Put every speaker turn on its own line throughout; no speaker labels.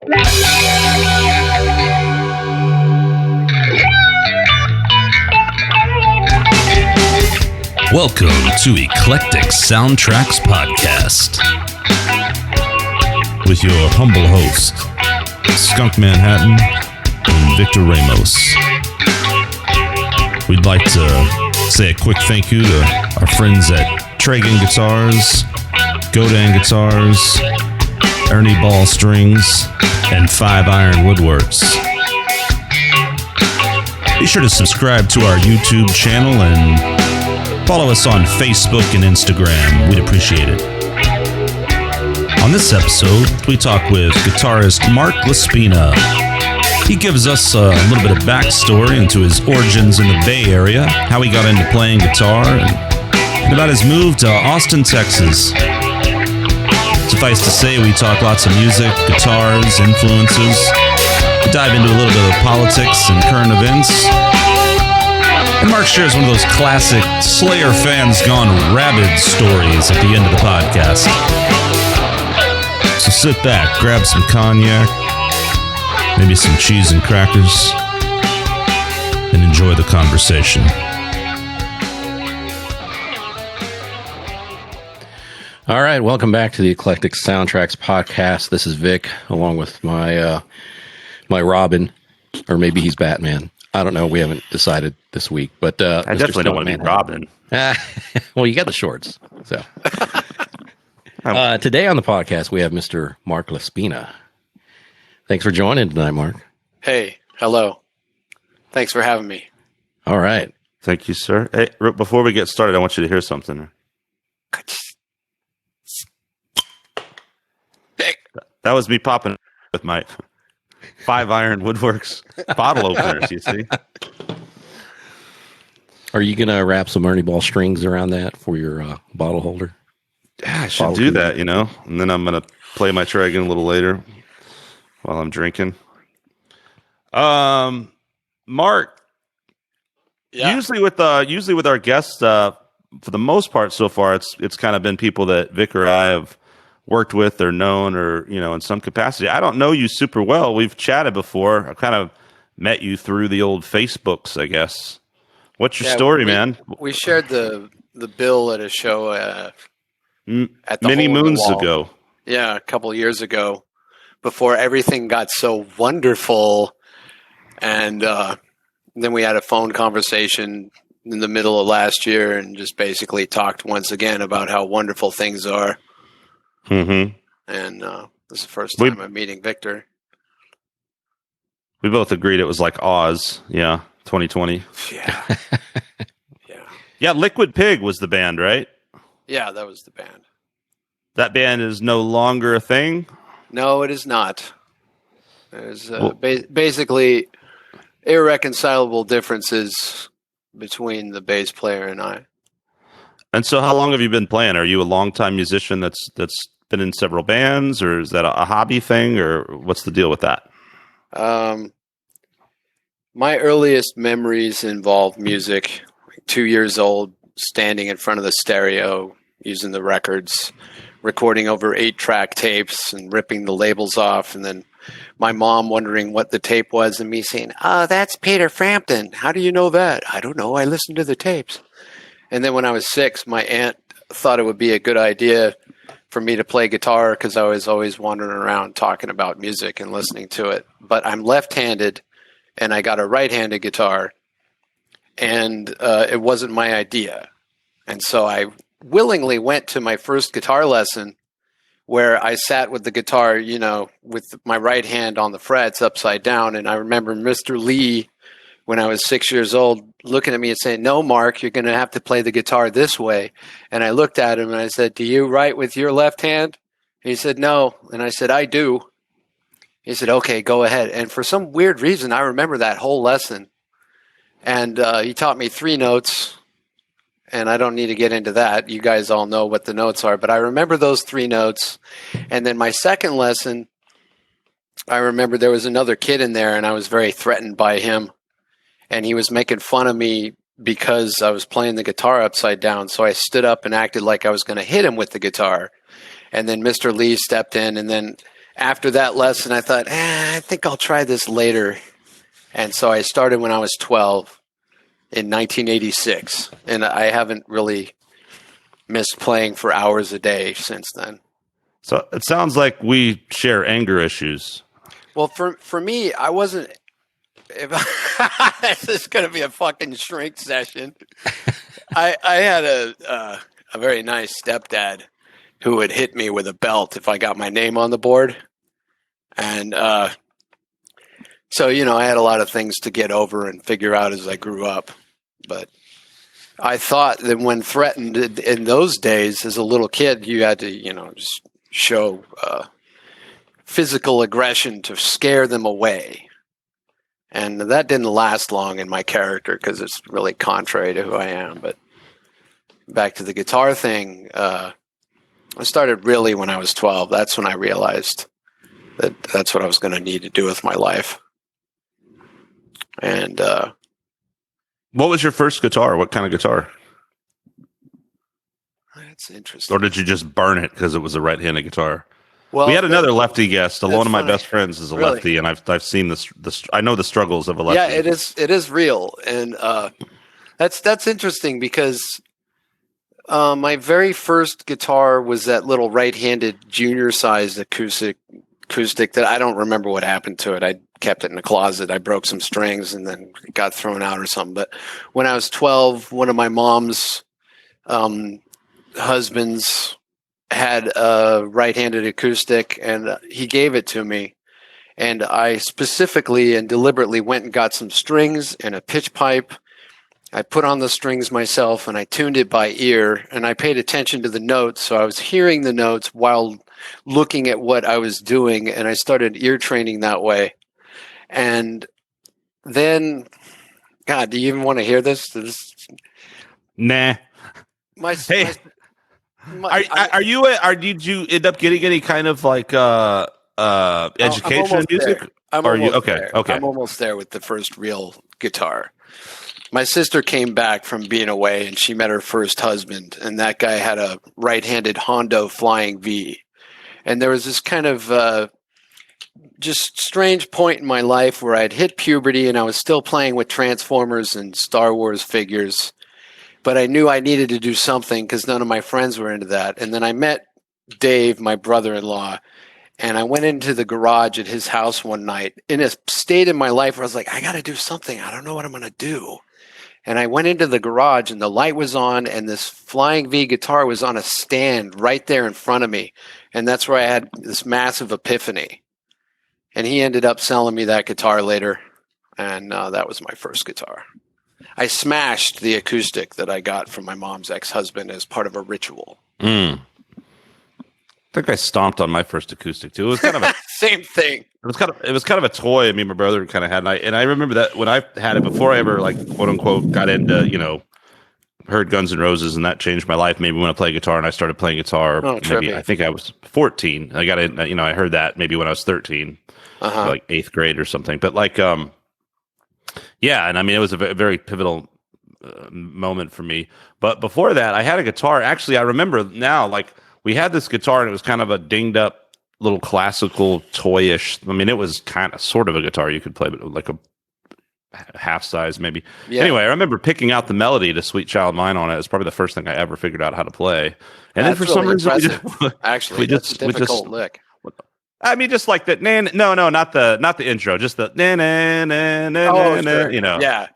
Welcome to Eclectic Soundtrax Podcast with your humble host, Skunk Manhattan and Victor Ramos. We'd like to say a quick thank you to our friends at Tragan Guitars, Godan Guitars, Ernie Ball Strings, and 5 Iron Woodworks. Be sure to subscribe to our YouTube channel and follow us on Facebook and Instagram. We'd appreciate it. On this episode, we talk with guitarist Marc Laspina. He gives us a little bit of backstory into his origins in the Bay Area, how he got into playing guitar, and about his move to Austin, Texas. Suffice to say, we talk lots of music, guitars, influences. We dive into a little bit of politics and current events. And Mark shares one of those classic Slayer fans gone rabid stories at the end of the podcast. So sit back, grab some cognac, maybe some cheese and crackers, and enjoy the conversation.
All right, welcome back to the Eclectic Soundtrax Podcast. This is Vic, along with my Robin, or maybe he's Batman. I don't know. We haven't decided this week, but
I definitely don't want to be Robin.
Well, you got the shorts. So today on the podcast, we have Mr. Marc Laspina. Thanks for joining tonight, Mark.
Hey, hello. Thanks for having me.
All right.
Thank you, sir. Hey, before we get started, I want you to hear something.
Hey.
That was me popping with my 5 Iron Woodworks bottle openers, you see.
Are you going to wrap some Ernie Ball strings around that for your bottle holder?
Yeah, I should do that, you know. And then I'm going to play my Tragan a little later while I'm drinking. Mark,
Yeah.
usually with our guests, for the most part so far, it's kind of been people that Vic or I have worked with or known or, you know, in some capacity. I don't know you super well. We've chatted before. I kind of met you through the old Facebooks, I guess. What's your story, man?
We shared the bill at a show at the
many
Hole in the
moons
Wall.
ago.
Yeah, a couple of years ago, before everything got so wonderful. And then we had a phone conversation in the middle of last year and just basically talked once again about how wonderful things are.
Mm-hmm.
And this is the first time I'm meeting Victor.
We both agreed it was like Oz. Yeah, 2020.
Yeah.
Yeah, Liquid Pig was the band, right?
Yeah, that was the band.
That band is no longer a thing?
No, it is not. There's basically irreconcilable differences between the bass player and I.
And so how long have you been playing? Are you a longtime musician that's been in several bands, or is that a hobby thing, or what's the deal with that?
My earliest memories involve music. 2 years old, standing in front of the stereo, using the records, recording over 8-track tapes and ripping the labels off, and then my mom wondering what the tape was and me saying, "Oh, that's Peter Frampton. How do you know that?" "I don't know. I listened to the tapes." And then when I was 6, my aunt thought it would be a good idea for me to play guitar because I was always wandering around talking about music and listening to it. But I'm left-handed, and I got a right-handed guitar, and it wasn't my idea. And so I willingly went to my first guitar lesson where I sat with the guitar, you know, with my right hand on the frets upside down. And I remember Mr. Lee, when I was 6 years old, looking at me and saying, "No, Mark, you're going to have to play the guitar this way." And I looked at him and I said, "Do you write with your left hand?" He said, "No." And I said, "I do." He said, "Okay, go ahead." And for some weird reason, I remember that whole lesson. And he taught me 3 notes. And I don't need to get into that. You guys all know what the notes are. But I remember those 3 notes. And then my second lesson, I remember there was another kid in there, and I was very threatened by him. And he was making fun of me because I was playing the guitar upside down. So I stood up and acted like I was going to hit him with the guitar. And then Mr. Lee stepped in, and then after that lesson, I thought, I think I'll try this later. And so I started when I was 12 in 1986. And I haven't really missed playing for hours a day since then.
So it sounds like we share anger issues.
Well, for me, I wasn't. This is going to be a fucking shrink session. I had a very nice stepdad who would hit me with a belt if I got my name on the board, and so I had a lot of things to get over and figure out as I grew up. But I thought that when threatened in those days as a little kid, you had to just show physical aggression to scare them away. And that didn't last long in my character because it's really contrary to who I am. But back to the guitar thing, I started really when I was 12. That's when I realized that that's what I was going to need to do with my life. And
what was your first guitar? What kind of guitar?
That's interesting.
Or did you just burn it because it was a right-handed guitar?
Well,
we had another lefty guest. One of my
funny.
best friends is a
Really?
lefty, and I've seen this. I know the struggles of a lefty.
Yeah, it is real, and that's interesting because my very first guitar was that little right-handed junior-sized acoustic that I don't remember what happened to it. I kept it in the closet. I broke some strings and then it got thrown out or something. But when I was 12, one of my mom's husbands had a right-handed acoustic, and he gave it to me. And I specifically and deliberately went and got some strings and a pitch pipe. I put on the strings myself and I tuned it by ear, and I paid attention to the notes. So I was hearing the notes while looking at what I was doing, and I started ear training that way. And then, God, do you even want to hear this?
Nah. Hey. Did you end up getting any kind of like education in music?
Okay. I'm almost there with the first real guitar. My sister came back from being away and she met her first husband, and that guy had a right-handed Hondo Flying V. And there was this kind of just strange point in my life where I'd hit puberty and I was still playing with Transformers and Star Wars figures. But I knew I needed to do something because none of my friends were into that. And then I met Dave, my brother-in-law, and I went into the garage at his house one night in a state in my life where I was like, I got to do something. I don't know what I'm going to do. And I went into the garage and the light was on and this Flying V guitar was on a stand right there in front of me. And that's where I had this massive epiphany. And he ended up selling me that guitar later. And that was my first guitar. I smashed the acoustic that I got from my mom's ex-husband as part of a ritual.
I think I stomped on my first acoustic too. It was kind of a
same thing.
It was kind of a toy. I mean, my brother kind of had, and I remember that when I had it before I ever like quote unquote got into heard Guns N' Roses, and that changed my life. Maybe when I play guitar, and I started playing guitar. Maybe I think I was 14. I got it. I heard that maybe when I was 13, like 8th grade or something. But like, yeah, and I mean, it was a very pivotal moment for me. But before that, I had a guitar. Actually, I remember now, like we had this guitar, and it was kind of a dinged up little classical toyish. I mean, it was kind of sort of a guitar you could play, but like a half size maybe. Yeah. Anyway, I remember picking out the melody to "Sweet Child Mine" on it. It was probably the first thing I ever figured out how to play. And then for some reason,
that's a difficult lick.
I mean, just like that. No, not the intro, just the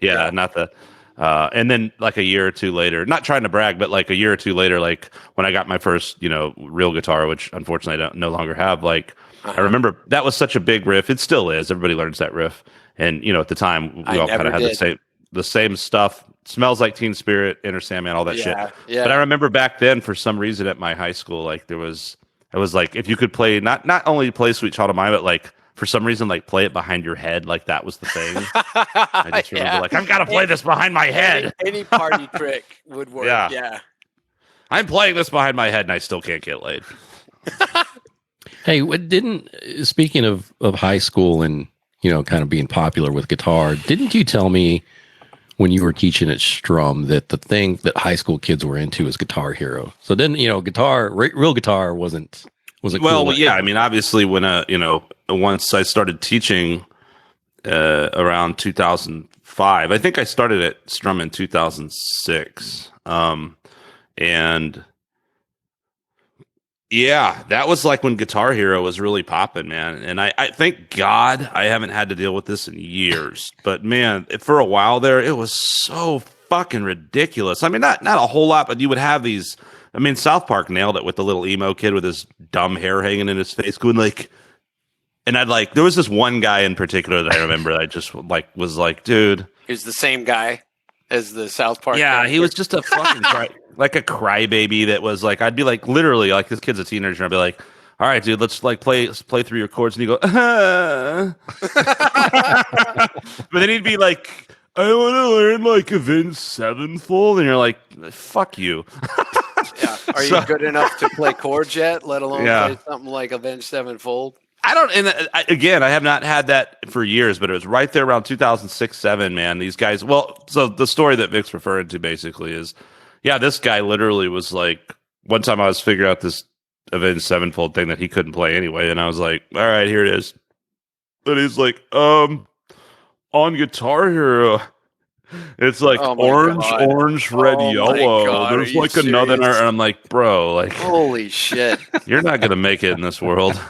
yeah, not the. And then like a year or two later, not trying to brag, but like a year or two later, like when I got my first, real guitar, which unfortunately I no longer have. Like I remember that was such a big riff. It still is. Everybody learns that riff, and at the time we all kind of had the same stuff. Smells Like Teen Spirit, Enter Sandman, all that shit. Yeah. But I remember back then, for some reason at my high school, like it was like if you could play not only play Sweet Child of Mine, but like for some reason like play it behind your head, like that was the thing. I just remember like I've got to play this behind my head.
Any party trick would work. Yeah.
I'm playing this behind my head and I still can't get laid.
Hey, speaking of high school and kind of being popular with guitar, didn't you tell me when you were teaching at Strum that the thing that high school kids were into is Guitar Hero? So then, real guitar wasn't Was it
Well,
cool?
yeah. I mean, obviously, when once I started teaching around 2005, I think I started at Strum in 2006, and yeah, that was like when Guitar Hero was really popping, man. And I thank God I haven't had to deal with this in years. But man, for a while there, it was so fucking ridiculous. I mean, not a whole lot, but you would have these. I mean, South Park nailed it with the little emo kid with his dumb hair hanging in his face, going like. And I'd like, there was this one guy in particular that I remember that I just like was like, dude.
He was the same guy as the South Park.
Yeah,
character.
he was just a fucking like a crybaby that was like, I'd be like, literally, like this kid's a teenager, and I'd be like, all right, dude, let's play through your chords, and you go, but then he'd be like, I want to learn like Avenged Sevenfold, and you're like, fuck you.
Yeah. Are you good enough to play chords yet? Let alone play something like Avenged Sevenfold.
I don't, and again, I have not had that for years, but it was right there around 2006, 7, man. These guys, well, so the story that Vic's referring to basically is, yeah, this guy literally was like, one time I was figuring out this Avenged Sevenfold thing that he couldn't play anyway, and I was like, all right, here it is. And he's like, on Guitar Hero, it's like orange, red, yellow. There's like another, and I'm like, bro, like,
holy shit,
you're not gonna make it in this world.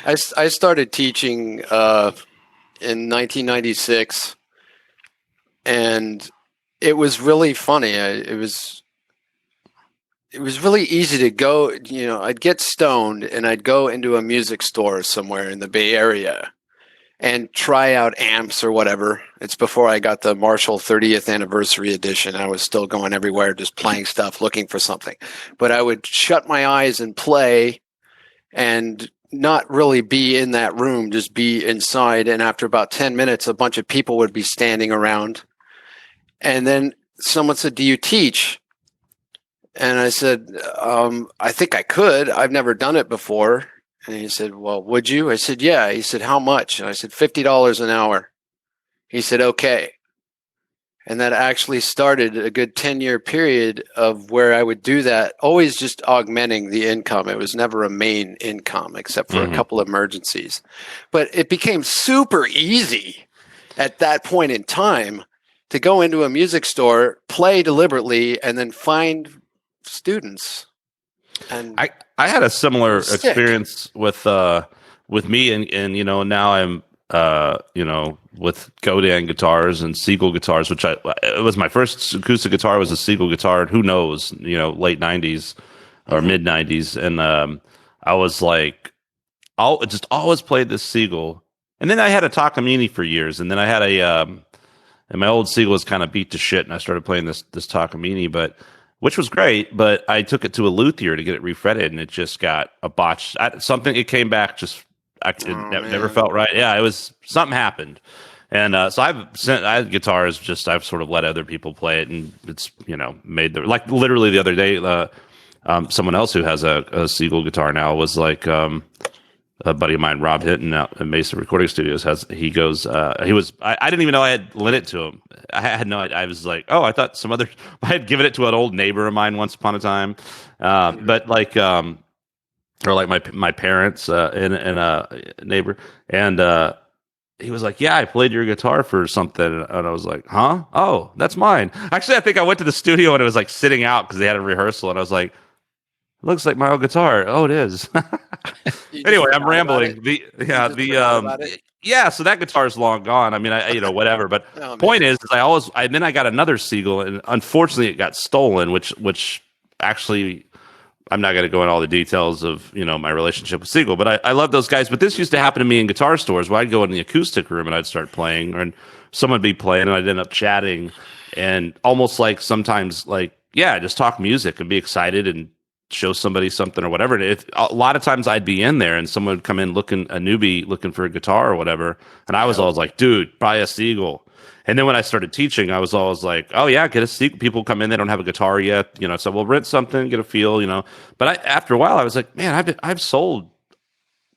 I started teaching in 1996, and it was really funny. It was really easy to go. You know, I'd get stoned and I'd go into a music store somewhere in the Bay Area and try out amps or whatever. It's before I got the Marshall 30th anniversary edition. I was still going everywhere, just playing stuff, looking for something. But I would shut my eyes and play and not really be in that room, just be inside. And after about 10 minutes, a bunch of people would be standing around. And then someone said, do you teach? And I said, I think I could. I've never done it before. And he said, well, would you? I said, yeah. He said, how much? And I said, $50 an hour. He said, okay. And that actually started a good 10-year period of where I would do that, always just augmenting the income. It was never a main income except for a couple of emergencies. But it became super easy at that point in time to go into a music store, play deliberately, and then find students. And
I had a similar experience with me, and you know, now I'm with Godin guitars and Siegel guitars, which it was my first acoustic guitar was a Siegel guitar. Who knows, you know, late 90s or mid 90s. And I was like, just always played this Siegel. And then I had a Takamine for years. And then I had and my old Siegel was kind of beat to shit. And I started playing this Takamine, which was great. But I took it to a luthier to get it refretted, and it just got a botch. It came back just, it never felt right. Yeah, it was, something happened. And so I had guitars, just I've sort of let other people play it, and it's, you know, made like literally the other day, someone else who has a Siegel guitar now was like, a buddy of mine, Rob Hinton out at Mesa Recording Studios I didn't even know I had lent it to him. I had no idea. I was like, oh, I thought I had given it to an old neighbor of mine once upon a time. But like, or like my parents and a neighbor, and he was like, yeah, I played your guitar for something, and I was like, huh? Oh, that's mine. Actually, I think I went to the studio and it was like sitting out because they had a rehearsal, and I was like, looks like my old guitar. Oh, it is. Anyway, I'm rambling. So that guitar is long gone. I mean, whatever. But point is then I got another Siegel, and unfortunately it got stolen, which actually, I'm not going to go into all the details of, you know, my relationship with Siegel, but I love those guys. But this used to happen to me in guitar stores where I'd go in the acoustic room and I'd start playing, and someone would be playing, and I'd end up chatting, and almost like sometimes like, yeah, just talk music and be excited and show somebody something or whatever. And a lot of times I'd be in there and someone would come in a newbie looking for a guitar or whatever. And I was always like, dude, buy a Siegel. And then when I started teaching, I was always like, oh yeah, get a Siegel. People come in, they don't have a guitar yet, you know, so we'll rent something, get a feel, you know. But after a while I was like, man, I've sold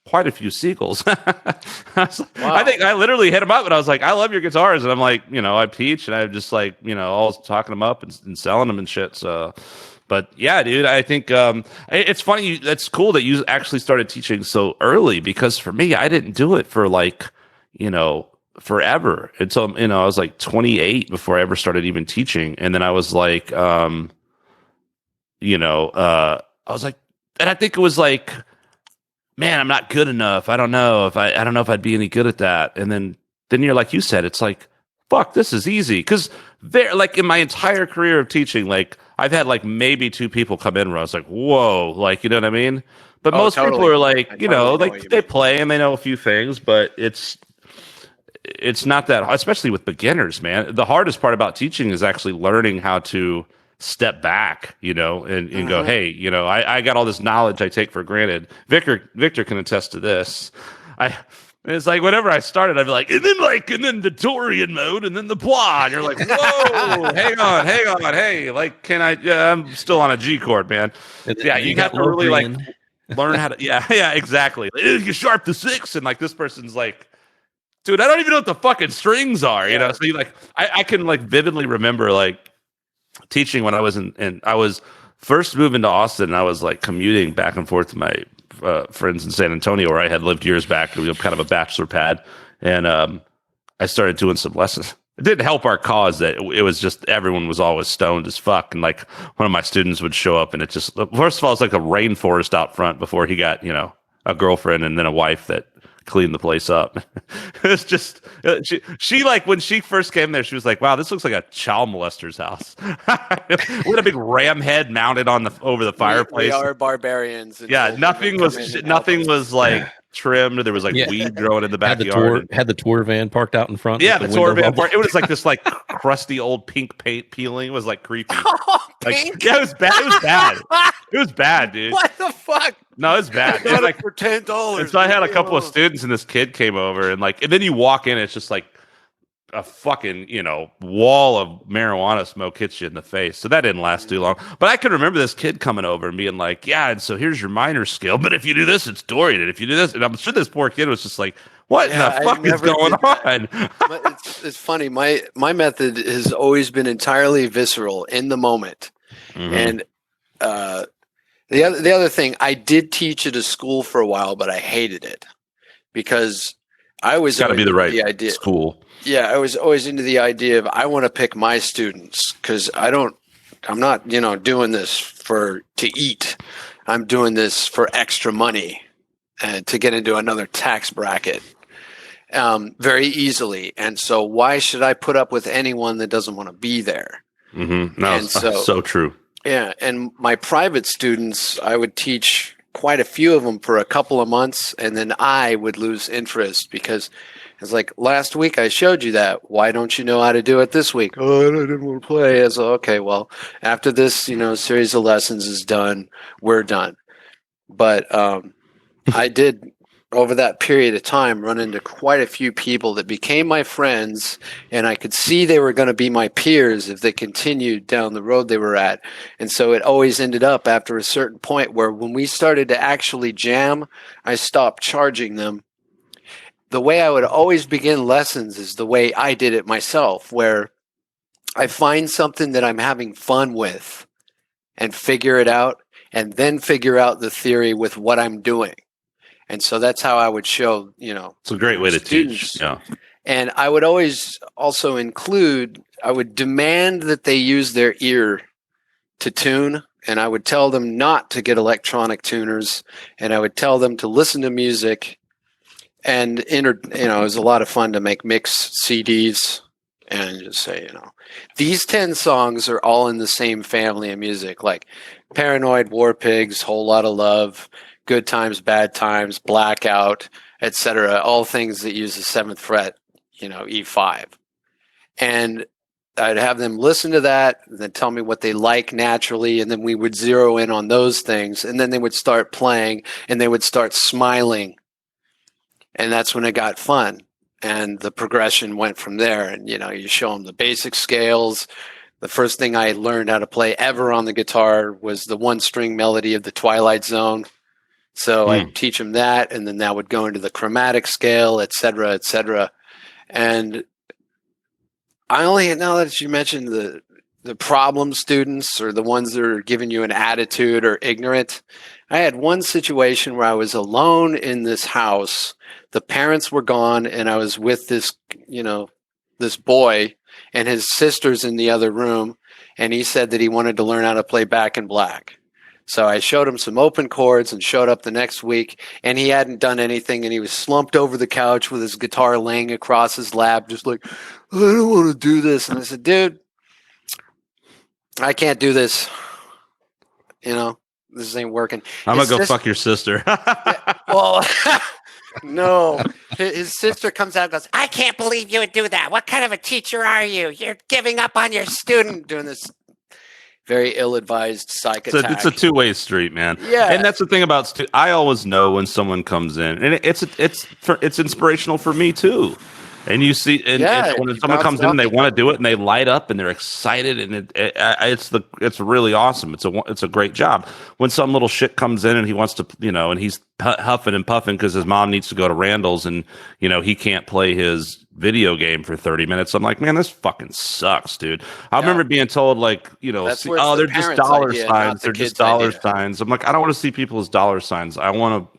quite a few Siegels. Wow. I think I literally hit him up and I was like, I love your guitars. And I'm like, you know, I teach and I'm just like, you know, always talking them up and selling them and shit. So, But yeah, dude, I think it's funny. That's cool that you actually started teaching so early, because for me, I didn't do it for like, forever until, I was like 28 before I ever started even teaching. And then I was like, I was like, and I think it was like, man, I'm not good enough. I don't know if I'd be any good at that. And then you're like you said, it's like, fuck, this is easy. Because there, like in my entire career of teaching, like I've had like maybe 2 people come in where I was like, whoa, like, you know what I mean? But most
totally.
people are like,
I totally know
like
what you
they
mean.
play and they know a few things, but it's not that hard, especially with beginners, man. The hardest part about teaching is actually learning how to step back, and go, hey, I got all this knowledge I take for granted. Victor can attest to this. It's like whenever I started, I'd be like, and then the Dorian mode, and then the blah, and you're like, whoa, hang on, hey, like, can I? Yeah, I'm still on a G chord, man. Yeah, you have to really like learn how to. Yeah, exactly. You sharp the 6, and like this person's like, dude, I don't even know what the fucking strings are, So you like, I can like vividly remember like teaching when I was I was first moving to Austin. And I was like commuting back and forth to my friends in San Antonio, where I had lived years back. We were kind of a bachelor pad, and I started doing some lessons. It didn't help our cause that it was just everyone was always stoned as fuck, and like one of my students would show up, and it just, first of all, it's like a rainforest out front before he got a girlfriend and then a wife that clean the place up. It's just she like when she first came there, she was like, wow, this looks like a child molester's house. We had a big ram head mounted on over the fireplace.
We are barbarians.
Yeah, nothing was like trimmed. There was like weed growing in the backyard.
Had the tour van parked out in front.
Yeah, the tour van parked. It was like this like crusty old pink paint peeling. It was like creepy.
Pink?
Yeah, it was bad. It was bad. It was bad, dude.
What the fuck?
No, it was bad. It was like
for $10.
And so I had a couple of students, and this kid came over, and then you walk in, it's just like a fucking wall of marijuana smoke hits you in the face. So that didn't last too long. But I can remember this kid coming over and being like, yeah, and so here's your minor scale, but if you do this, it's Dorian, and if you do this, and I'm sure this poor kid was just like, what in the fuck is going on?
It's funny. My method has always been entirely visceral, in the moment. And the other thing, I did teach at a school for a while, but I hated it because I was
got to be the right
idea.
school.
Yeah, I was always into the idea of I want to pick my students, because I'm not doing this to eat. I'm doing this for extra money and to get into another tax bracket very easily. And so why should I put up with anyone that doesn't want to be there?
Mm-hmm. No, so true.
Yeah, and my private students, I would teach quite a few of them for a couple of months, and then I would lose interest because it's like, last week I showed you that. Why don't you know how to do it this week? Oh, I didn't want to play. I said, okay, well, after this, series of lessons is done, we're done. But I did, over that period of time, run into quite a few people that became my friends, and I could see they were going to be my peers if they continued down the road they were at. And so it always ended up after a certain point where when we started to actually jam, I stopped charging them. The way I would always begin lessons is the way I did it myself, where I find something that I'm having fun with and figure it out, and then figure out the theory with what I'm doing. And so that's how I would show,
it's a great way to teach. Yeah.
And I would always also I would demand that they use their ear to tune. And I would tell them not to get electronic tuners. And I would tell them to listen to music. And, it was a lot of fun to make mix CDs and just say, these 10 songs are all in the same family of music, like Paranoid, War Pigs, Whole Lotta Love, Good Times, Bad Times, Blackout, etc. All things that use the 7th fret, E5. And I'd have them listen to that and then tell me what they like naturally. And then we would zero in on those things. And then they would start playing and they would start smiling. And that's when it got fun. And the progression went from there. And, you show them the basic scales. The first thing I learned how to play ever on the guitar was the 1-string melody of the Twilight Zone. So I teach them that, and then that would go into the chromatic scale, et cetera, et cetera. And I only, now that you mentioned the the problem students or the ones that are giving you an attitude or ignorant. I had one situation where I was alone in this house. The parents were gone, and I was with this, this boy, and his sister's in the other room. And he said that he wanted to learn how to play Back in Black. So I showed him some open chords and showed up the next week, and he hadn't done anything, and he was slumped over the couch with his guitar laying across his lap, just like, I don't want to do this. And I said, dude, I can't do this. This ain't working.
I'm going to go fuck your sister.
Well, no. His sister comes out and goes, I can't believe you would do that. What kind of a teacher are you? You're giving up on your student. Doing this very ill-advised psych attack.
It's a two-way street, man.
Yeah.
And that's the thing about I always know when someone comes in, and it's inspirational for me too. And you see, and when someone comes in and they want to do it and they light up and they're excited, and it's really awesome. It's a great job. When some little shit comes in and he wants to, and he's huffing and puffing because his mom needs to go to Randall's and he can't play his video game for 30 minutes. I'm like, man, this fucking sucks, dude. I remember being told they're just dollar signs. They're just dollar signs. I'm like, I don't want to see people as dollar signs. I want to.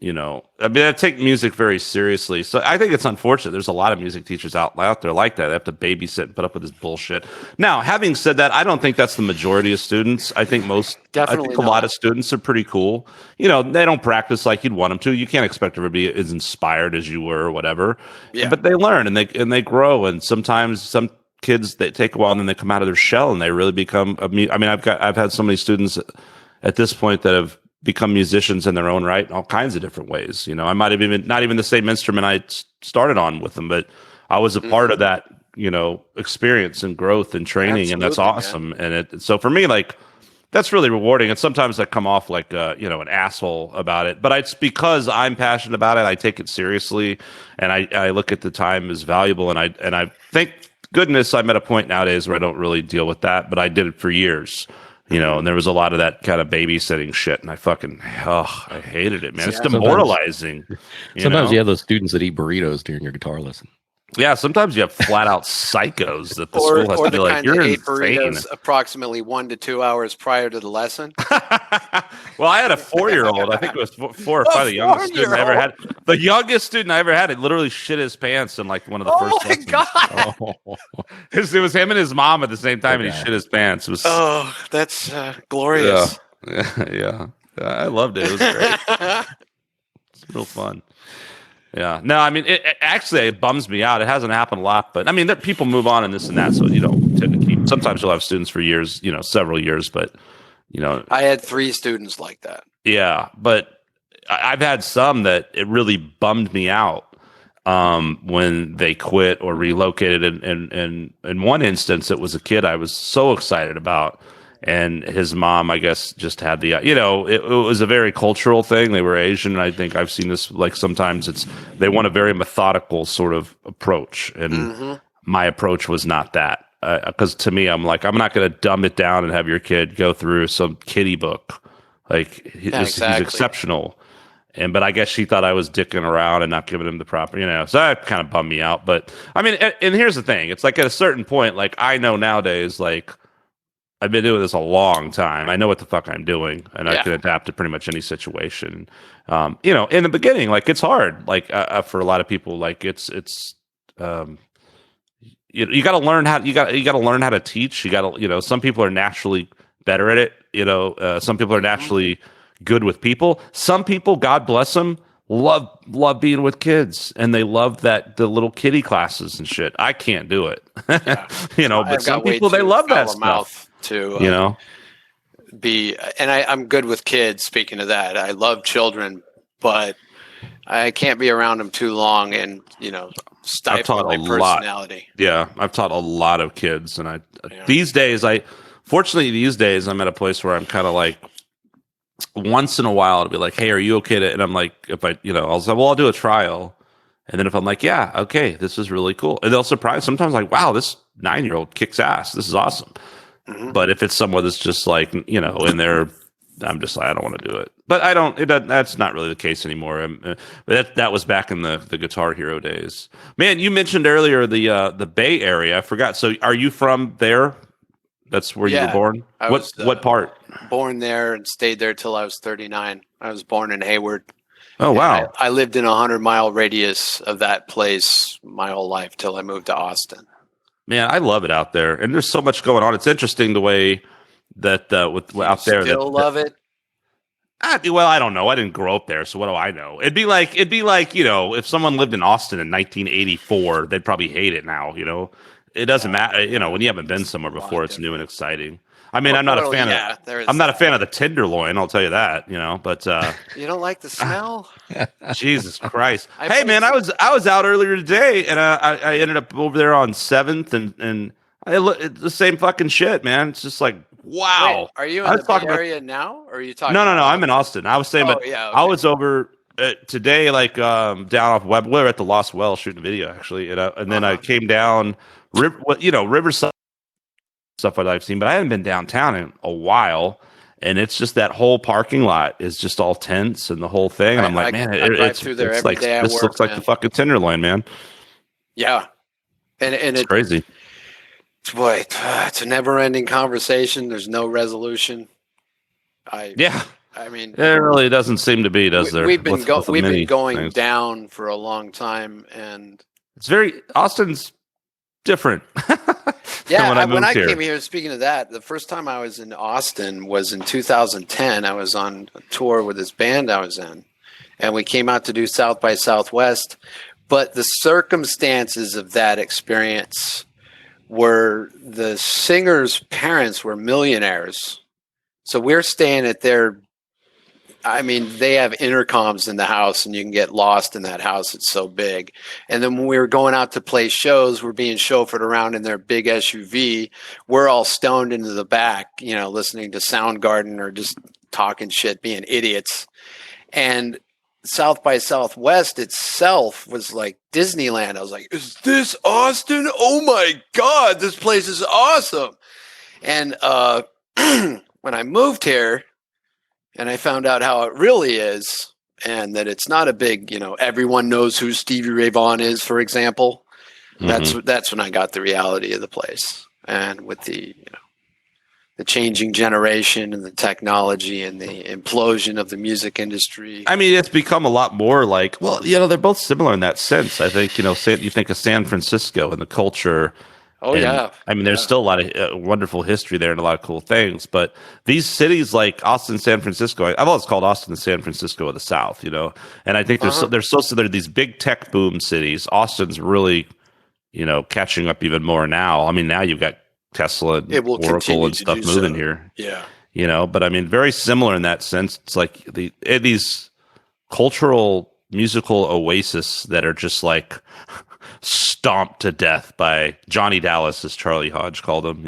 I take music very seriously. So I think it's unfortunate. There's a lot of music teachers out there like that. They have to babysit and put up with this bullshit. Now, having said that, I don't think that's the majority of students. I think a lot of students are pretty cool. They don't practice like you'd want them to. You can't expect everybody to be as inspired as you were or whatever. Yeah. But they learn and they grow. And sometimes some kids, they take a while and then they come out of their shell and they really become. I've had so many students at this point that have become musicians in their own right in all kinds of different ways. I might have even not even the same instrument I started on with them, but I was a part of that, experience and growth and training. Absolutely, and that's awesome. Man. And so for me, like, that's really rewarding. And sometimes I come off like, an asshole about it, but it's because I'm passionate about it. I take it seriously and I look at the time as valuable. And I thank goodness I'm at a point nowadays where I don't really deal with that, but I did it for years. And there was a lot of that kind of babysitting shit, and I hated it, man. It's demoralizing.
Sometimes you have those students that eat burritos during your guitar lesson.
Yeah, sometimes you have flat out psychos that the school has to be like, you're insane.
Approximately 1 to 2 hours prior to the lesson.
Well, I had a 4-year-old. I think it was 4 or 5. The youngest student I ever had. The youngest student I ever had. It literally shit his pants in like one of the first lessons.
God!
It was him and his mom at the same time, and he shit his pants. It was
that's glorious.
Yeah. I loved it. It was great. It's real fun. Yeah. No, I mean, it bums me out. It hasn't happened a lot, but I mean, people move on and this and that, so you don't tend to keep. Sometimes you'll have students for years, several years, but
I had 3 students like that.
Yeah, but I've had some that it really bummed me out when they quit or relocated. And in one instance, it was a kid I was so excited about. And his mom, I guess, just had the, it was a very cultural thing. They were Asian. And I think I've seen this, like sometimes they want a very methodical sort of approach. And my approach was not that. Because to me, I'm like, I'm not going to dumb it down and have your kid go through some kiddie book. Like, he's exceptional. But I guess she thought I was dicking around and not giving him the proper, so that kind of bummed me out. But I mean, and here's the thing. It's like at a certain point, like I know nowadays, like, I've been doing this a long time. I know what the fuck I'm doing, and I can adapt to pretty much any situation. In the beginning, like it's hard. Like for a lot of people, like it's you got to learn how you got to learn how to teach. You got to some people are naturally better at it. Some people are naturally good with people. Some people, God bless them, love being with kids, and they love the little kiddie classes and shit. I can't do it. But some people they love that stuff. To
be, and I'm good with kids. Speaking of that, I love children, but I can't be around them too long and stifle my personality.
Yeah, I've taught a lot of kids, and these days I'm at a place where I'm kind of like, once in a while I'll be like, hey, are you okay to? And I'm like, if I'll say, well, I'll do a trial, and then if I'm like, yeah, okay, this is really cool, and they'll surprise. Sometimes like, wow, this 9-year-old kicks ass. This is awesome. But if it's someone that's just like, in there, I'm just like, I don't want to do it. But that's not really the case anymore. But that was back in the Guitar Hero days. Man, you mentioned earlier the Bay Area. I forgot. So are you from there? That's where you
Yeah,
were born?
I
What
was
what part?
born there and stayed there till I was 39. I was born in Hayward.
Oh,
And
wow.
I lived in a 100-mile radius of that place my whole life till I moved to Austin.
Man, I love it out there. And there's so much going on. It's interesting the way that with
You
out there
still love it?
well, I don't know. I didn't grow up there, so what do I know? It'd be like, if someone lived in Austin in 1984, they'd probably hate it now, It doesn't matter, when you haven't been somewhere before, it's new and exciting. I mean, I'm not a fan of the tenderloin, I'll tell you that, but
You don't like the smell?
Jesus Christ.
I
Hey
played
man, I was out earlier today and I ended up over there on 7th and it's the same fucking shit, man. It's just like, wow.
Wait, are you
I
in
was
the Bay
talking about
Area now, or are you talking?
No,
about
I'm in Austin. I was saying,
Oh,
but
yeah,
I
okay.
was over today, like down off Web. We were at the Lost Well shooting a video actually, and then I came down, Riverside stuff that I've seen, but I haven't been downtown in a while, and it's just that whole parking lot is just all tents and the whole thing, and I'm like, man,
I drive through there every
like
day at
this
work,
looks like
man.
the fucking Tenderloin, man.
Yeah, and
It's crazy.
boy, it's a never-ending conversation. There's no resolution.
Yeah,
I mean,
it really doesn't seem to be, does there?
we've been
with the
we've
many
been going
things.
down for a long time, and
It's Austin's different.
yeah,
when I moved
came here. Speaking of that, the first time I was in Austin was in 2010. I was on a tour with this band I was in, and we came out to do South by Southwest. But the circumstances of that experience were the singer's parents were millionaires. So we're staying at their, they have intercoms in the house and you can get lost in that house. It's so big. And then when we were going out to play shows, we're being chauffeured around in their big SUV. We're all stoned into the back, listening to Soundgarden or just talking shit, being idiots. And South by Southwest itself was like Disneyland. I was like, is this Austin? Oh my God, this place is awesome. And when I moved here and I found out how it really is and that it's not a big, everyone knows who Stevie Ray Vaughan is, for example, that's when I got the reality of the place. And with the changing generation and the technology and the implosion of the music industry.
I mean, it's become a lot more like, well, they're both similar in that sense. I think, you think of San Francisco and the culture.
Oh, yeah.
I mean, there's still a lot of wonderful history there and a lot of cool things. But these cities like Austin, San Francisco, I've always called Austin the San Francisco of the South, And I think they're these big tech boom cities. Austin's really, catching up even more now. I mean, now you've got Tesla and Oracle and stuff moving here.
Yeah.
But I mean, very similar in that sense. It's like these cultural musical oasis that are just like stomped to death by Johnny Dallas, as Charlie Hodge called them,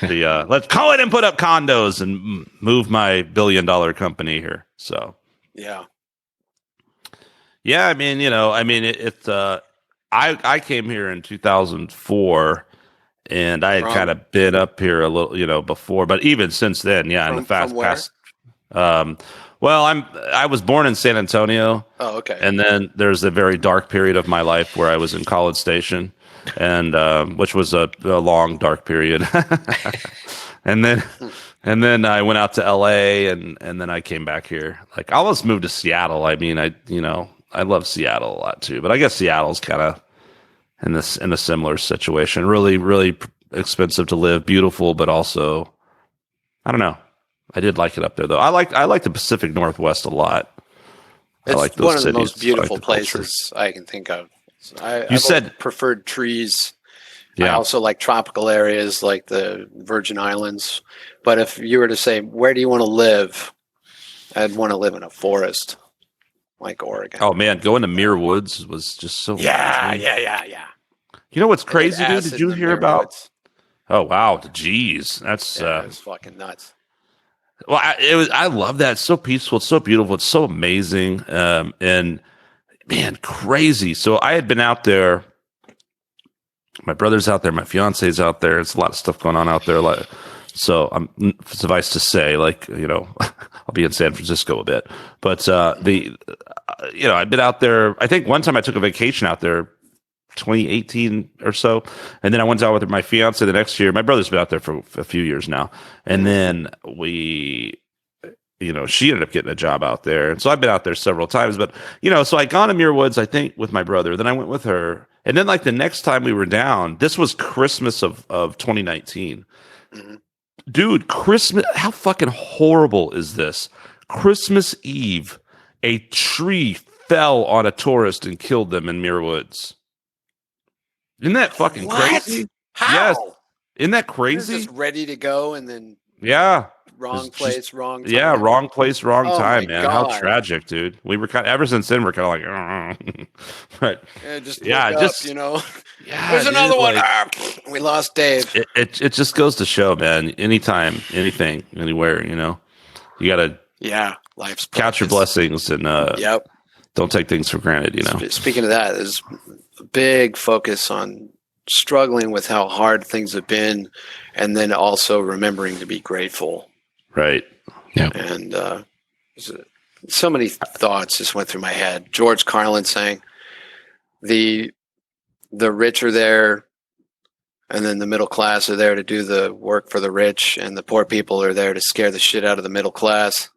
let's call it and put up condos and move my $1 billion company here. So,
yeah.
I mean, I came here in 2004 and I had kind of been up here a little, before, but even since then, in the past. Well, I was born in San Antonio.
Oh, okay.
And then there's a very dark period of my life where I was in College Station, and which was a long dark period. and then I went out to LA, and then I came back here. Like I almost moved to Seattle. I mean, I love Seattle a lot too, but I guess Seattle's kind of in a similar situation. Really, really expensive to live, beautiful, but also, I don't know. I did like it up there though. I like the Pacific Northwest a lot.
It's
I like those
one of the
cities.
most beautiful
I like the
places I can think of.
You said
preferred trees.
Yeah.
I also like tropical areas like the Virgin Islands. But if you were to say, where do you want to live? I'd want to live in a forest like Oregon.
Oh man, going to Muir Woods was just so
Yeah.
You know what's crazy, dude? Did you hear about?
Woods.
Oh wow, geez, that's
it's fucking nuts.
Well, I love that. It's so peaceful. It's so beautiful. It's so amazing. And man, crazy. So I had been out there. My brother's out there. My fiance's out there. It's a lot of stuff going on out there. So suffice to say, I'll be in San Francisco a bit, but I've been out there. I think one time I took a vacation out there 2018 or so. And then I went out with my fiance the next year. My brother's been out there for a few years now. And then she ended up getting a job out there. And so I've been out there several times, but so I gone to Muir Woods, I think, with my brother. Then I went with her. And then like the next time we were down, this was Christmas of 2019. Mm-hmm. Dude, Christmas, how fucking horrible is this? Christmas Eve, a tree fell on a tourist and killed them in Muir Woods. Isn't that fucking crazy?
How?
Yes. Isn't that crazy?
Just ready to go and then wrong place, wrong time.
Yeah, wrong place, wrong time, man.
God.
How tragic, dude. We were ever since then we're kind of like, but
just
there's
another one. We lost Dave.
It just goes to show, man. Anytime, anything, anywhere, you gotta
life's
count your blessings and don't take things for granted.
Speaking of that, there's a big focus on struggling with how hard things have been, and then also remembering to be grateful.
Right. Yeah.
And so many thoughts just went through my head. George Carlin saying, the rich are there, and then the middle class are there to do the work for the rich, and the poor people are there to scare the shit out of the middle class.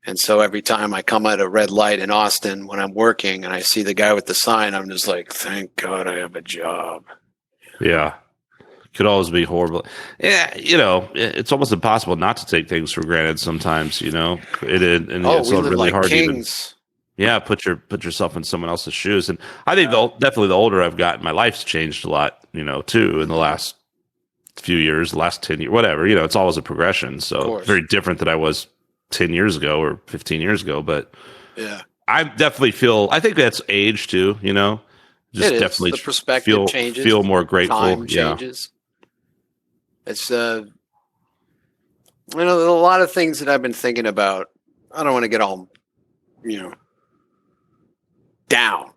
And so every time I come at a red light in Austin when I'm working and I see the guy with the sign, I'm just like, thank God I have a job.
Yeah. Could always be horrible. Yeah, it's almost impossible not to take things for granted sometimes, it's really
like
hard
kings.
to even put yourself in someone else's shoes. And I think definitely the older I've gotten, my life's changed a lot, too, in the last few years, the last 10 years, whatever, it's always a progression. So very different than I was 10 years ago or 15 years ago. But I definitely I think that's age too, just definitely
the perspective changes,
feel more grateful.
Time changes. It's a lot of things that I've been thinking about. I don't want to get all down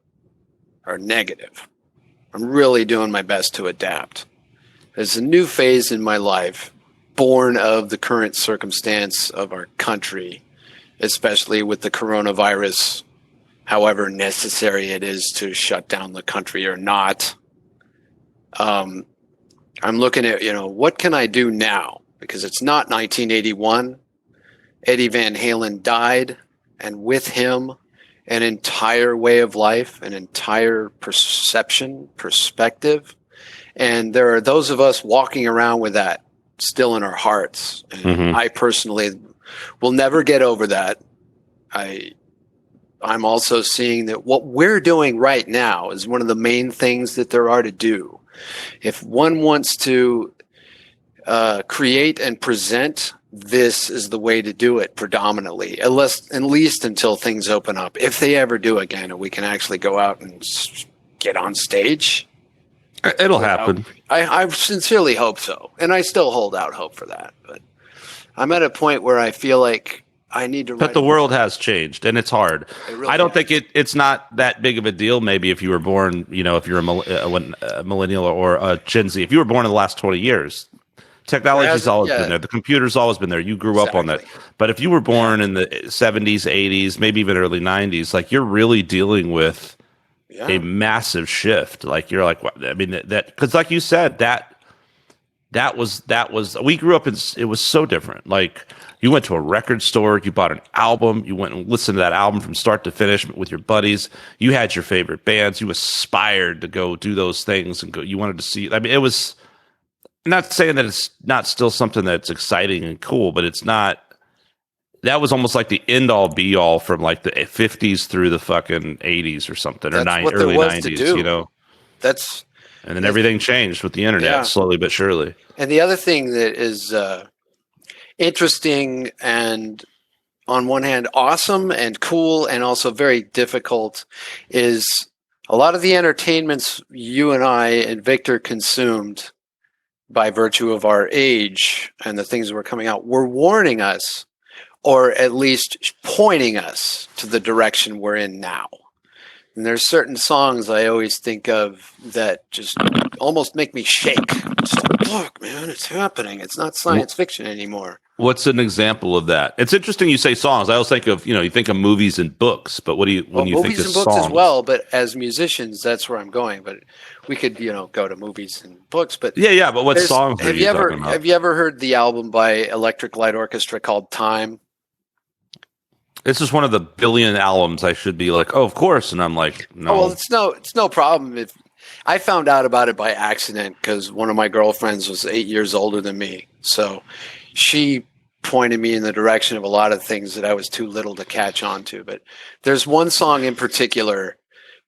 or negative. I'm really doing my best to adapt. There's a new phase in my life born of the current circumstance of our country, especially with the coronavirus, however necessary it is to shut down the country or not. I'm looking at, what can I do now? Because it's not 1981. Eddie Van Halen died, and with him, an entire way of life, an entire perspective. And there are those of us walking around with that still in our hearts. And I personally will never get over that. I'm also seeing that what we're doing right now is one of the main things that there are to do. If one wants to create and present, this is the way to do it predominantly, at least until things open up. If they ever do again, and we can actually go out and get on stage.
It'll happen.
I sincerely hope so. And I still hold out hope for that. But I'm at a point where I feel like I need to.
But the world has changed, and it's hard. I don't think it's not that big of a deal. Maybe if you were born, if you're a millennial or a Gen Z, if you were born in the last 20 years, technology's always been there. The computer's always been there. You grew up on that. But if you were born in the 70s, 80s, maybe even early 90s, like you're really dealing with a massive shift. Like you're like, I mean, that because like you said, that was we grew up in. It was so different. Like. You went to a record store, you bought an album, you went and listened to that album from start to finish with your buddies. You had your favorite bands. You aspired to go do those things and go. You wanted to see. I mean, it was not saying that it's not still something that's exciting and cool, but it's not. That was almost like the end all be all from like the 50s through the fucking 80s or something, or early 90s. And then everything changed with the internet slowly but surely.
And the other thing that is. Interesting and on one hand awesome and cool and also very difficult is a lot of the entertainments you and I and Victor consumed by virtue of our age and the things that were coming out were warning us or at least pointing us to the direction we're in now. And there's certain songs I always think of that just almost make me shake. It's like, look, man, it's happening. It's not science fiction anymore.
What's an example of that? It's interesting you say songs. I always think of, you think of movies and books, but what do you when you think of
movies and books
songs?
as well? But as musicians, that's where I'm going. But we could, go to movies and books. But
Yeah. But what songs are you talking about?
have you ever heard the album by Electric Light Orchestra called Time?
This is one of the billion albums. I should be like, oh, of course, and I'm like, no.
Oh, well, it's no problem. If I found out about it by accident because one of my girlfriends was 8 years older than me, so she pointed me in the direction of a lot of things that I was too little to catch on to. But there's one song in particular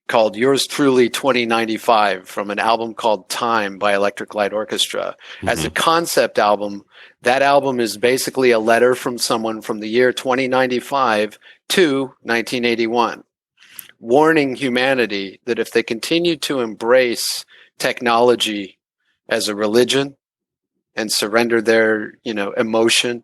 called Yours Truly 2095 from an album called Time by Electric Light Orchestra. As a concept album, that album is basically a letter from someone from the year 2095 to 1981, warning humanity that if they continue to embrace technology as a religion and surrender their, emotion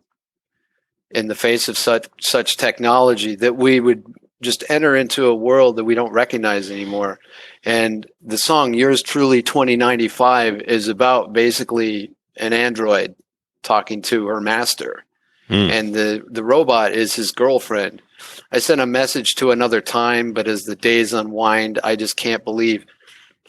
in the face of such technology, that we would just enter into a world that we don't recognize anymore. And the song Yours Truly 2095 is about basically an android talking to her master. And the robot is his girlfriend. I sent a message to another time, but as the days unwind, I just can't believe.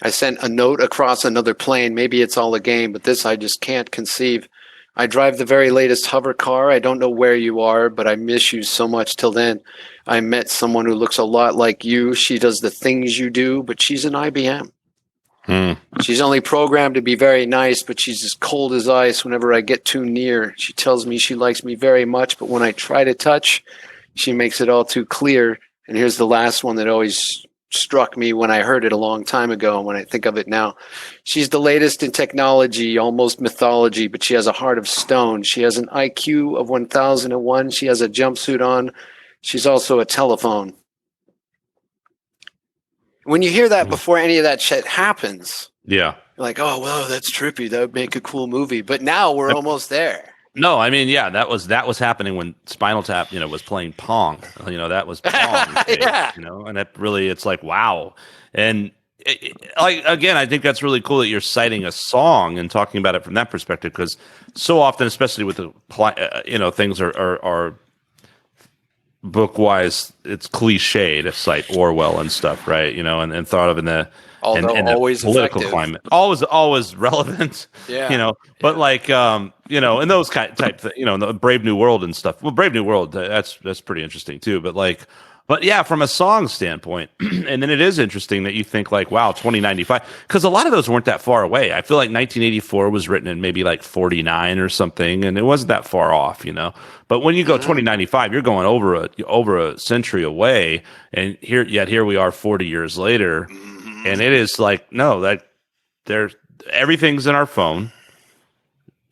I sent a note across another plane. Maybe it's all a game, but this I just can't conceive. I drive the very latest hover car. I don't know where you are, but I miss you so much. Till then, I met someone who looks a lot like you. She does the things you do, but she's an IBM. She's only programmed to be very nice, but she's as cold as ice whenever I get too near. She tells me she likes me very much, but when I try to touch, she makes it all too clear. And here's the last one that always struck me when I heard it a long time ago, and when I think of it now. She's the latest in technology, almost mythology, but she has a heart of stone. She has an IQ of 1001. She has a jumpsuit on. She's also a telephone. When you hear that before any of that shit happens,
Yeah.
you're like, oh, well, that's trippy. That would make a cool movie. But now we're almost there.
No, I mean, yeah, that was happening when Spinal Tap, was playing Pong. That was Pong.
Yeah.
And that really, it's like, wow. And again, I think that's really cool that you're citing a song and talking about it from that perspective, because so often, especially with the, things are book wise, it's cliche to cite Orwell and stuff, right? And thought of in the
Although
and
always
the political
effective.
climate, always relevant.
Yeah.
But like in those type, the Brave New World and stuff. Well, Brave New World, that's pretty interesting too. But yeah, from a song standpoint, and then it is interesting that you think like, wow, 2095, because a lot of those weren't that far away. I feel like 1984 was written in maybe like 49 or something, and it wasn't that far off, But when you go 2095, you're going over a century away, and here we are 40 years later, and it is like, no, that everything's in our phone.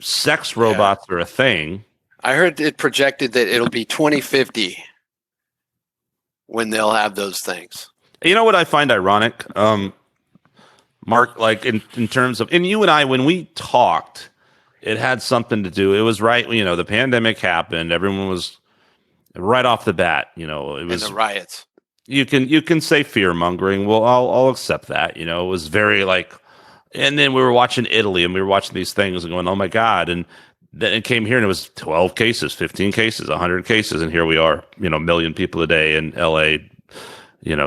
Sex robots are a thing.
I heard it projected that it'll be 2050 when they'll have those things.
You know what I find ironic, Mark, like in terms of, and you and I, when we talked, it had something to do. It was right, the pandemic happened. Everyone was right off the bat, it was
And the riots.
You can say fear mongering. Well, I'll accept that. It was very like, and then we were watching Italy, and we were watching these things and going, oh my God, and then it came here and it was 12 cases, 15 cases, 100 cases. And here we are, a million people a day in LA,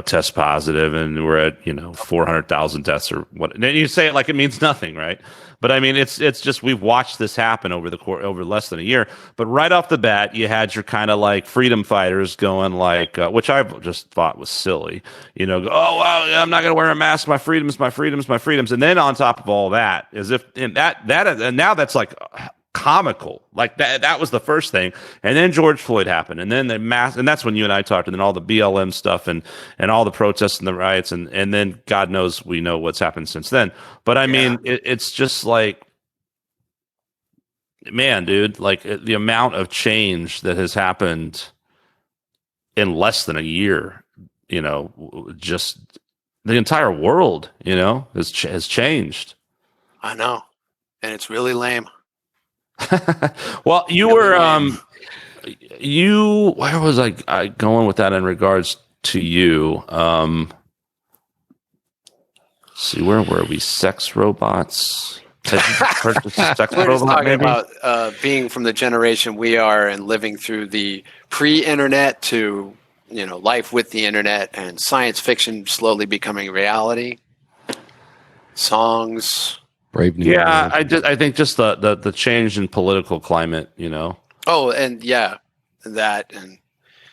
test positive, and we're at, 400,000 deaths or what. And you say it like it means nothing, right? But I mean, it's just, we've watched this happen over less than a year. But right off the bat, you had your kind of like freedom fighters going like, which I just thought was silly, oh, well, I'm not going to wear a mask. My freedoms, my freedoms, my freedoms. And then on top of all that, as if and now that's like comical. Like that was the first thing. And then George Floyd happened, and then and that's when you and I talked, and then all the BLM stuff and all the protests and the riots, and then God knows we know what's happened since then. But I mean, it's just like, man, dude, like the amount of change that has happened in less than a year, just the entire world, has changed.
I know. And it's really lame.
Well, you were where was I going with that in regards to you? See, where were we? Sex robots. Have you purchased a sex
We're just
robot?
talking
Maybe.
about being from the generation we are and living through the pre-internet to life with the internet and science fiction slowly becoming reality. Songs.
Brave New
Yeah,
World.
I think just the change in political climate.
Oh, and that, and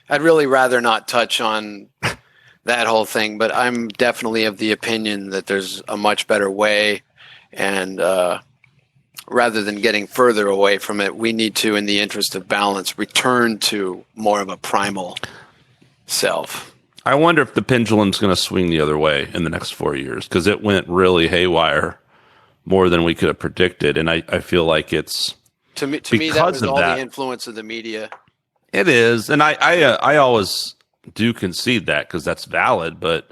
I'd really rather not touch on that whole thing, but I'm definitely of the opinion that there's a much better way, and rather than getting further away from it, we need to, in the interest of balance, return to more of a primal self.
I wonder if the pendulum's going to swing the other way in the next 4 years, because it went really haywire more than we could have predicted, and I feel like it's
To me, that
because
was
of
all
that.
the influence of the media.
It is, and I always do concede that because that's valid. But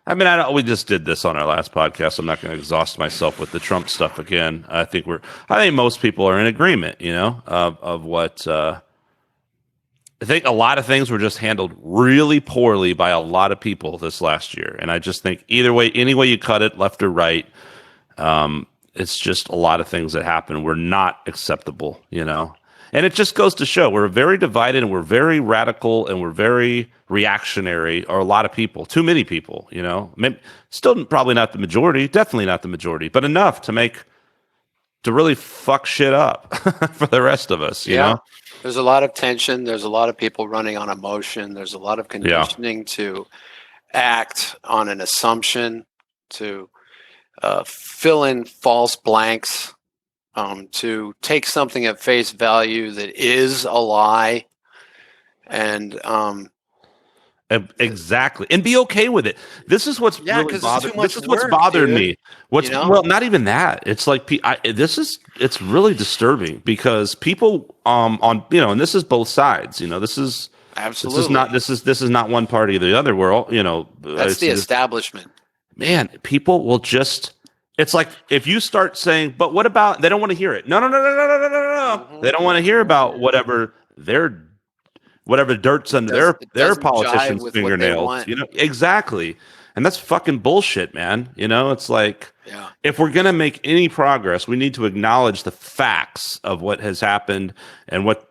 I mean, we just did this on our last podcast. I'm not going to exhaust myself with the Trump stuff again. I think most people are in agreement, of what. I think a lot of things were just handled really poorly by a lot of people this last year, and I just think either way, any way you cut it, left or right, it's just a lot of things that happened were not acceptable, And it just goes to show we're very divided and we're very radical and we're very reactionary, or a lot of people, too many people, Still probably not the majority, definitely not the majority, but enough to really fuck shit up for the rest of us, you know?
There's a lot of tension. There's a lot of people running on emotion. There's a lot of conditioning to act on an assumption, to fill in false blanks, to take something at face value that is a lie, and
exactly, and be okay with it. This is what's really bothering me. Well, not even that. It's like it's really disturbing because people and this is both sides. This is
absolutely
this is not one party or the other. We're all
that's the establishment.
Man, people will just. It's like if you start saying, "But what about?" They don't want to hear it. No. Mm-hmm. They don't want to hear about whatever dirt's under their politicians' fingernails. Exactly, and that's fucking bullshit, man. It's like if we're gonna make any progress, we need to acknowledge the facts of what has happened and what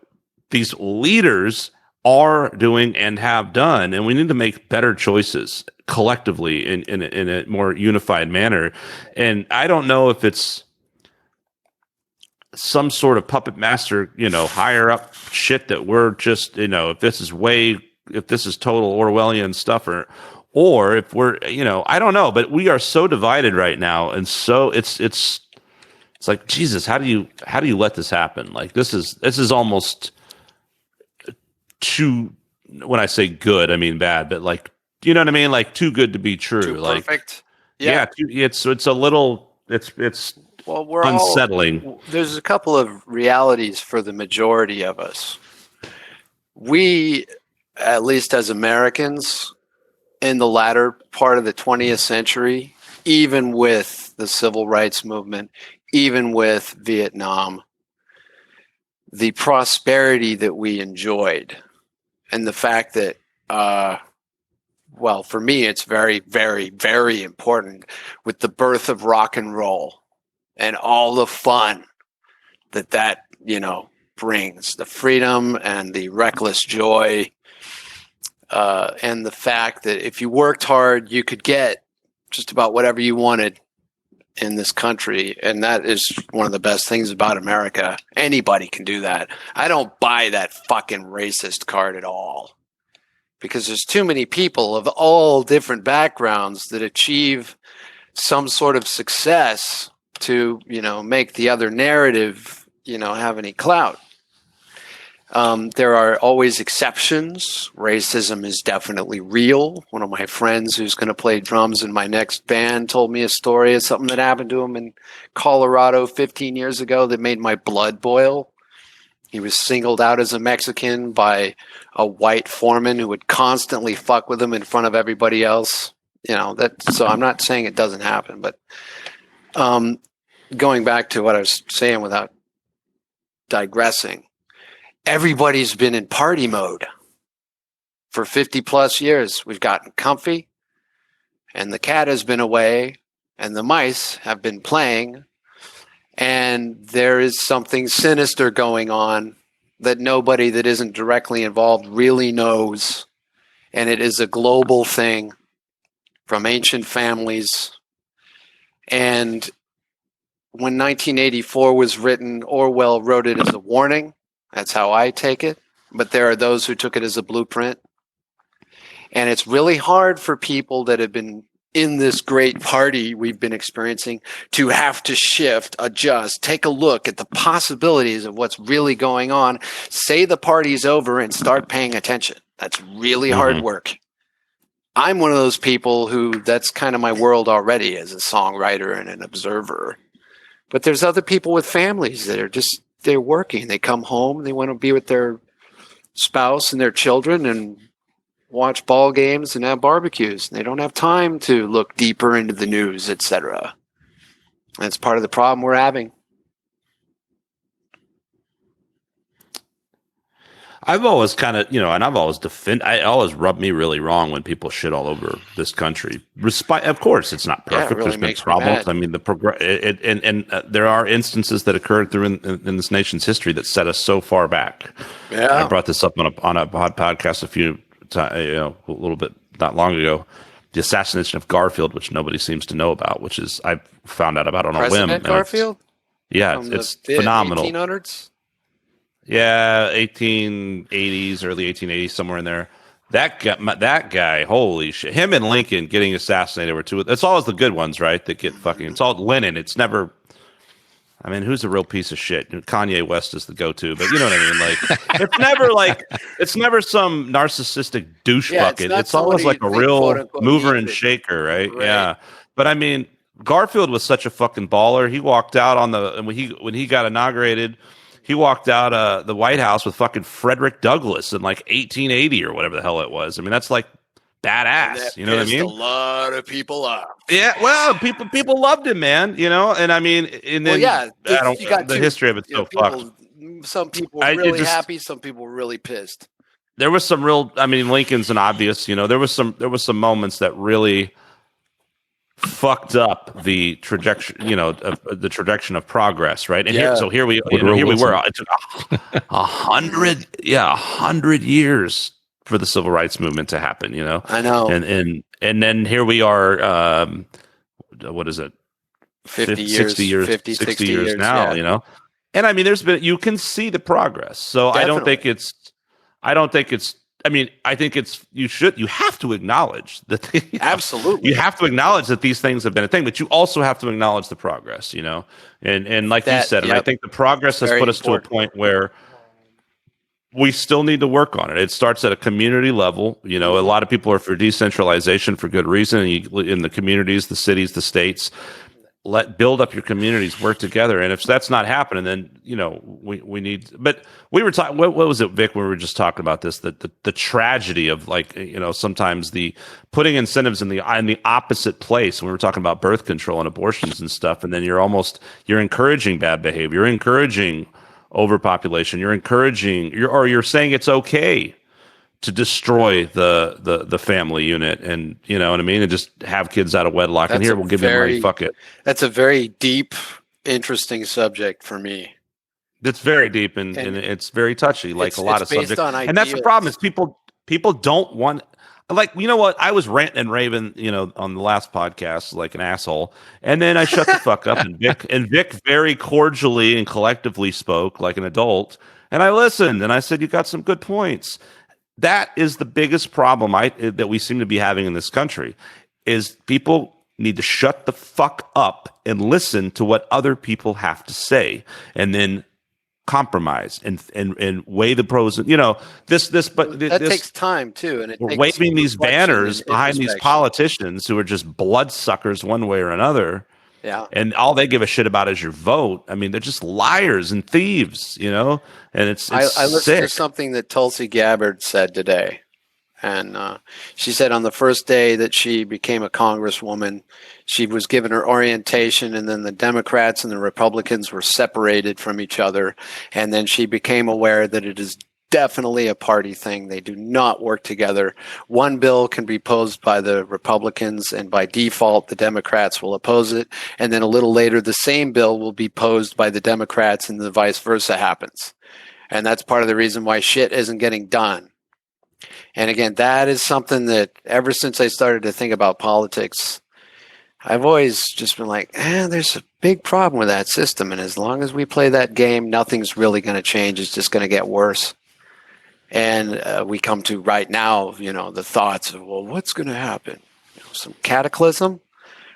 these leaders are doing and have done, and we need to make better choices collectively in a more unified manner. And I don't know if it's some sort of puppet master, higher up shit that we're just, if this is total Orwellian stuff or if we're, I don't know, but we are so divided right now. And so it's like, Jesus, how do you let this happen? Like, this is almost too, when I say good, I mean bad, but like, you know what I mean? Like too good to be true.
Too
like
perfect.
It's a little, it's
we're
unsettling.
There's a couple of realities for the majority of us. We, at least as Americans, in the latter part of the 20th century, even with the civil rights movement, even with Vietnam, the prosperity that we enjoyed, and the fact that, for me, it's very, very, very important with the birth of rock and roll and all the fun that brings, the freedom and the reckless joy, and the fact that if you worked hard, you could get just about whatever you wanted in this country. And that is one of the best things about America. Anybody can do that. I don't buy that fucking racist card at all, because there's too many people of all different backgrounds that achieve some sort of success to, make the other narrative, have any clout. There are always exceptions. Racism is definitely real. One of my friends who's going to play drums in my next band told me a story of something that happened to him in Colorado 15 years ago that made my blood boil. He was singled out as a Mexican by a white foreman who would constantly fuck with him in front of everybody else. So I'm not saying it doesn't happen, but going back to what I was saying without digressing, everybody's been in party mode for 50 plus years. We've gotten comfy and the cat has been away and the mice have been playing, and there is something sinister going on that nobody that isn't directly involved really knows. And it is a global thing from ancient families. And when 1984 was written, Orwell wrote it as a warning. That's how I take it. But there are those who took it as a blueprint. And it's really hard for people that have been in this great party we've been experiencing to have to shift, adjust, take a look at the possibilities of what's really going on, say the party's over, and start paying attention. That's really hard work. I'm one of those people who that's kind of my world already as a songwriter and an observer. But there's other people with families that are they're working. They come home, they want to be with their spouse and their children and watch ball games and have barbecues. They don't have time to look deeper into the news, etc. That's part of the problem we're having.
I've always kind of, and I've always it always rubbed me really wrong when people shit all over this country. Of course, it's not perfect.
Yeah, it really
There's been
makes me
problems.
mad.
I mean, there are instances that occurred in this nation's history that set us so far back.
Yeah.
I brought this up on a podcast a little bit not long ago. The assassination of Garfield, which nobody seems to know about, which is I found out about on
President
a whim.
Garfield?
It's phenomenal.
1800s?
Yeah, 1880s, early 1880s, somewhere in there. That guy, holy shit! Him and Lincoln getting assassinated were two. It's always the good ones, right? That get fucking. It's all Lenin. It's never. I mean, who's a real piece of shit? Kanye West is the go-to, but you know what I mean. Like, it's never some narcissistic douche bucket. It's always like a real mover and shaker, right? Yeah. But I mean, Garfield was such a fucking baller. He walked out when he got inaugurated. He walked out the White House with fucking Frederick Douglass in like 1880 or whatever the hell it was. I mean, that's like badass. You know what I mean?
A lot of people off.
Yeah, well, people loved him, man. And I mean, and then the history of it's so fucked.
Some people were really happy, some people were really pissed.
There was some real. I mean, Lincoln's an obvious. There was some moments that really fucked up the trajectory, the trajectory of progress, right? And here we were. It took 100 years for the civil rights movement to happen.
I know.
And then here we are. What is it?
50 years,
60 years, 60 years now.
Yeah.
And I mean, you can see the progress. So
Definitely.
I think you have to acknowledge that.
Absolutely.
You have to acknowledge that these things have been a thing, but you also have to acknowledge the progress, and like you said, and I think the progress has put us to a point where we still need to work on it. It starts at a community level. A lot of people are for decentralization for good reason. In the communities, the cities, the states, build up your communities, work together. And if that's not happening, then we need. But we were talking. What was it, Vic? When we were just talking about this, the tragedy of sometimes the putting incentives in the opposite place. When we were talking about birth control and abortions and stuff, and then you're encouraging bad behavior, you're encouraging overpopulation, you're saying it's okay to destroy the family unit, and you know what I mean, and just have kids out of wedlock. And here we'll give you money. Fuck it.
That's a very deep, interesting subject for me.
It's very deep and it's very touchy, like a lot of subjects. And that's the problem is people don't want. Like, you know what? I was ranting and raving, on the last podcast like an asshole, and then I shut the fuck up. And Vic very cordially and collectively spoke like an adult, and I listened and I said, "You got some good points." That is the biggest problem that we seem to be having in this country, is people need to shut the fuck up and listen to what other people have to say, and then compromise and weigh the pros. And that
takes time too. And
we're waving these banners behind these politicians who are just bloodsuckers one way or another.
Yeah.
And all they give a shit about is your vote. I mean, they're just liars and thieves, and it's
I listened
sick.
to something that Tulsi Gabbard said today. And she said on the first day that she became a congresswoman, she was given her orientation, and then the Democrats and the Republicans were separated from each other. And then she became aware that it is definitely a party thing. They do not work together. One bill can be posed by the Republicans, and by default, the Democrats will oppose it. And then a little later, the same bill will be posed by the Democrats, and the vice versa happens. And that's part of the reason why shit isn't getting done. And again, that is something that ever since I started to think about politics, I've always just been like, there's a big problem with that system. And as long as we play that game, nothing's really going to change. It's just going to get worse. And we come to right now, the thoughts of, well, what's going to happen? Some cataclysm?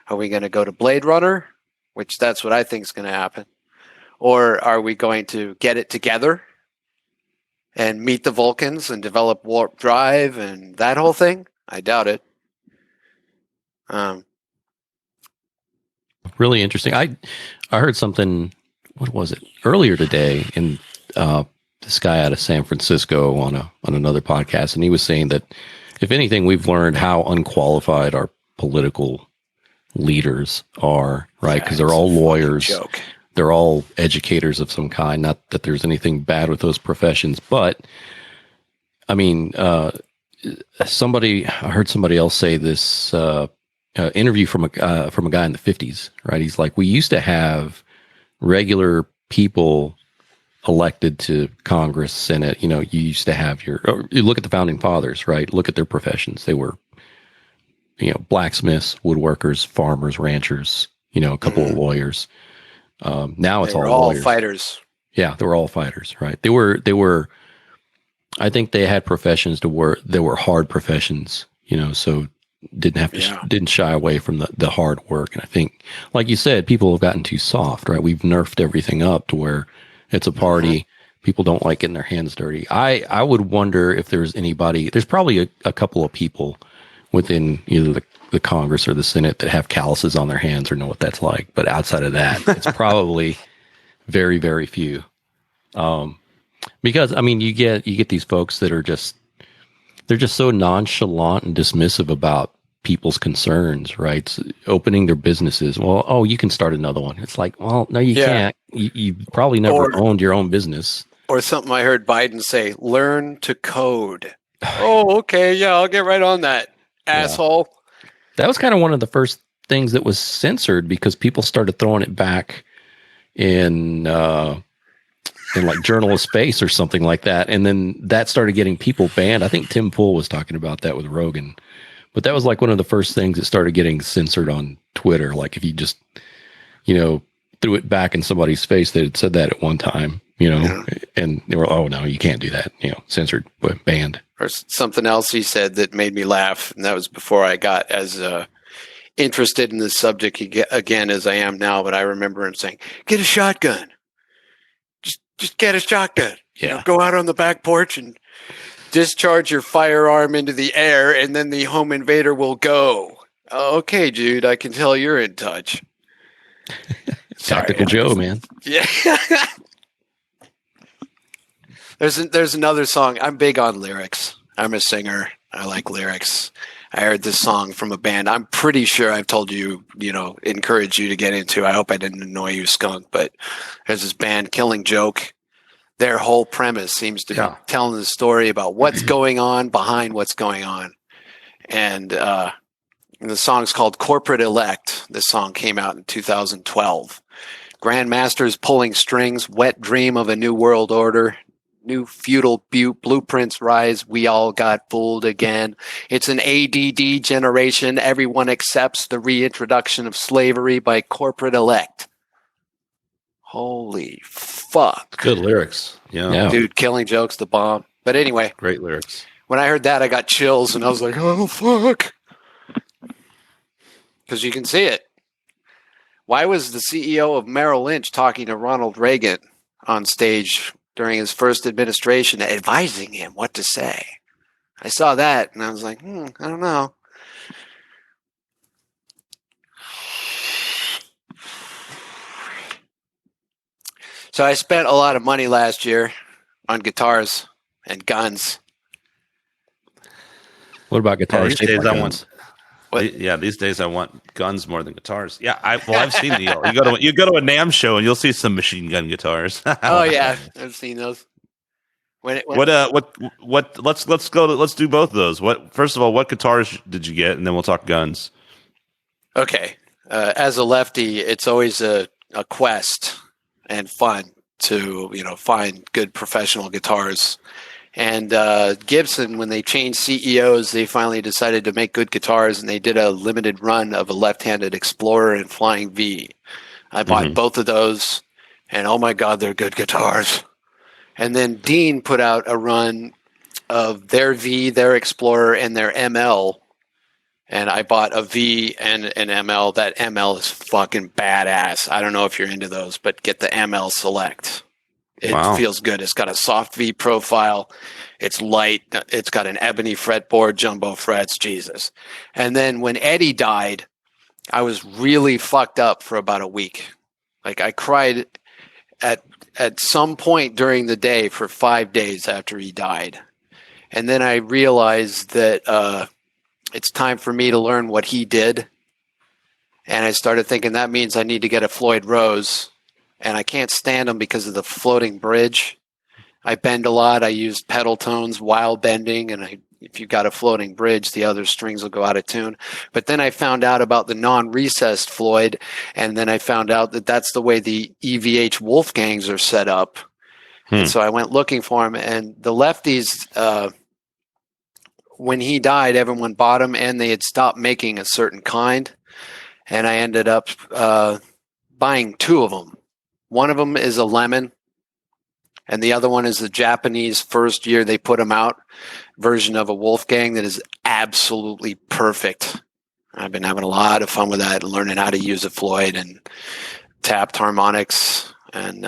Are we going to go to Blade Runner? Which that's what I think is going to happen. Or are we going to get it together and meet the Vulcans and develop warp drive and that whole thing? I doubt it.
Really interesting. I heard something, what was it, earlier today, in this guy out of San Francisco on another podcast, and he was saying that if anything, we've learned how unqualified our political leaders are, right? Because they're all lawyers.
Joke.
They're all educators of some kind. Not that there's anything bad with those professions, but I mean, I heard somebody else say this interview from a guy in the 50s, right? He's like, we used to have regular people elected to Congress, Senate. You used to have you look at the founding fathers, right? Look at their professions. They were, blacksmiths, woodworkers, farmers, ranchers, a couple of lawyers. Now it's all lawyers.
Fighters. Yeah,
they were all fighters, right? They were, I think they had professions there were hard professions, so didn't have to, didn't shy away from the hard work. And I think, like you said, people have gotten too soft, right? We've nerfed everything up to where it's a party. People don't like getting their hands dirty. I would wonder if there's anybody, there's probably a couple of people within either the Congress or the Senate that have calluses on their hands or know what that's like. But outside of that, it's probably very, very few. Because I mean, you get these folks that are they're just so nonchalant and dismissive about people's concerns, right? So opening their businesses. Well, you can start another one. It's like, well, no, you can't. You probably never owned your own business.
Or something I heard Biden say, learn to code. Oh, okay. Yeah, I'll get right on that, asshole.
That was kind of one of the first things that was censored because people started throwing it back in like Journal of Space or something like that. And then that started getting people banned. I think Tim Pool was talking about that with Rogan. But that was like one of the first things that started getting censored on Twitter. Like if you just, threw it back in somebody's face that had said that at one time, and they were, oh, no, you can't do that, censored, banned.
Or something else he said that made me laugh. And that was before I got as interested in this subject again as I am now. But I remember him saying, get a shotgun. Just get a shotgun.
Yeah.
Go out on the back porch and discharge your firearm into the air, and then the home invader will go. Okay, Jude, I can tell you're in touch.
Tactical Joe, man.
Yeah. There's another song. I'm big on lyrics. I'm a singer. I like lyrics. I heard this song from a band I'm pretty sure I've told you, encourage you to get into. I hope I didn't annoy you, Skunk, but there's this band, Killing Joke. Their whole premise seems to be telling the story about what's going on behind what's going on. And the song's called Corporate Elect. This song came out in 2012. Grandmasters pulling strings, wet dream of a new world order. New feudal blueprints rise. We all got fooled again. It's an ADD generation. Everyone accepts the reintroduction of slavery by corporate elect. Holy fuck.
Good lyrics. Yeah.
Dude, Killing Joke's the bomb. But anyway.
Great lyrics.
When I heard that, I got chills and I was like, oh, fuck. Because you can see it. Why was the CEO of Merrill Lynch talking to Ronald Reagan on stage during his first administration, advising him what to say? I saw that and I was like, I don't know. So I spent a lot of money last year on guitars and guns.
What about guitars?
These days I want guns more than guitars. Yeah, I've seen the you go to a NAMM show and you'll see some machine gun guitars.
Oh yeah, I've seen those.
What? Let's do both of those. First of all, what guitars did you get, and then we'll talk guns.
Okay. As a lefty, it's always a quest and fun to find good professional guitars. And Gibson, when they changed CEOs, they finally decided to make good guitars, and they did a limited run of a left-handed Explorer and Flying V. I bought both of those, and oh my God, they're good guitars. And then Dean put out a run of their V, their Explorer, and their ML. And I bought a V and an ML. That ML is fucking badass. I don't know if you're into those, but get the ML Select. It feels good. It's got a soft V profile. It's light. It's got an ebony fretboard, jumbo frets. Jesus. And then when Eddie died, I was really fucked up for about a week. Like I cried at some point during the day for 5 days after he died. And then I realized that it's time for me to learn what he did. And I started thinking that means I need to get a Floyd Rose. And I can't stand them because of the floating bridge. I bend a lot. I use pedal tones while bending. And if you've got a floating bridge, the other strings will go out of tune. But then I found out about the non-recessed Floyd. And then I found out that that's the way the EVH Wolfgangs are set up. And so I went looking for them. And the lefties, when he died, everyone bought them, and they had stopped making a certain kind. And I ended up buying two of them. One of them is a lemon, and the other one is the Japanese first year they put them out version of a Wolfgang that is absolutely perfect. I've been having a lot of fun with that and learning how to use a Floyd and tapped harmonics and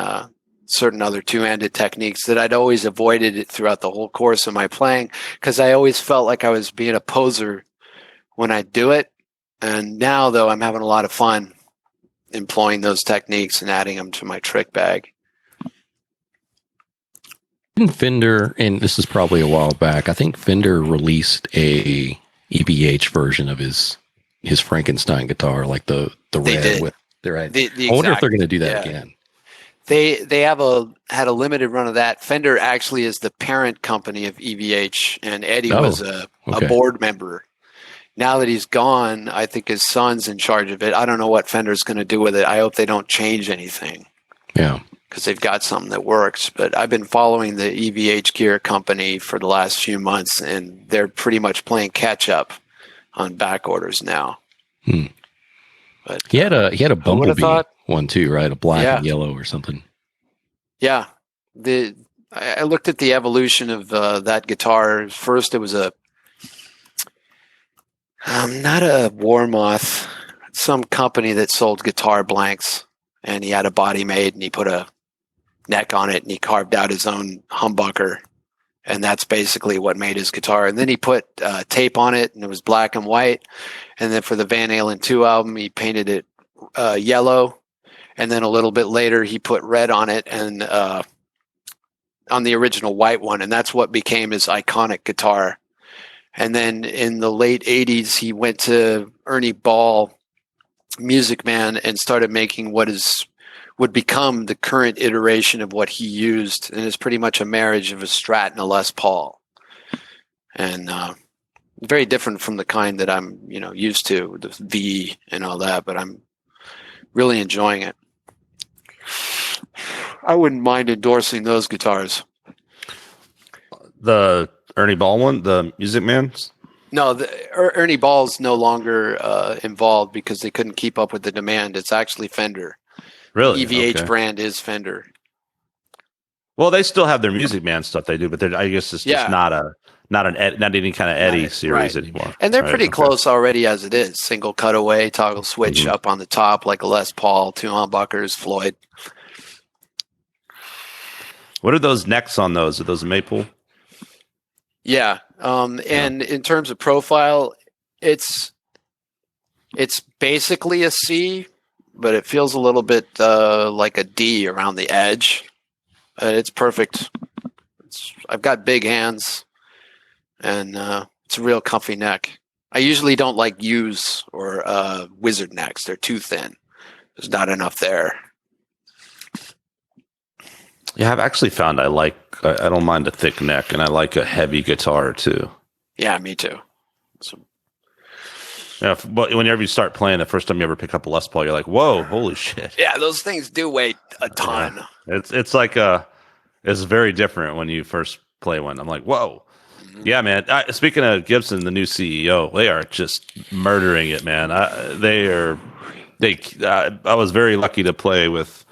certain other two-handed techniques that I'd always avoided throughout the whole course of my playing because I always felt like I was being a poser when I do it. And now, though, I'm having a lot of fun employing those techniques and adding them to my trick bag.
Fender, and this is probably a while back, I think Fender released a EVH version of his Frankenstein guitar, like the red with their I wonder if they're going to do that again.
They had a limited run of that. Fender actually is the parent company of EVH, and Eddie was a board member. Now that he's gone, I think his son's in charge of it. I don't know what Fender's going to do with it. I hope they don't change anything.
Yeah.
Because they've got something that works. But I've been following the EVH gear company for the last few months, and they're pretty much playing catch up on back orders now. But
he had a Bumblebee one too, right? A black and yellow or something.
Yeah. I looked at the evolution of that guitar. First, it was not a Warmoth, some company that sold guitar blanks, and he had a body made, and he put a neck on it, and he carved out his own humbucker, and that's basically what made his guitar. And then he put tape on it, and it was black and white. And then for the Van Halen 2 album, he painted it yellow, and then a little bit later, he put red on it, and on the original white one, and that's what became his iconic guitar. And then in the late 80s, he went to Ernie Ball, Music Man, and started making what would become the current iteration of what he used. And it's pretty much a marriage of a Strat and a Les Paul. And very different from the kind that I'm used to, the V and all that, but I'm really enjoying it. I wouldn't mind endorsing those guitars.
The Ernie Ball one, the Music Man?
No, Ernie Ball's no longer involved because they couldn't keep up with the demand. It's actually Fender.
Really?
EVH brand is Fender.
Well, they still have their Music Man stuff they do, but I guess it's just not any kind of Eddie series anymore.
And they're pretty close already as it is. Single cutaway, toggle switch up on the top like a Les Paul, two humbuckers, Floyd.
What are those necks on those? Are those maple?
Yeah. And in terms of profile, it's basically a C, but it feels a little bit like a D around the edge. It's perfect. I've got big hands, and it's a real comfy neck. I usually don't like U's or wizard necks. They're too thin. There's not enough there.
Yeah, I've actually found I don't mind a thick neck, and I like a heavy guitar too.
Yeah, me too. So,
Yeah, but whenever you start playing, the first time you ever pick up a Les Paul, you're like, "Whoa, holy shit!"
yeah, those things do weigh a ton.
Yeah. It's very different when you first play one. I'm like, "Whoa." Yeah, man. Speaking of Gibson, the new CEO, they are just murdering it, man. I was very lucky to play with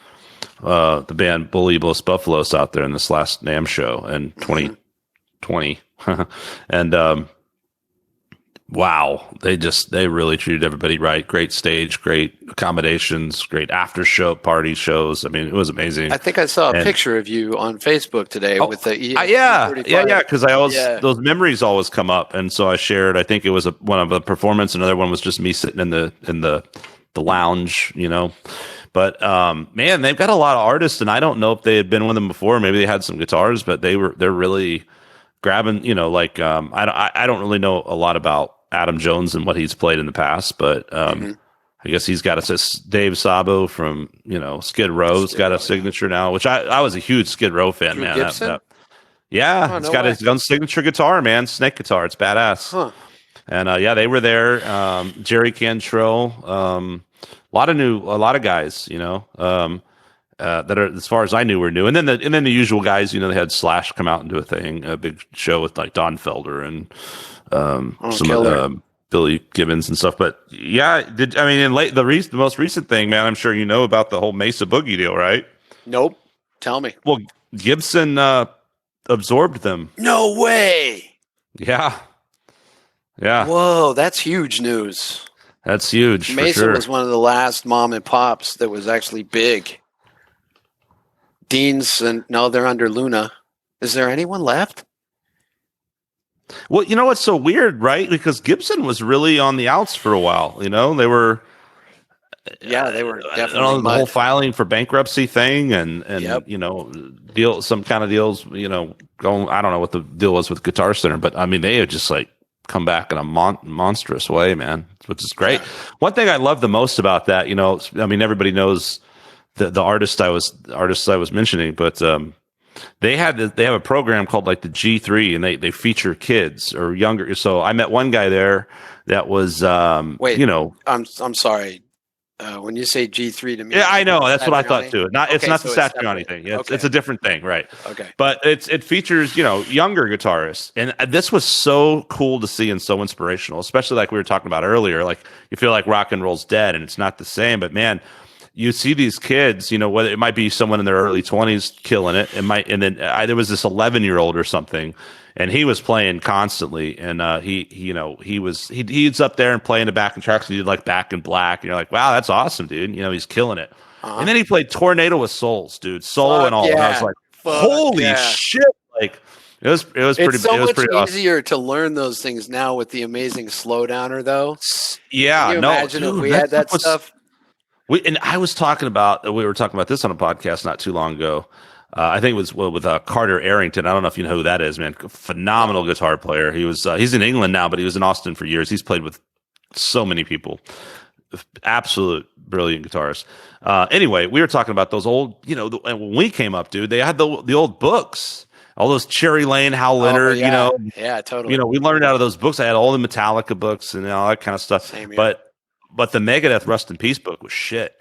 the band Bully Los Buffalos out there in this last NAMM show in 2020, and wow, they really treated everybody right. Great stage, great accommodations, great after show party shows. I mean, it was amazing.
I think I saw a picture of you on Facebook today with the
yeah, because those memories always come up, and so I shared. I think it was one of a performance, another one was just me sitting in the lounge, you know. But man, they've got a lot of artists, and I don't know if they had been with them before. Maybe they had some guitars, but they're really grabbing. You know, like I don't really know a lot about Adam Jones and what he's played in the past, but I guess he's got Dave Sabo from Skid Row's got a signature now, which I was a huge Skid Row fan, man. Yeah, it's got his own signature guitar, man, snake guitar. It's badass.
Huh.
And they were there. Jerry Cantrell, a lot of guys, that are, as far as I knew, were new. And then the usual guys, they had Slash come out and do a big show with like Don Felder and Billy Gibbons and stuff. But yeah, the most recent thing, man, I'm sure you know about the whole Mesa Boogie deal, right?
Nope. Tell me.
Well, Gibson absorbed them.
No way.
Yeah. Yeah.
Whoa, that's huge news.
That's huge.
Mesa was one of the last mom and pops that was actually big. Dean's, and no, they're under Luna. Is there anyone left?
Well, you know what's so weird, right? Because Gibson was really on the outs for a while. They were.
Yeah, they were definitely
the whole filing for bankruptcy thing, and
yep.
Some kind of deals. Going. I don't know what the deal was with Guitar Center, but I mean, they had just like come back in a monstrous way, man, which is great. Yeah. One thing I love the most about that, everybody knows the artists I was mentioning, but they have a program called like the G3, and they feature kids or younger. So I met one guy there that was I'm
sorry. When you say G3 to me,
yeah, I know that's what I thought too. It's not the Satriani thing.
Okay.
It's a different thing, right?
Okay.
But it features younger guitarists, and this was so cool to see and so inspirational, especially like we were talking about earlier. Like you feel like rock and roll's dead, and it's not the same. But man, you see these kids, whether it might be someone in their early 20s killing it, there was this 11-year-old or something, and he was playing constantly, and he's up there and playing the backing tracks. He did like Back in Black, and you're like, wow, that's awesome, dude. He's killing it. And then he played Tornado with Souls, dude, solo and all. Yeah. And I was like, holy shit! Like it was pretty.
It's so much
awesome.
easier to learn those things now with the amazing Slowdowner, though.
Yeah,
Can you imagine if we had that stuff.
We were talking about this on a podcast not too long ago. I think it was with Carter Arrington. I don't know if you know who that is, man. Phenomenal guitar player. He's in England now, but he was in Austin for years. He's played with so many people. Absolute brilliant guitarist. Anyway, we were talking about those old, when we came up, dude, they had the old books. All those Cherry Lane, Hal Leonard,
Yeah, totally.
We learned out of those books. I had all the Metallica books and all that kind of stuff.
Same here.
But the Megadeth Rust in Peace book was shit.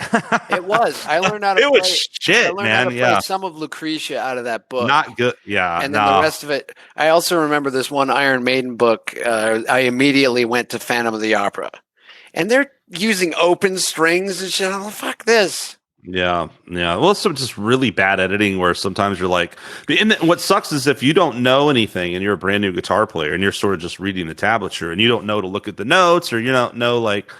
It was. I learned how to
play. It was shit,
I learned
man.
How to play some of Lucretia out of that book.
Not good. Yeah.
And then the rest of it. I also remember this one Iron Maiden book. I immediately went to Phantom of the Opera. And they're using open strings and shit. Oh, fuck this.
Yeah. Well, it's some just really bad editing where sometimes you're like, and what sucks is if you don't know anything and you're a brand new guitar player and you're sort of just reading the tablature and you don't know to look at the notes, or you don't know, like,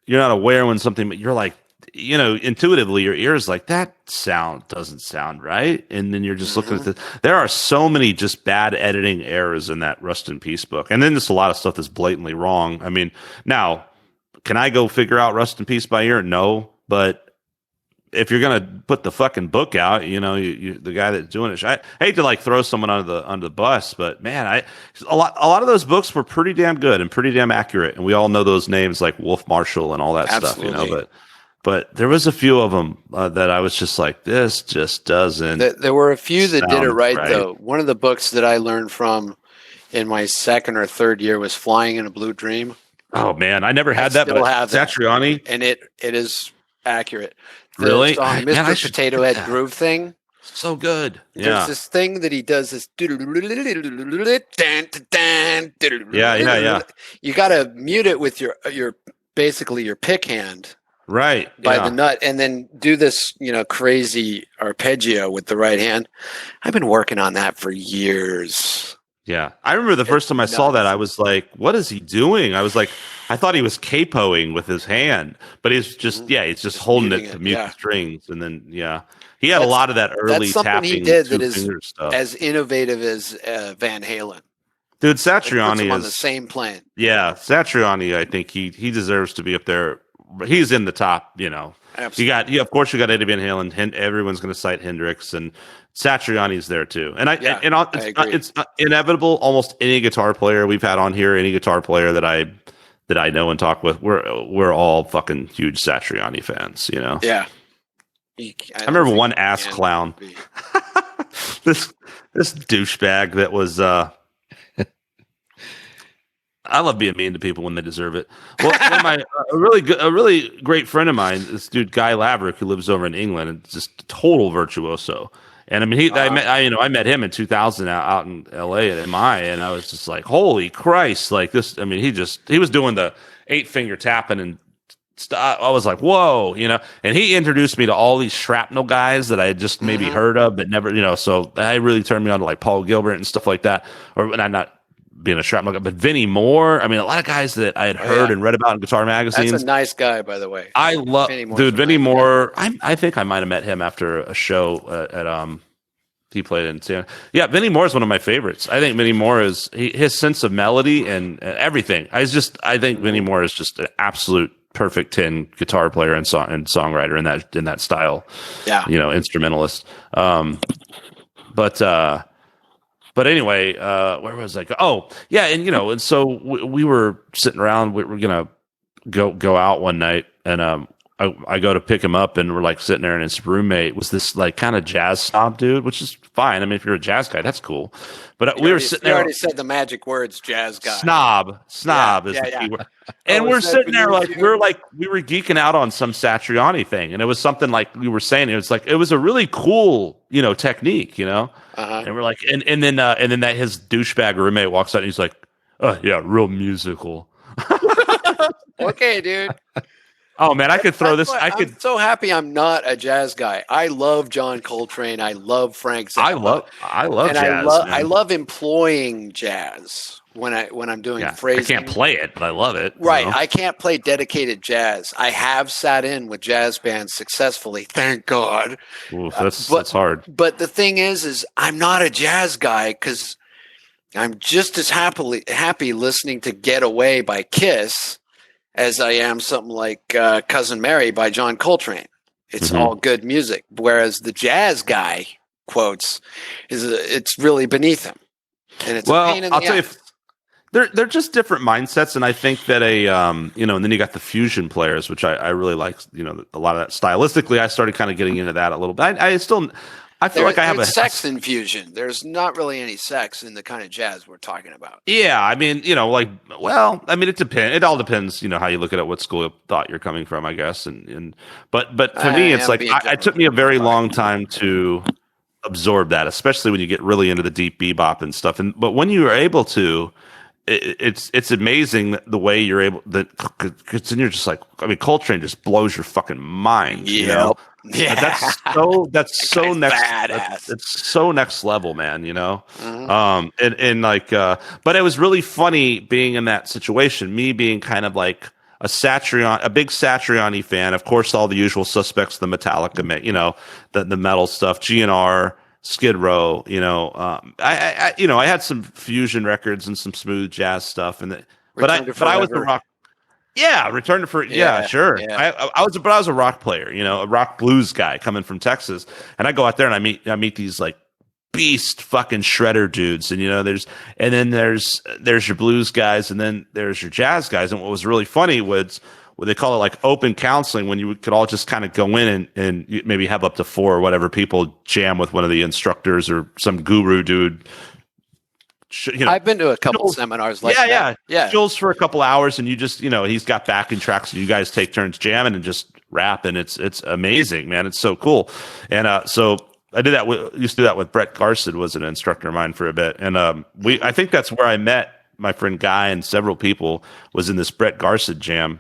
you're not aware when something, but you're like, intuitively your ears like, that sound doesn't sound right. And then you're just looking at there are so many just bad editing errors in that Rust in Peace book. And then there's a lot of stuff that's blatantly wrong. I mean, now, can I go figure out Rust in Peace by ear? No, but if you're gonna put the fucking book out, you the guy that's doing it. I hate to like throw someone under the bus, but man, a lot of those books were pretty damn good and pretty damn accurate, and we all know those names like Wolf Marshall and all that
Absolutely.
stuff, but there was a few of them that I was just like, this just doesn't.
There were a few that did it
sound
right, though. One of the books that I learned from in my second or third year was Flying in a Blue Dream.
Oh man, I never had that, but Satriani,
and it is accurate. The
really,
song, Mr. Potato Head Groove thing.
So good.
There's this thing that he does. This.
Yeah.
You got to mute it with your basically your pick hand.
Right.
By the nut, and then do this, crazy arpeggio with the right hand. I've been working on that for years.
Yeah. I remember the first time I saw that, I was like, what is he doing? I thought he was capoing with his hand, but he's just holding it to mute the strings. And then, he had a lot of that early tapping.
He did that is
stuff.
As innovative as Van Halen.
Dude, Satriani is
on the same plane.
Yeah. Satriani, I think he deserves to be up there. He's in the top, Absolutely. Of course you got Eddie Van Halen. Everyone's going to cite Hendrix, and Satriani's there too. And I agree. It's inevitable. Almost any guitar player we've had on here, any guitar player that I know and talk with, we're all fucking huge Satriani fans.
Yeah.
I remember one ass clown, this douchebag that was. I love being mean to people when they deserve it. Well, a really great friend of mine, this dude Guy Laverick, who lives over in England, and just a total virtuoso. And I mean, I met him in 2000 out in LA at MI, and I was just like, holy Christ, like this. I mean, he was doing the 8-finger tapping and stuff. I was like, whoa, and he introduced me to all these shrapnel guys that I had just maybe heard of, but never, so that really turned me on to like Paul Gilbert and stuff like that. Or not being a shrapnel guy, but Vinnie Moore. I mean, a lot of guys that I had heard and read about in guitar magazines.
That's a nice guy, by the way.
I love, Vinnie Moore. I think I might have met him after a show at he played in San. Yeah, Vinnie Moore is one of my favorites. I think Vinnie Moore is his sense of melody and everything. I think Vinnie Moore is just an absolute perfect 10 guitar player and songwriter in that style.
Yeah,
instrumentalist. But anyway, where was I? Oh, yeah, and so we were sitting around. We were gonna go out one night, and I go to pick him up, and we're like sitting there, and his roommate was this like kind of jazz snob dude, which is fine. I mean, if you're a jazz guy, that's cool. But we were sitting there.
You already said the magic words, jazz guy.
Snob is the key word. And we're sitting there we were geeking out on some Satriani thing, and it was something like we were saying. It was like it was a really cool, technique, And we're like, and then that his douchebag roommate walks out, and he's like, "Oh yeah, real musical."
Okay, dude.
Oh man, I could throw this.
I'm so happy I'm not a jazz guy. I love John Coltrane. I love Frank Zappa.
I love
and
jazz.
I love employing jazz when I'm doing phrasing.
I can't play it, but I love it.
Right. I can't play dedicated jazz. I have sat in with jazz bands successfully, thank God.
Oof, that's hard.
But the thing is I'm not a jazz guy because I'm just as happy listening to Get Away by Kiss as I am something like Cousin Mary by John Coltrane. It's all good music. Whereas the jazz guy, quotes, it's really beneath him. And it's a pain in the ass. Tell you,
they're just different mindsets. And I think that and then you got the fusion players, which I really like, a lot of that stylistically. I started kind of getting into that a little bit. I feel like I have a
sex infusion. There's not really any sex in the kind of jazz we're talking about.
Yeah, I mean, it depends. It all depends, how you look at it, what school of thought you're coming from, I guess. But for me, it's like it took me a very long time to absorb that, especially when you get really into the deep bebop and stuff. But when you are able to, it's amazing the way you're able because then you're just like, I mean, Coltrane just blows your fucking mind.
Yeah.
Yeah, that's so next. It's so next level, man. But it was really funny being in that situation. Me being kind of like a big Satriani fan. Of course, all the usual suspects, the Metallica, the metal stuff, GNR, Skid Row. I had some fusion records and some smooth jazz stuff, but I was a rock. Yeah, Return to Forever. Yeah, sure. Yeah. I was a rock player, a rock blues guy coming from Texas, and I go out there and I meet these like beast fucking shredder dudes, and there's your blues guys, and then there's your jazz guys, and what was really funny was what they call it, like open counseling, when you could all just kind of go in and you maybe have up to 4 or whatever people jam with one of the instructors or some guru dude.
I've been to a couple seminars like that. Yeah.
Chills for a couple hours, and you just, he's got backing tracks, and you guys take turns jamming and just rap, and it's amazing, man. It's so cool. And so I did that. Used to do that with Brett Garson, was an instructor of mine for a bit, and I think that's where I met my friend Guy and several people, was in this Brett Garson jam.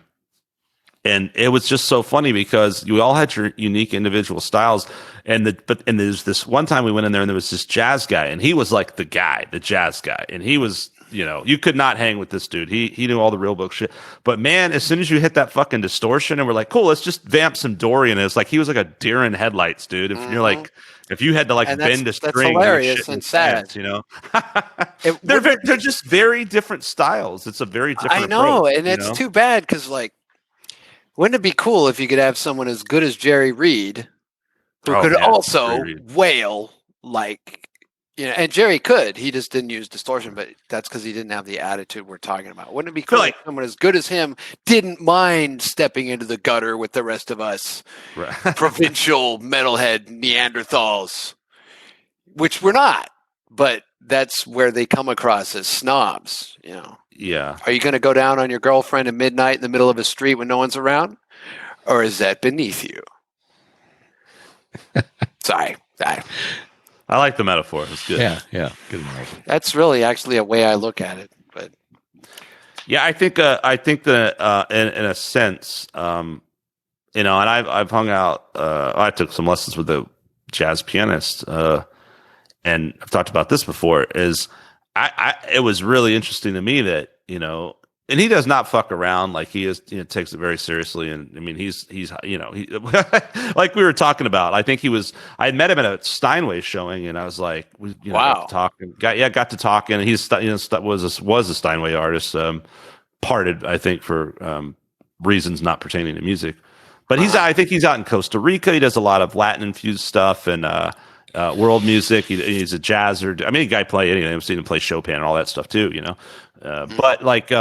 And it was just so funny because you all had your unique individual styles. And there's this one time we went in there and there was this jazz guy, and he was like the jazz guy. And he was, you could not hang with this dude. He knew all the real book shit. But man, as soon as you hit that fucking distortion and we're like, cool, let's just vamp some Dorian. And it's like, he was like a deer in headlights, dude. If you're like, if you had to like bend a string,
that's hilarious and sad.
They're just very different styles. It's a very different
I know.
approach,
and it's too bad because like, wouldn't it be cool if you could have someone as good as Jerry Reed who could also wail like, and Jerry could. He just didn't use distortion, but that's because he didn't have the attitude we're talking about. Wouldn't it be cool if someone as good as him didn't mind stepping into the gutter with the rest of us provincial metalhead Neanderthals, which we're not, but that's where they come across as snobs,
Yeah.
Are you going to go down on your girlfriend at midnight in the middle of a street when no one's around? Or is that beneath you? Sorry.
I like the metaphor. It's good.
Yeah. Good metaphor.
That's really actually a way I look at it. But
yeah, I think that in a sense, and I've hung out. I took some lessons with a jazz pianist, and I've talked about this before. Is it was really interesting to me that, and he does not fuck around. Like he is, takes it very seriously. And I mean, he's like we were talking about, I think I had met him at a Steinway showing, and I was like,
wow,
got to talking, and he's, was a Steinway artist, parted, I think, for reasons not pertaining to music, but I think he's out in Costa Rica. He does a lot of Latin infused stuff and, world music. He's a jazzer. I mean, a guy play anything. I've seen him play Chopin and all that stuff too, but like,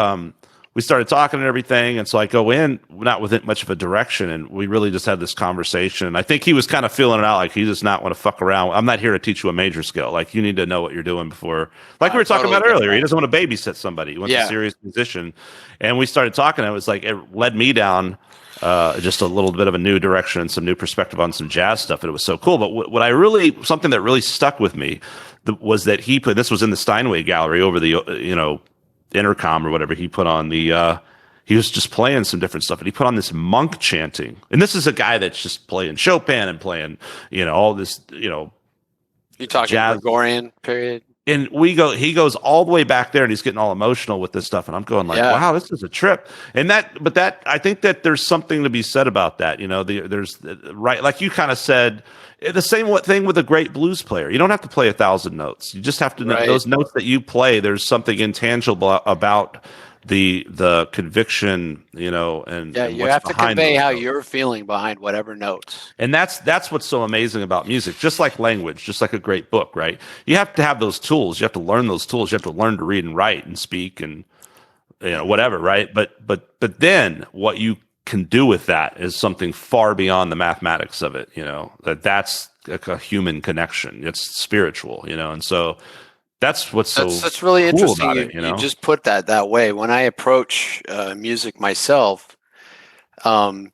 we started talking and everything. And so I go in, not with much of a direction. And we really just had this conversation. And I think he was kind of feeling it out. Like, he does not want to fuck around. I'm not here to teach you a major skill. Like, you need to know what you're doing before, like we were talking about earlier. He doesn't want to babysit somebody. He wants a serious musician. And we started talking. It was like, it led me down just a little bit of a new direction and some new perspective on some jazz stuff. And it was so cool. But something that really stuck with me was that this was in the Steinway Gallery over the, intercom or whatever. He put on he was just playing some different stuff, and he put on this monk chanting. And this is a guy that's just playing Chopin and playing, all this,
you're talking
jazz.
Gregorian period.
And he goes all the way back there, and he's getting all emotional with this stuff. And I'm going like, wow, this is a trip. And I think that there's something to be said about that. There's right. Like you kind of said, the same thing with a great blues player. You don't have to play 1,000 notes. You just have to know those notes that you play. There's something intangible about the conviction, and
you have to convey how you're feeling behind whatever notes.
And that's what's so amazing about music. Just like language, just like a great book, right? You have to have those tools. You have to learn those tools. You have to learn to read and write and speak and whatever, right? But then what you can do with that is something far beyond the mathematics of it. That's like a human connection. It's spiritual, and so. That's
really
cool
interesting.
About it,
you just put that way. When I approach music myself, I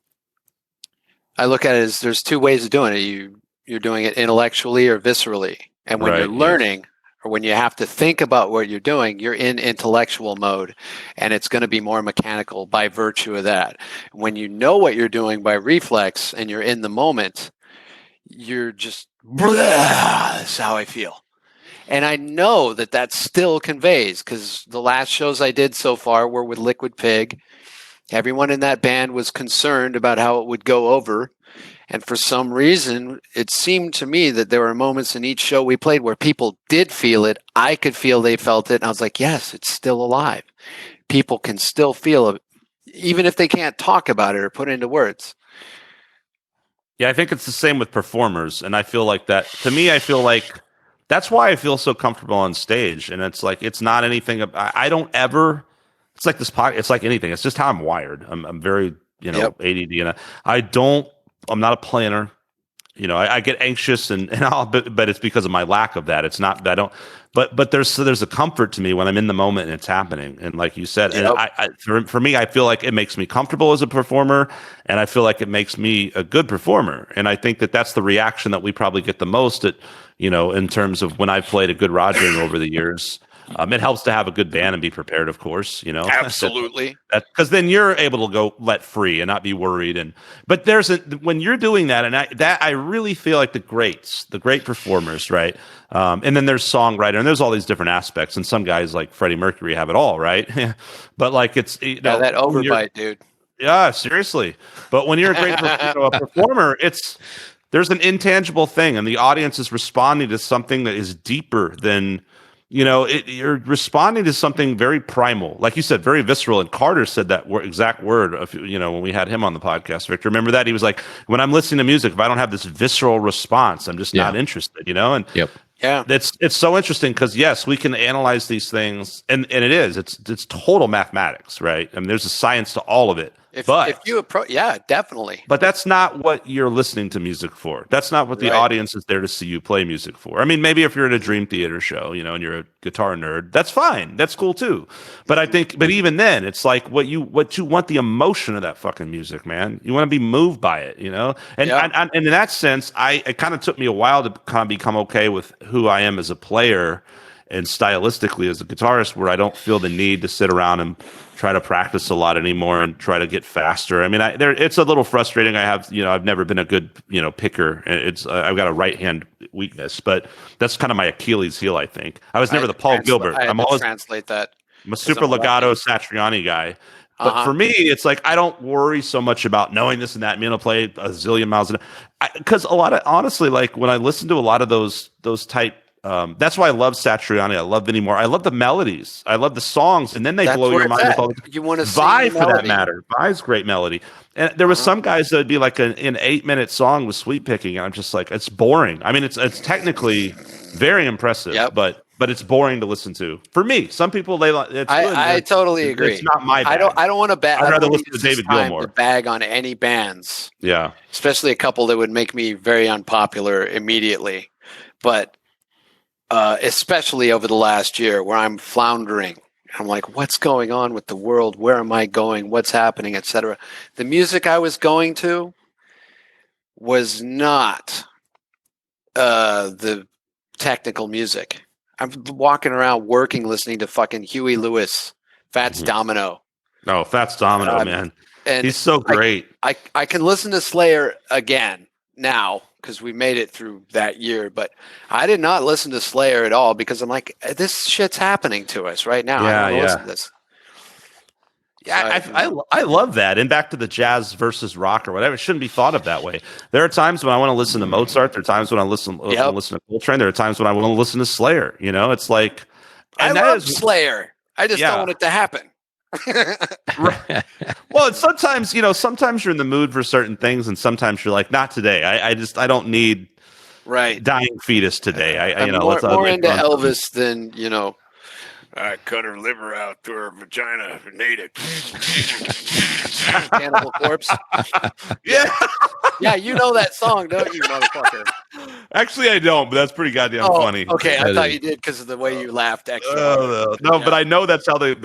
look at it as there's two ways of doing it. You're doing it intellectually or viscerally. And when you're learning or when you have to think about what you're doing, you're in intellectual mode, and it's going to be more mechanical by virtue of that. When you know what you're doing by reflex and you're in the moment, you're just, that's how I feel. And I know that still conveys, because the last shows I did so far were with Liquid Pig. Everyone in that band was concerned about how it would go over. And for some reason, it seemed to me that there were moments in each show we played where people did feel it. I could feel they felt it. And I was like, yes, it's still alive. People can still feel it, even if they can't talk about it or put it into words.
Yeah, I think it's the same with performers. And I feel like that, to me, I feel like, that's why I feel so comfortable on stage. And it's like, it's not anything. I don't ever, it's like this podcast. It's like anything. It's just how I'm wired. I'm very ADD, and I'm not a planner. I get anxious and but it's because of my lack of that. It's not that I don't, but there's a comfort to me when I'm in the moment and it's happening. And like you said, and for me, I feel like it makes me comfortable as a performer, and I feel like it makes me a good performer. And I think that that's the reaction that we probably get the most in terms of when I've played a good Rogering over the years. It helps to have a good band and be prepared, of course,
Absolutely.
Because then you're able to go let free and not be worried. But when you're doing that, and I really feel like the great performers, right? And then there's songwriter, and there's all these different aspects. And some guys like Freddie Mercury have it all, right? But like it's
that overbite, dude.
Yeah, seriously. But when you're a great a performer, there's an intangible thing, and the audience is responding to something that is deeper than. You're responding to something very primal, like you said, very visceral. And Carter said that exact word, when we had him on the podcast. Victor, remember that? He was like, when I'm listening to music, if I don't have this visceral response, I'm just not interested, And
yeah,
it's so interesting because yes, we can analyze these things, and it's total mathematics, right? I mean, there's a science to all of it.
If you approach, definitely.
But that's not what you're listening to music for. That's not what the audience is there to see you play music for. I mean, maybe if you're at a Dream Theater show, and you're a guitar nerd, that's fine. That's cool too. But but even then, it's like what you want the emotion of that fucking music, man. You want to be moved by it, And in that sense, it kind of took me a while to kind of become okay with who I am as a player and stylistically as a guitarist, where I don't feel the need to sit around and try to practice a lot anymore and try to get faster. I mean, it's a little frustrating. I've never been a good, picker. I've got a right hand weakness, but that's kind of my Achilles heel, I think. I was never the Paul Gilbert.
I'm always translate that.
I'm a super legato Satriani guy. But for me, it's like I don't worry so much about knowing this and that. I'm going to play a zillion miles an hour. Because honestly, like when I listen to a lot of those type. That's why I love Satriani. I love Vinnie Moore. I love the melodies. I love the songs, and then they blow your mind with all the
you want to
Vi for that matter. Vi's great melody. And there was some guys that would be like an 8-minute song with sweep picking, and I'm just like, it's boring. I mean, it's technically very impressive, but it's boring to listen to. For me, some people
I totally agree.
It's not my bag.
I don't want to bag.
I'd rather listen to David Gilmour.
To bag on any bands.
Yeah,
especially a couple that would make me very unpopular immediately, but. Especially over the last year where I'm floundering. I'm like, what's going on with the world? Where am I going? What's happening, etc. The music I was going to was not the technical music. I'm walking around working, listening to fucking Huey Lewis, Fats Domino.
Oh, Fats Domino, man. And he's so great.
I can listen to Slayer again now, because we made it through that year, but I did not listen to Slayer at all because I'm like, this shit's happening to us right now. I don't listen to this.
Yeah, I love that. And back to the jazz versus rock or whatever, it shouldn't be thought of that way. There are times when I want to listen to Mozart. There are times when I listen to Coltrane. There are times when I want to listen to Slayer. It's like
I love Slayer. I just don't want it to happen.
Right. Well, sometimes you're in the mood for certain things, and sometimes you're like, not today. I don't need dying fetus today.
I'm more into Elvis than I cut her liver out through her vagina and ate it. Cannibal Corpse. Yeah, you know that song, don't you, motherfucker?
Actually, I don't, but that's pretty goddamn funny.
Okay, I thought you did because of the way you laughed extra.
No, but I know that's how the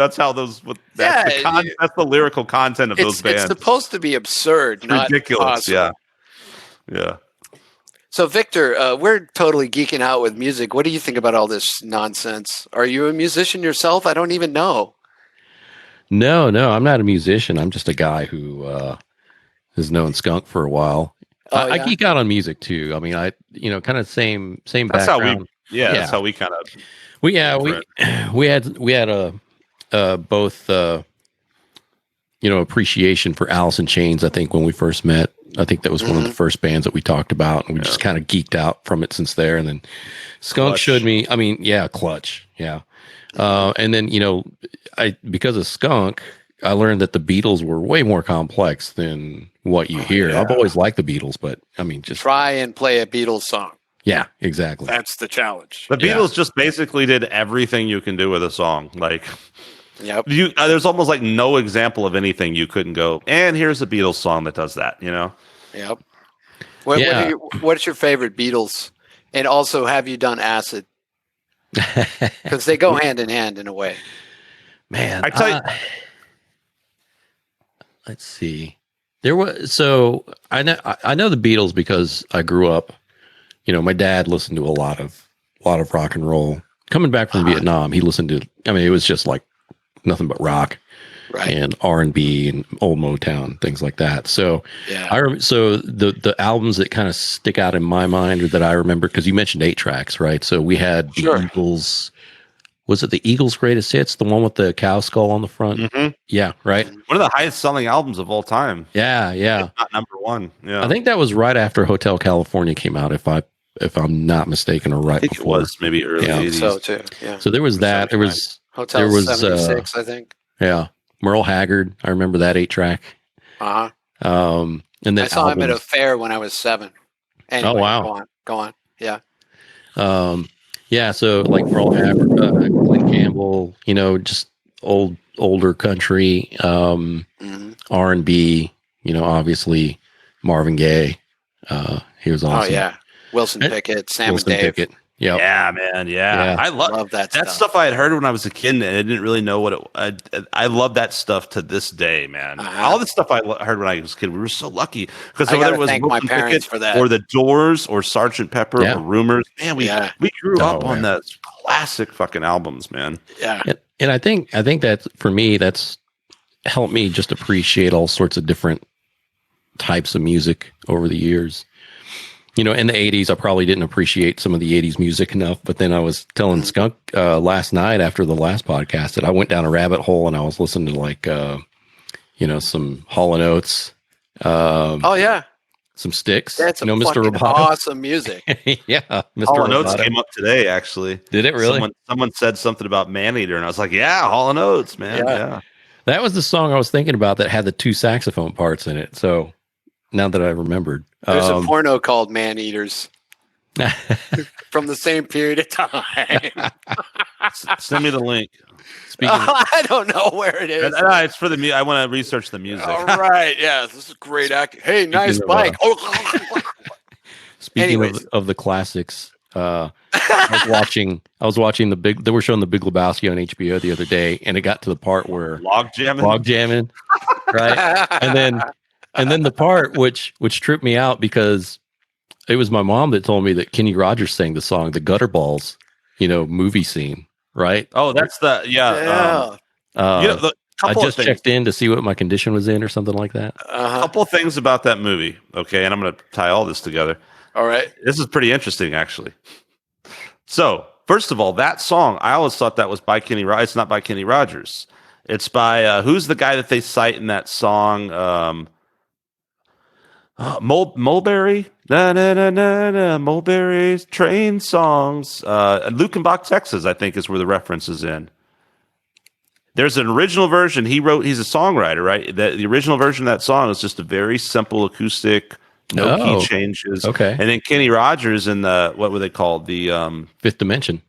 lyrical content of those bands.
It's supposed to be absurd, not
ridiculous.
Awesome.
Yeah.
So, Victor, we're totally geeking out with music. What do you think about all this nonsense? Are you a musician yourself? I don't even know.
No, I'm not a musician. I'm just a guy who has known Skunk for a while. I geek out on music too. I mean, kind of same
that's
background.
That's how we kind of.
We had both appreciation for Alice in Chains. I think when we first met. I think that was one of the first bands that we talked about, and we just kind of geeked out from it since there. And then Skunk showed me, Clutch. Yeah. And then, because of Skunk, I learned that the Beatles were way more complex than what you hear. Yeah. I've always liked the Beatles, but just
try and play a Beatles song.
Yeah, exactly.
That's the challenge.
The Beatles just basically did everything you can do with a song. Like,
Yep.
There's almost like no example of anything you couldn't go, and here's a Beatles song that does that,
Yep.
Yeah.
What's your favorite Beatles? And also, have you done acid? Because they go hand in hand in a way.
Man,
I tell you,
let's see. So I know the Beatles because I grew up. My dad listened to a lot of rock and roll. Coming back from Vietnam, he listened to. I mean, it was just like nothing but rock,
Right.
and R&B and old Motown, things like that. So
Yeah.
So the albums that kind of stick out in my mind or that I remember, because you mentioned 8-tracks, right? So we had
Sure.
the Eagles. Was it the Eagles' Greatest Hits, the one with the cow skull on the front?
Mm-hmm.
Yeah, right.
One of the highest selling albums of all time.
Yeah.
If not number one. Yeah,
I think that was right after Hotel California came out, if I'm not mistaken, or right
I think
before.
it was maybe early
Yeah.
80s.
So too. Yeah.
So there was that. There was
Hotel 76, I think.
Yeah, Merle Haggard. I remember that 8-track.
Uh-huh.
And then
I saw him at a
albums.
fair when I was 7. Anyway,
Oh, wow.
Go on. Yeah.
Yeah. So like Merle Haggard, Glenn Campbell. Just older country, R&B. Obviously Marvin Gaye. He was awesome.
Oh yeah. Wilson Pickett, Sam
Wilson
and Dave.
Pickett. Yep.
Yeah, man. Yeah. I
Love that
That
stuff.
stuff I had heard when I was a kid, and I didn't really know what it. I love that stuff to this day, man. All the stuff I heard when I was a kid, we were so lucky because
I
whether
gotta
it was
thank my
Wilson
parents
Pickett
for that.
or the Doors or Sergeant Pepper or Rumors, man, we grew up on those classic fucking albums, man.
Yeah.
And I think that for me, that's helped me just appreciate all sorts of different types of music over the years. In the 80s, I probably didn't appreciate some of the 80s music enough, but then I was telling Skunk last night after the last podcast that I went down a rabbit hole and I was listening to like, some Hall & Oates.
Oh yeah.
Some Sticks.
That's some
Mr.
fucking
Roboto.
awesome music.
Yeah. Mr.
Hall & Oates
Roboto.
came up today, actually.
Did it really?
Someone said something about Maneater, and I was like, yeah, Hall & Oates, man. Yeah.
That was the song I was thinking about that had the 2 saxophone parts in it. So now that I remembered.
There's a porno called Man Eaters from the same period of time.
Send me the link.
I don't know where it is.
It's for the I want to research the music.
All right. Yeah. This is great acting. Hey, nice bike.
Speaking of the classics, I was watching they were showing the Big Lebowski on HBO the other day, and it got to the part where log jamming, right? and then the part which tripped me out because it was my mom that told me that Kenny Rogers sang the song, the Gutter Balls, movie scene, right?
Oh, that's the
I just checked in to see what my condition was in or something like that.
A couple of things about that movie, okay, and I'm going to tie all this together.
All right.
This is pretty interesting, actually. So, first of all, that song, I always thought that was by Kenny Rogers. It's not by Kenny Rogers. It's by, who's the guy that they cite in that song? Mulberry? Mulberry's train songs. Lukenbach, Texas, I think is where the reference is in. There's an original version he wrote. He's a songwriter, right? The original version of that song is just a very simple acoustic, no key changes.
Okay.
And then Kenny Rogers in what were they called? The
Fifth Dimension.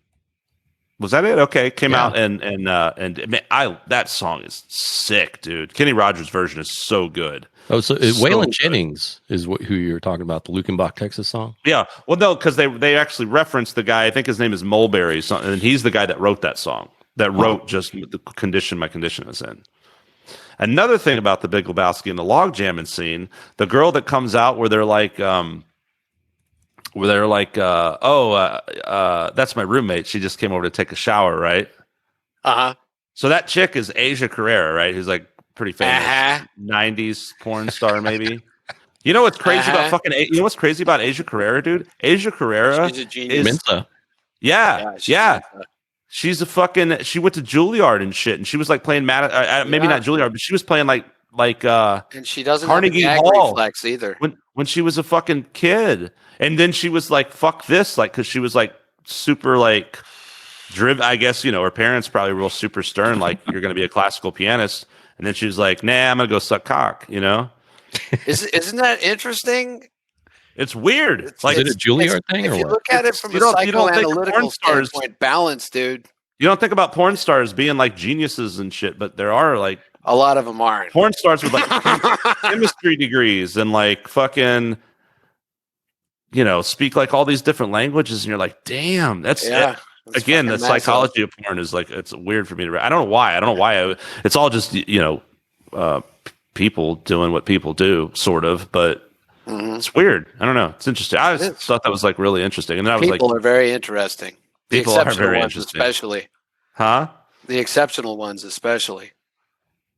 Was that it? Okay, came out and man, that song is sick, dude. Kenny Rogers' version is so good.
Oh, so Waylon Jennings is who you're talking about, the Lukenbach, Texas song?
Yeah. Well, no, because they actually referenced the guy. I think his name is Mulberry, and he's the guy that wrote that song. That wrote just the condition my condition is in. Another thing about the Big Lebowski and the log jamming scene, the girl that comes out where they're like, that's my roommate. She just came over to take a shower, right? So that chick is Asia Carrera, right? Who's like pretty famous 90s porn star, maybe. You know what's crazy about crazy about Asia Carrera, dude? Asia Carrera
She's a genius.
Mensa.
Yeah. She's a fucking. She went to Juilliard and shit, and she was like playing not Juilliard, but she was playing like
and she doesn't
Carnegie
have a gag
Hall
reflex either.
When she was a fucking kid, and then she was like, "Fuck this," like because she was like super like driven. I guess her parents probably real super stern, like you're going to be a classical pianist, and then she was like, "Nah, I'm gonna go suck cock,"
Isn't that interesting?
It's weird.
Is it a Juilliard thing?
If
or
you
what?
look at it from a psychoanalytical standpoint, balance, dude.
You don't think about porn stars being like geniuses and shit, but there are like
a lot of them aren't.
Porn stars with like chemistry degrees and like fucking, speak like all these different languages, and you're like, damn, that's again, the psychology of porn is like, it's weird for me to. I don't know why. It's all just people doing what people do, sort of, but it's weird. I don't know. It's interesting. I thought that was like really interesting, and then I was
people are very interesting.
People are very interesting,
especially.
Huh?
The exceptional ones, especially.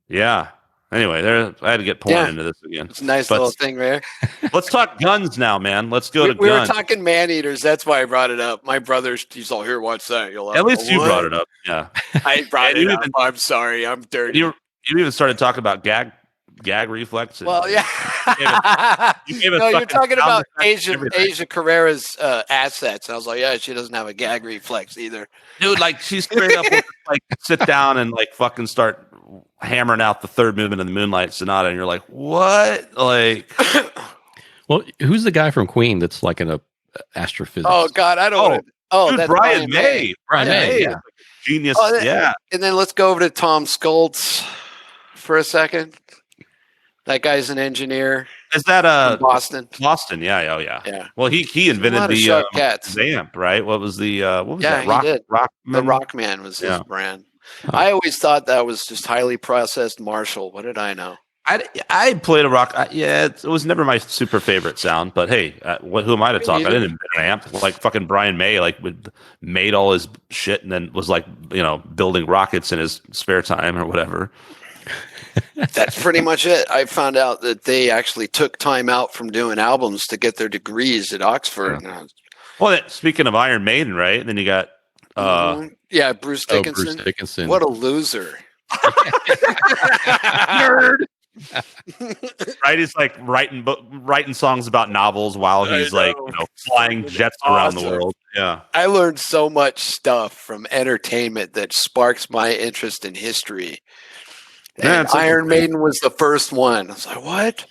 Yeah. Anyway, I had to get porn into this again.
It's a nice little thing there.
Let's talk guns now, man. Let's go to guns.
We were talking man-eaters. That's why I brought it up. My brother's, he's all, here, watch that.
At least you brought it up. Yeah.
I brought it up. I'm sorry. I'm dirty.
You even started talking about gag reflex.
Well, yeah. You're talking about Asia Carrera's assets. I was like, yeah, she doesn't have a gag reflex either.
Dude, like, she's straight up like sit down and like fucking start hammering out the third movement of the Moonlight Sonata, and you're like, what? Like,
well, who's the guy from Queen that's like an astrophysicist?
Oh God, I don't.
Dude, that's Brian May. Brian May, yeah. Genius. Yeah.
And then let's go over to Tom Scholz for a second. That guy's an engineer.
Is that
Boston?
Boston, yeah, oh yeah. Yeah. Well, he invented the Zamp, right? What was the what was that?
The Rockman was his brand. I always thought that was just highly processed Marshall. What did I know?
I played a rock. It was never my super favorite sound, but hey, who am I to talk? I didn't invent an amp. Like fucking Brian May, like made all his shit and then was like, building rockets in his spare time or whatever.
That's pretty much it. I found out that they actually took time out from doing albums to get their degrees at Oxford.
Yeah. Well, speaking of Iron Maiden, right? And then you got
Bruce Dickinson.
Bruce Dickinson.
What a loser.
Nerd. Right? He's like writing songs about novels while he's like flying jets around the world. Yeah.
I learned so much stuff from entertainment that sparks my interest in history. And Iron Maiden was the first one. I was like, what?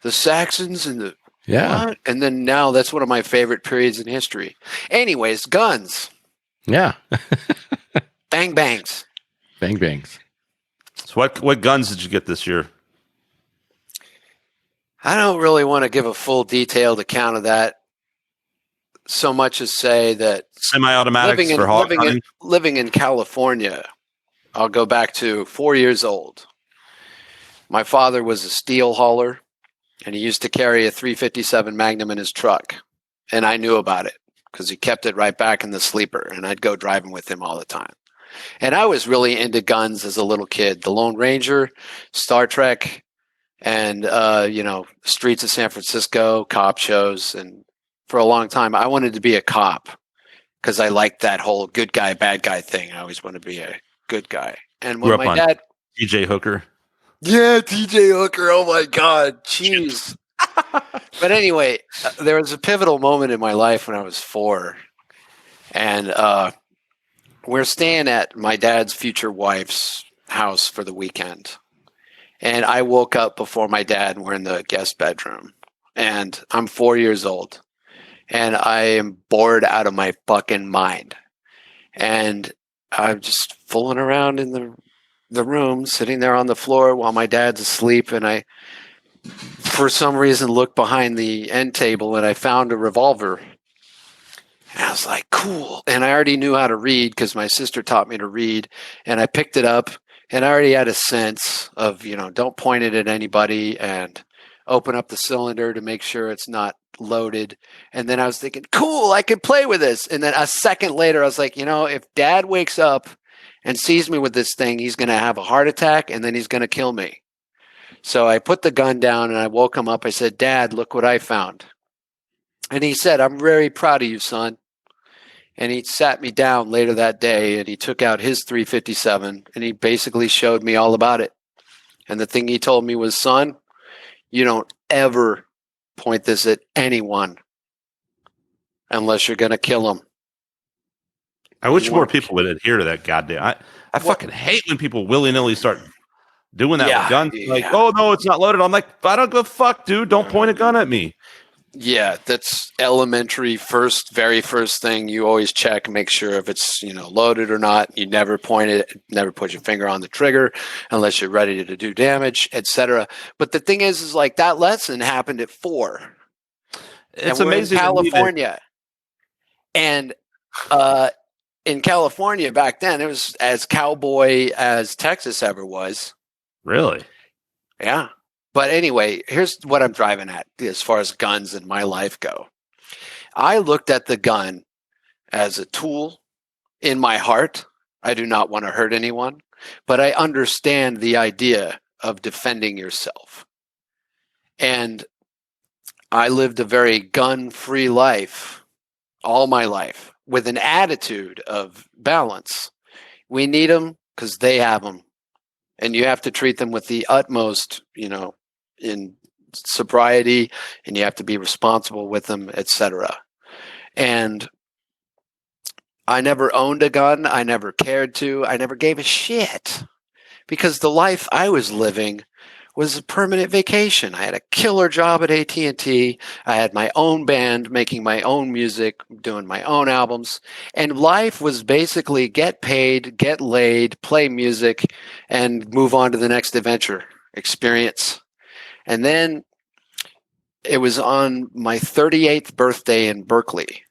The Saxons and the what? And then now that's one of my favorite periods in history. Anyways, guns.
Yeah.
Bang bangs.
Bang bangs.
So what guns did you get this year?
I don't really want to give a full detailed account of that, so much as say that
semi-automatics for hog hunting.
Living in California, I'll go back to 4 years old. My father was a steel hauler, and he used to carry a 357 Magnum in his truck, and I knew about it because he kept it right back in the sleeper, and I'd go driving with him all the time. And I was really into guns as a little kid. The Lone Ranger, Star Trek, and Streets of San Francisco, cop shows. And for a long time, I wanted to be a cop because I liked that whole good guy, bad guy thing. I always wanted to be a good guy. And when my dad...
DJ Hooker.
Yeah, DJ Hooker. Oh, my God. Jeez. But anyway, there was a pivotal moment in my life when I was 4. And we're staying at my dad's future wife's house for the weekend. And I woke up before my dad, and we're in the guest bedroom. And I'm 4 years old. And I am bored out of my fucking mind. And I'm just fooling around in the room, sitting there on the floor while my dad's asleep. And I, for some reason, looked behind the end table, and I found a revolver. And I was like, cool. And I already knew how to read because my sister taught me to read. And I picked it up. And I already had a sense of, don't point it at anybody and open up the cylinder to make sure it's not loaded. And then I was thinking, cool, I can play with this. And then a second later, I was like, if Dad wakes up and sees me with this thing, he's going to have a heart attack and then he's going to kill me. So I put the gun down and I woke him up. I said, Dad, look what I found. And he said, I'm very proud of you, son. And he sat me down later that day and he took out his 357 and he basically showed me all about it. And the thing he told me was, son, you don't ever point this at anyone unless you're going to kill them.
I wish more people would adhere to that goddamn. I fucking hate when people willy-nilly start doing that with guns. Like, oh, no, it's not loaded. I'm like, I don't give a fuck, dude. Don't point a gun at me.
Yeah, that's elementary. Very first thing you always check, make sure if it's loaded or not. You never point it, never put your finger on the trigger unless you're ready to do damage, etc. But the thing is like that lesson happened at 4, and
It's
we're in
amazing to me that
California, and uh, in California back then it was as cowboy as Texas ever was.
really.
Yeah. But anyway, here's what I'm driving at as far as guns in my life go. I looked at the gun as a tool in my heart. I do not want to hurt anyone, but I understand the idea of defending yourself. And I lived a very gun-free life all my life with an attitude of balance. We need them because they have them. And you have to treat them with the utmost, in sobriety, and you have to be responsible with them, etc. And I never owned a gun. I never cared to. I never gave a shit because the life I was living was a permanent vacation. I had a killer job at AT&T. I had my own band, making my own music, doing my own albums. And life was basically get paid, get laid, play music, and move on to the next adventure experience. And then it was on my 38th birthday in Berkeley.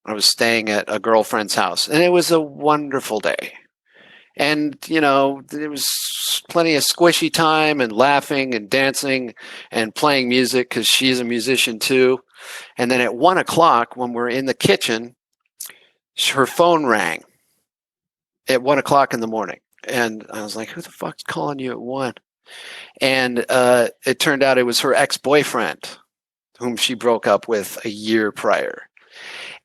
I was staying at a girlfriend's house, and it was a wonderful day. And, there was plenty of squishy time and laughing and dancing and playing music because she's a musician too. And then at 1:00, when we're in the kitchen, her phone rang at 1:00 in the morning. And I was like, who the fuck's calling you at 1? And it turned out it was her ex-boyfriend, whom she broke up with a year prior.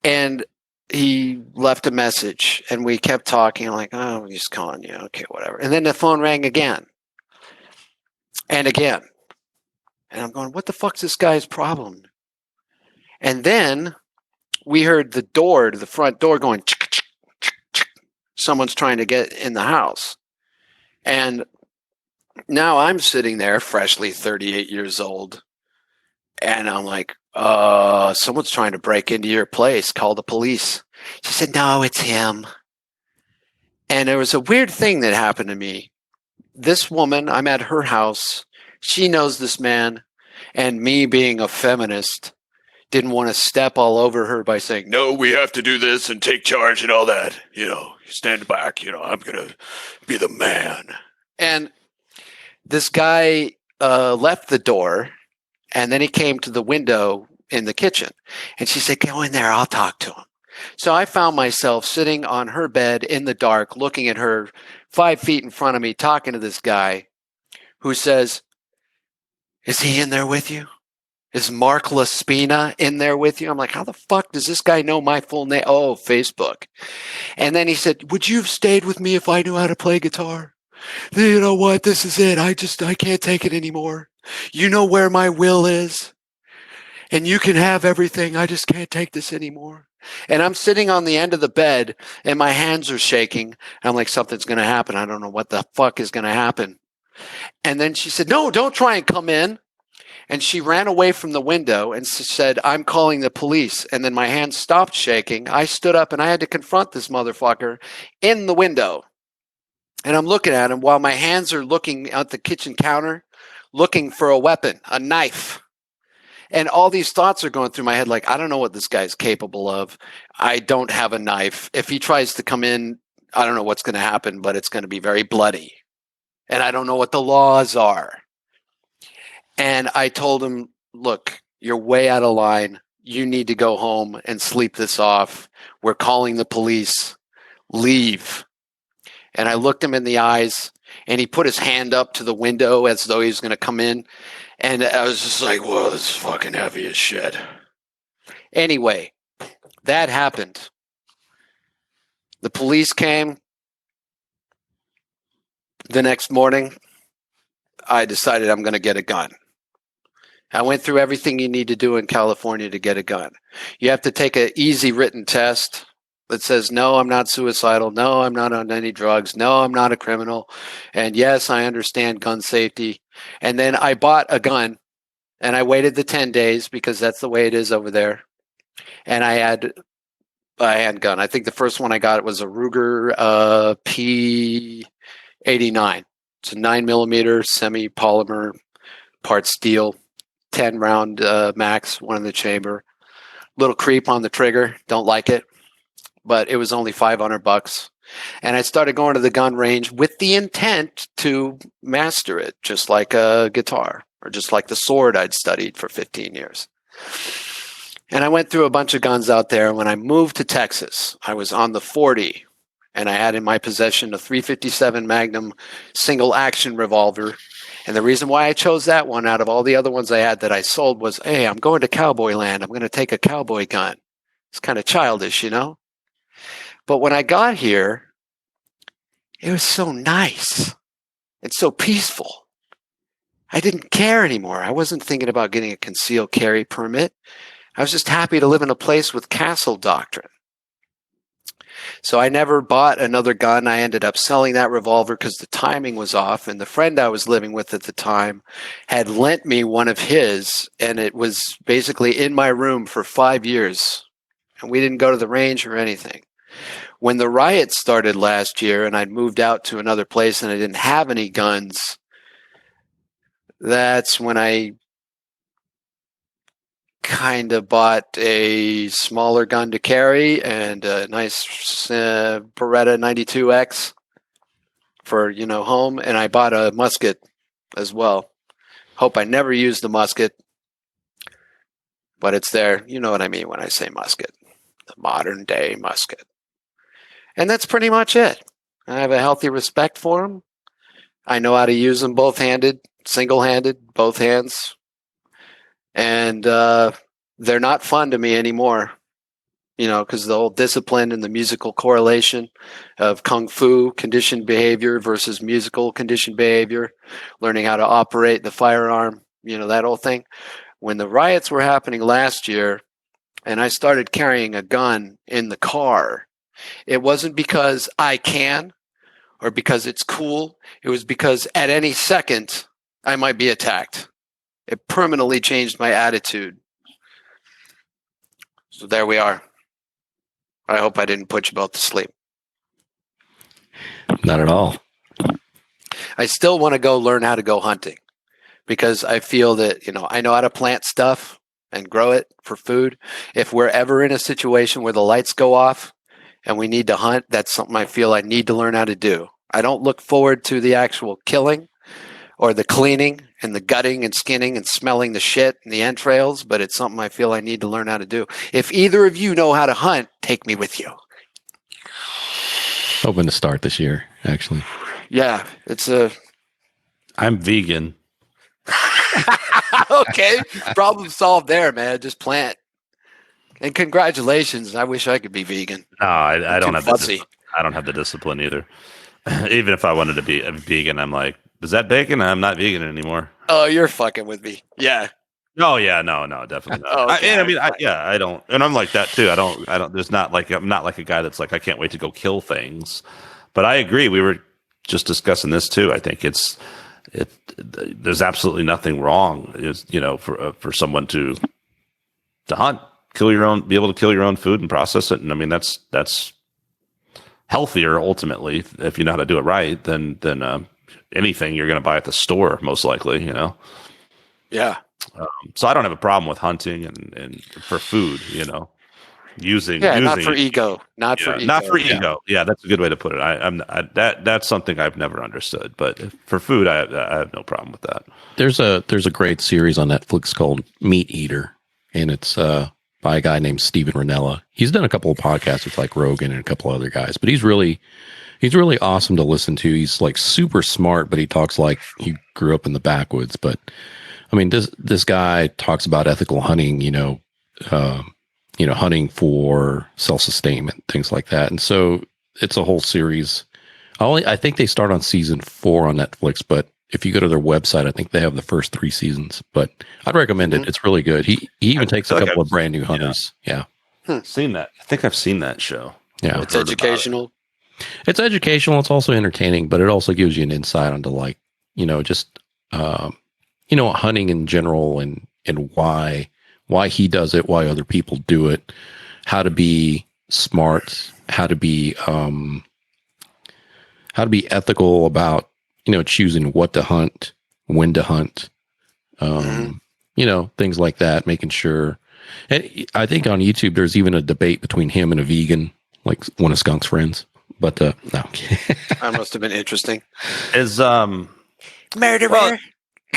And he left a message, and we kept talking. I'm like, oh, he's calling you. Okay, whatever. And then the phone rang again and again. And I'm going, what the fuck's this guy's problem? And then we heard the front door going, someone's trying to get in the house. And now I'm sitting there, freshly 38 years old. And I'm like, someone's trying to break into your place. Call the police. She said, no, it's him. And there was a weird thing that happened to me. This woman, I'm at her house. She knows this man. And me being a feminist, didn't want to step all over her by saying, no, we have to do this and take charge and all that. Stand back. I'm going to be the man. And this guy left the door. And then he came to the window in the kitchen. And she said, go in there. I'll talk to him. So I found myself sitting on her bed in the dark, looking at her 5 feet in front of me, talking to this guy who says, is he in there with you? Is Marc Laspina in there with you? I'm like, how the fuck does this guy know my full name? Oh, Facebook. And then he said, would you have stayed with me if I knew how to play guitar? You know what? This is it. I can't take it anymore. You know where my will is, and you can have everything. I just can't take this anymore. And I'm sitting on the end of the bed, and my hands are shaking. I'm like, something's going to happen. I don't know what the fuck is going to happen. And then she said, no, don't try and come in. And she ran away from the window and said, I'm calling the police. And then my hands stopped shaking. I stood up, and I had to confront this motherfucker in the window. And I'm looking at him while my hands are looking at the kitchen counter, looking for a weapon, a knife. And all these thoughts are going through my head like, I don't know what this guy's capable of. I don't have a knife. If he tries to come in, I don't know what's going to happen, but it's going to be very bloody. And I don't know what the laws are. And I told him, look, you're way out of line. You need to go home and sleep this off. We're calling the police. Leave. And I looked him in the eyes, and he put his hand up to the window as though he was going to come in. And I was just like, whoa, this is fucking heavy as shit. Anyway, that happened. The police came. The next morning, I decided I'm going to get a gun. I went through everything you need to do in California to get a gun. You have to take an easy written test that says, no, I'm not suicidal. No, I'm not on any drugs. No, I'm not a criminal. And yes, I understand gun safety. And then I bought a gun And I waited the 10 days because that's the way it is over there. And I had a handgun. I think the first one I got was a Ruger P89. It's a 9mm semi-polymer, part steel, 10 round max, one in the chamber. Little creep on the trigger. Don't like it. But it was only $500. And I started going to the gun range with the intent to master it, just like a guitar or just like the sword I'd studied for 15 years. And I went through a bunch of guns out there. When I moved to Texas, I was on the 40, and I had in my possession a .357 Magnum single action revolver. And the reason why I chose that one out of all the other ones I had that I sold was, hey, I'm going to cowboy land. I'm going to take a cowboy gun. It's kind of childish, you know? But when I got here, it was so nice and so peaceful. I didn't care anymore. I wasn't thinking about getting a concealed carry permit. I was just happy to live in a place with castle doctrine. So I never bought another gun. I ended up selling that revolver because the timing was off. And the friend I was living with at the time had lent me one of his, and it was basically in my room for 5 years. And we didn't go to the range or anything. When the riots started last year and I'd moved out to another place and I didn't have any guns, that's when I kind of bought a smaller gun to carry and a nice Beretta 92X for, home. And I bought a musket as well. Hope I never used the musket, but it's there. You know what I mean when I say musket, the modern day musket. And that's pretty much it. I have a healthy respect for them. I know how to use them both-handed, single-handed, both hands. And they're not fun to me anymore, because the whole discipline and the musical correlation of kung fu conditioned behavior versus musical conditioned behavior, learning how to operate the firearm, that whole thing. When the riots were happening last year and I started carrying a gun in the car, it wasn't because I can or because it's cool. It was because at any second I might be attacked. It permanently changed my attitude. So there we are. I hope I didn't put you both to sleep.
Not at all.
I still want to go learn how to go hunting because I feel that, I know how to plant stuff and grow it for food. If we're ever in a situation where the lights go off and we need to hunt, that's something I feel I need to learn how to do. I don't look forward to the actual killing or the cleaning and the gutting and skinning and smelling the shit and the entrails, but it's something I feel I need to learn how to do. If either of you know how to hunt, take me with you.
Hoping to start this year, actually.
Yeah,
I'm vegan.
Okay, problem solved there, man. Just plant. And congratulations. I wish I could be vegan.
No, I don't have
fussy.
I don't have the discipline either. Even if I wanted to be a vegan, I'm like, is that bacon? I'm not vegan anymore.
Oh, you're fucking with me. Yeah.
Oh yeah, no, definitely not.
Oh, okay.
I don't, and I'm like that too. I don't. There's not like I'm not like a guy that's like I can't wait to go kill things. But I agree. We were just discussing this too. I think there's absolutely nothing wrong, for someone to hunt, kill your own, be able to kill your own food and process it. And I mean that's healthier ultimately if you know how to do it right than anything you're going to buy at the store, most likely,
Yeah.
So I don't have a problem with hunting and for food, using
not for ego, not for ego.
Yeah, that's a good way to put it. That's something I've never understood, but for food, I have no problem with that.
There's a great series on Netflix called Meat Eater, and it's by a guy named Steven Ranella. He's done a couple of podcasts with like Rogan and a couple other guys, but he's really awesome to listen to. He's like super smart, but he talks like he grew up in the backwoods. But I mean, this guy talks about ethical hunting, hunting for self-sustainment, things like that. And so it's a whole series. I think they start on season 4 on Netflix, but if you go to their website, I think they have the first 3 seasons. But I'd recommend it. It's really good. He even takes a couple of brand new hunters. Yeah.
Seen that. I think I've seen that show.
Yeah.
It's educational.
It's educational. It's also entertaining, but it also gives you an insight onto hunting in general and and why he does it, why other people do it, how to be smart, how to be ethical about, choosing what to hunt, when to hunt, things like that, making sure. And I think on YouTube, there's even a debate between him and a vegan, like one of Skunk's friends. But no,
That must have been interesting.
Is
Murderer.
well,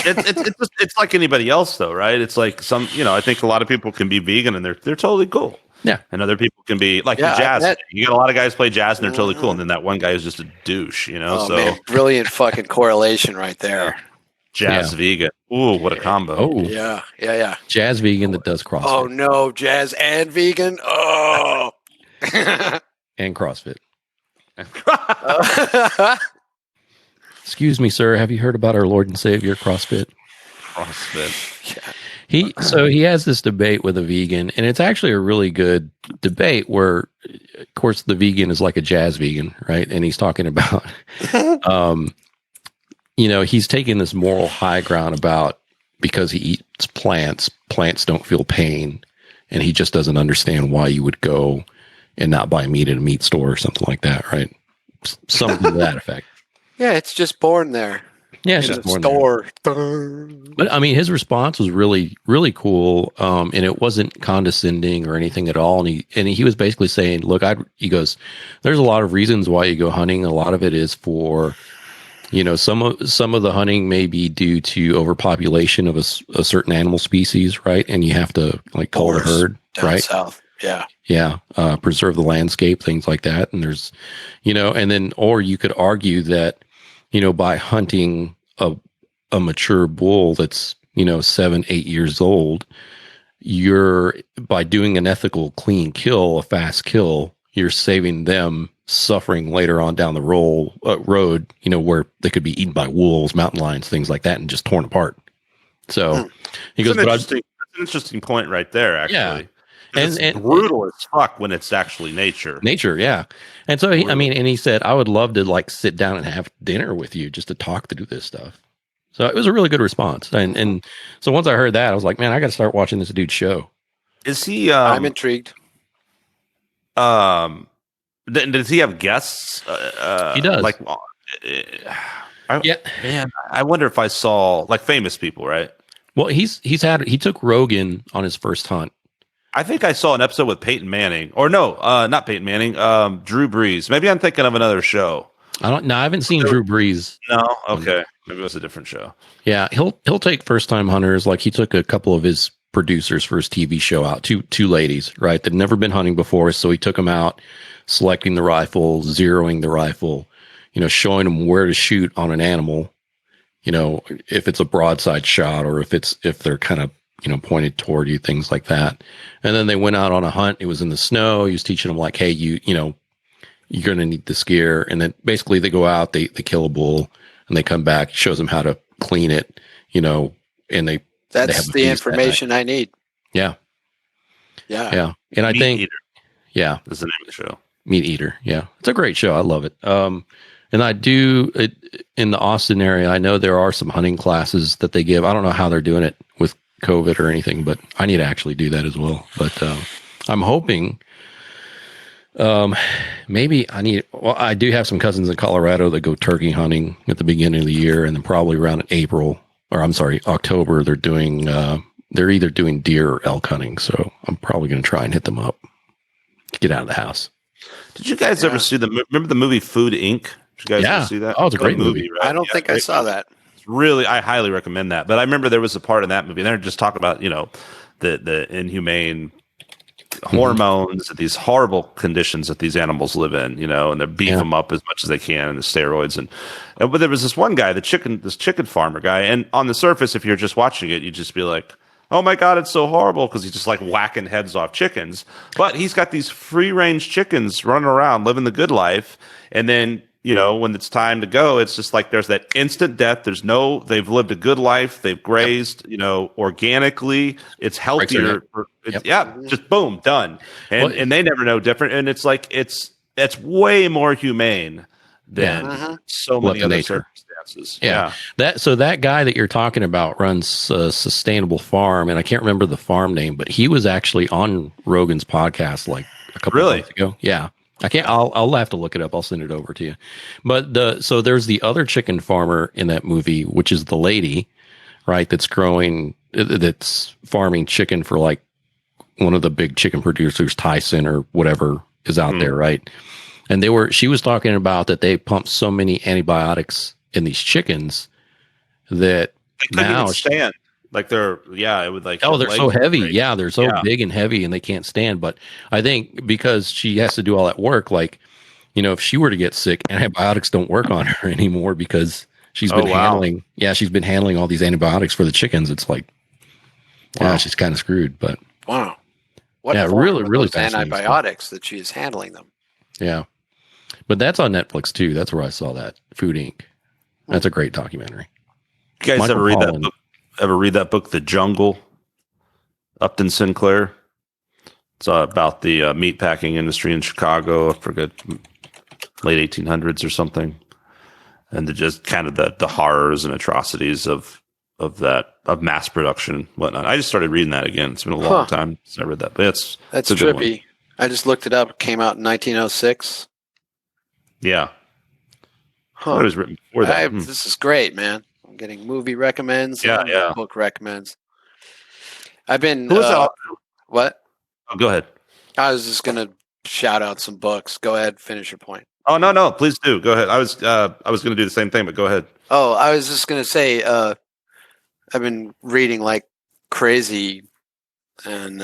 it's like anybody else, though, right? It's like I think a lot of people can be vegan and they're totally cool.
Yeah,
and other people can be like the jazz. You got a lot of guys play jazz and they're totally cool, and then that one guy is just a douche,
Oh,
so
man, brilliant fucking correlation right there.
jazz vegan. Ooh, what a combo!
Oh,
Yeah.
jazz vegan that does CrossFit.
Oh no, jazz and vegan. Oh.
And CrossFit. Excuse me, sir. Have you heard about our Lord and Savior CrossFit?
CrossFit.
He has this debate with a vegan, and it's actually a really good debate where, of course, the vegan is like a jazz vegan, right? And he's talking about, he's taking this moral high ground about because he eats plants don't feel pain, and he just doesn't understand why you would go and not buy meat at a meat store or something like that, right? Something to that effect.
Yeah, it's just born there.
Yeah,
it's just born store.
But I mean, his response was really, really cool, and it wasn't condescending or anything at all. And he was basically saying, "Look, he goes, there's a lot of reasons why you go hunting. A lot of it is for, some of the hunting may be due to overpopulation of a certain animal species, right? And you have to cull the herd, right?
South.
Yeah. Preserve the landscape, things like that. And there's, and then, or you could argue that, by hunting a mature bull that's, 7, 8 years old, by doing an ethical, clean kill, a fast kill, you're saving them suffering later on down the road, where they could be eaten by wolves, mountain lions, things like that, and just torn apart. So he goes,
that's an interesting point right there, actually.
Yeah.
And it's brutal as fuck when it's actually nature.
Nature, yeah. And so he said, I would love to sit down and have dinner with you just to talk through this stuff. So it was a really good response. And so once I heard that, I was like, man, I got to start watching this dude's show.
Is he?
I'm intrigued.
Does he have guests?
He does.
Man, I wonder if I saw famous people, right?
Well, he took Rogan on his first hunt.
I think I saw an episode with Peyton Manning, or no, not Peyton Manning, Drew Brees. Maybe I'm thinking of another show.
I haven't seen Drew Brees.
No, okay, maybe it was a different show.
Yeah, he'll take first time hunters. Like he took a couple of his producers for his TV show out, two ladies, right, that never been hunting before. So he took them out, selecting the rifle, zeroing the rifle, showing them where to shoot on an animal. If it's a broadside shot or if they're kind of pointed toward you, things like that. And then they went out on a hunt. It was in the snow. He was teaching them hey, you're going to need this gear. And then basically they go out, they kill a bull and they come back, shows them how to clean it, and
that's the information I need.
Yeah.
Yeah.
And I think,
Eater.
Yeah,
that's the name of the show.
Meat Eater. Yeah. It's a great show. I love it. And I do it in the Austin area. I know there are some hunting classes that they give. I don't know how they're doing it with COVID or anything, but I need to actually do that as well. But I'm hoping maybe I do have some cousins in Colorado that go turkey hunting at the beginning of the year, and then probably around October, they're either doing deer or elk hunting. So I'm probably going to try and hit them up to get out of the house.
Did you guys ever see remember the movie Food Inc.? Did you guys ever see that?
Oh, it's a great movie.
Right?
I don't think I saw that.
Really, I highly recommend that. But I remember there was a part in that movie. They're just talking about the inhumane hormones, these horrible conditions that these animals live in, and they beef them up as much as they can, and the steroids. But there was this one guy, this chicken farmer guy, and on the surface, if you're just watching it, you'd just be like, oh my God, it's so horrible, because he's just whacking heads off chickens. But he's got these free range chickens running around, living the good life, and then when it's time to go, it's just there's that instant death. They've lived a good life. They've grazed, organically. It's healthier. Just boom, done. And they never know different. And it's way more humane than so many other circumstances. consequences.
Yeah. That guy that you're talking about runs a sustainable farm, and I can't remember the farm name, but he was actually on Rogan's podcast like a couple of months ago. Yeah. I can't. I'll have to look it up. I'll send it over to you. But there's the other chicken farmer in that movie, which is the lady, right? That's farming chicken for like one of the big chicken producers, Tyson or whatever is out there, right? And she was talking about that they pump so many antibiotics in these chickens that
they couldn't even stand. Like they're
so heavy. Yeah, they're so big and heavy and they can't stand. But I think because she has to do all that work, like, if she were to get sick, antibiotics don't work on her anymore because she's been handling all these antibiotics for the chickens. It's like, she's kind of screwed. But
wow, what
really, really fascinating
antibiotics that she is handling them.
Yeah, but that's on Netflix too. That's where I saw that. Food Inc. That's a great documentary.
You guys ever read that book? Ever read that book, The Jungle? Upton Sinclair. It's about the meatpacking industry in Chicago. I forget, late 1800s or something, and just kind of the horrors and atrocities of mass production and whatnot. I just started reading that again. It's been a long time since I read that, but that's a good
trippy. One. I just looked it up. It came out in 1906.
Yeah. It was written before that.
This is great, man. I'm getting movie recommends.
Yeah.
Book recommends. I've been. What?
Oh, go ahead.
I was just gonna shout out some books. Go ahead, finish your point.
Oh no, please do. Go ahead. I was gonna do the same thing, but go ahead.
Oh, I was just gonna say. I've been reading like crazy, and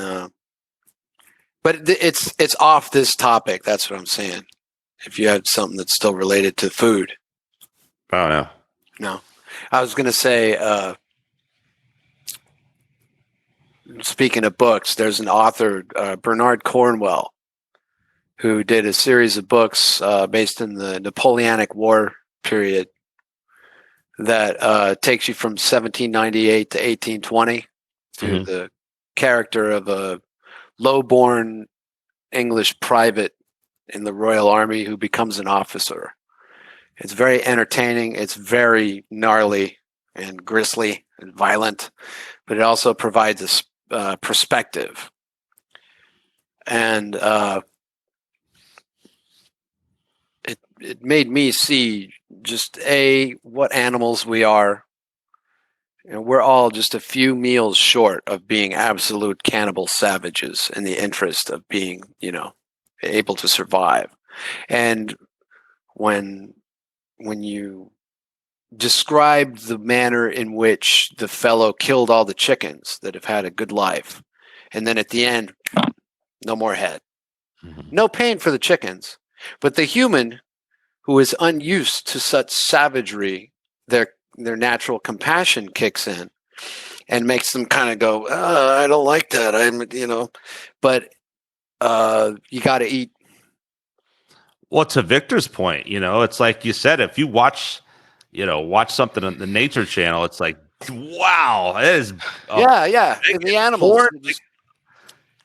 but it's off this topic. That's what I'm saying. If you have something that's still related to food.
Oh no.
No. I was going to say, speaking of books, there's an author, Bernard Cornwell, who did a series of books based in the Napoleonic War period that takes you from 1798 to 1820 through the character of a low-born English private in the Royal Army who becomes an officer. It's very entertaining. It's very gnarly and grisly and violent, but it also provides a perspective. And it made me see just what animals we are. We're all just a few meals short of being absolute cannibal savages in the interest of being, able to survive. And when you describe the manner in which the fellow killed all the chickens that have had a good life, and then at the end, no more head. No pain for the chickens, but the human who is unused to such savagery, their natural compassion kicks in and makes them kind of go, I don't like that. But you got to eat.
Well, to Victor's point, it's like you said, if you watch something on the Nature Channel, it's like, wow, it is.
Yeah. And the animals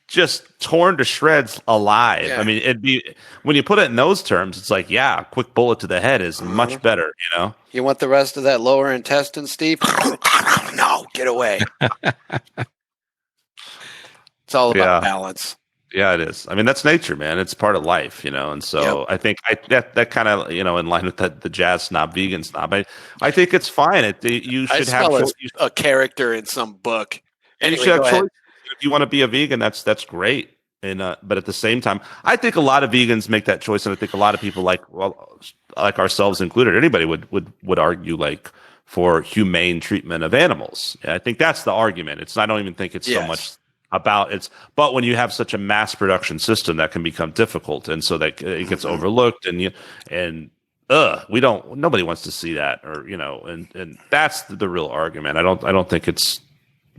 just torn to shreds alive.
Yeah.
I mean, it'd be, when you put it in those terms, it's like, a quick bullet to the head is much better,
You want the rest of that lower intestine, Steve? No, get away. It's all about balance.
Yeah, it is. I mean, that's nature, man. It's part of life, and so I think that kind of, in line with the jazz snob, vegan snob, I think it's fine. You should have
a character in some book.
And you should have choice. If you want to be a vegan, that's great. And but at the same time, I think a lot of vegans make that choice, and I think a lot of people like ourselves included, anybody would argue for humane treatment of animals. And I think that's the argument. I don't even think it's so much about but when you have such a mass production system, that can become difficult, and so that it gets overlooked, nobody wants to see that, or and that's the real argument. I don't think it's.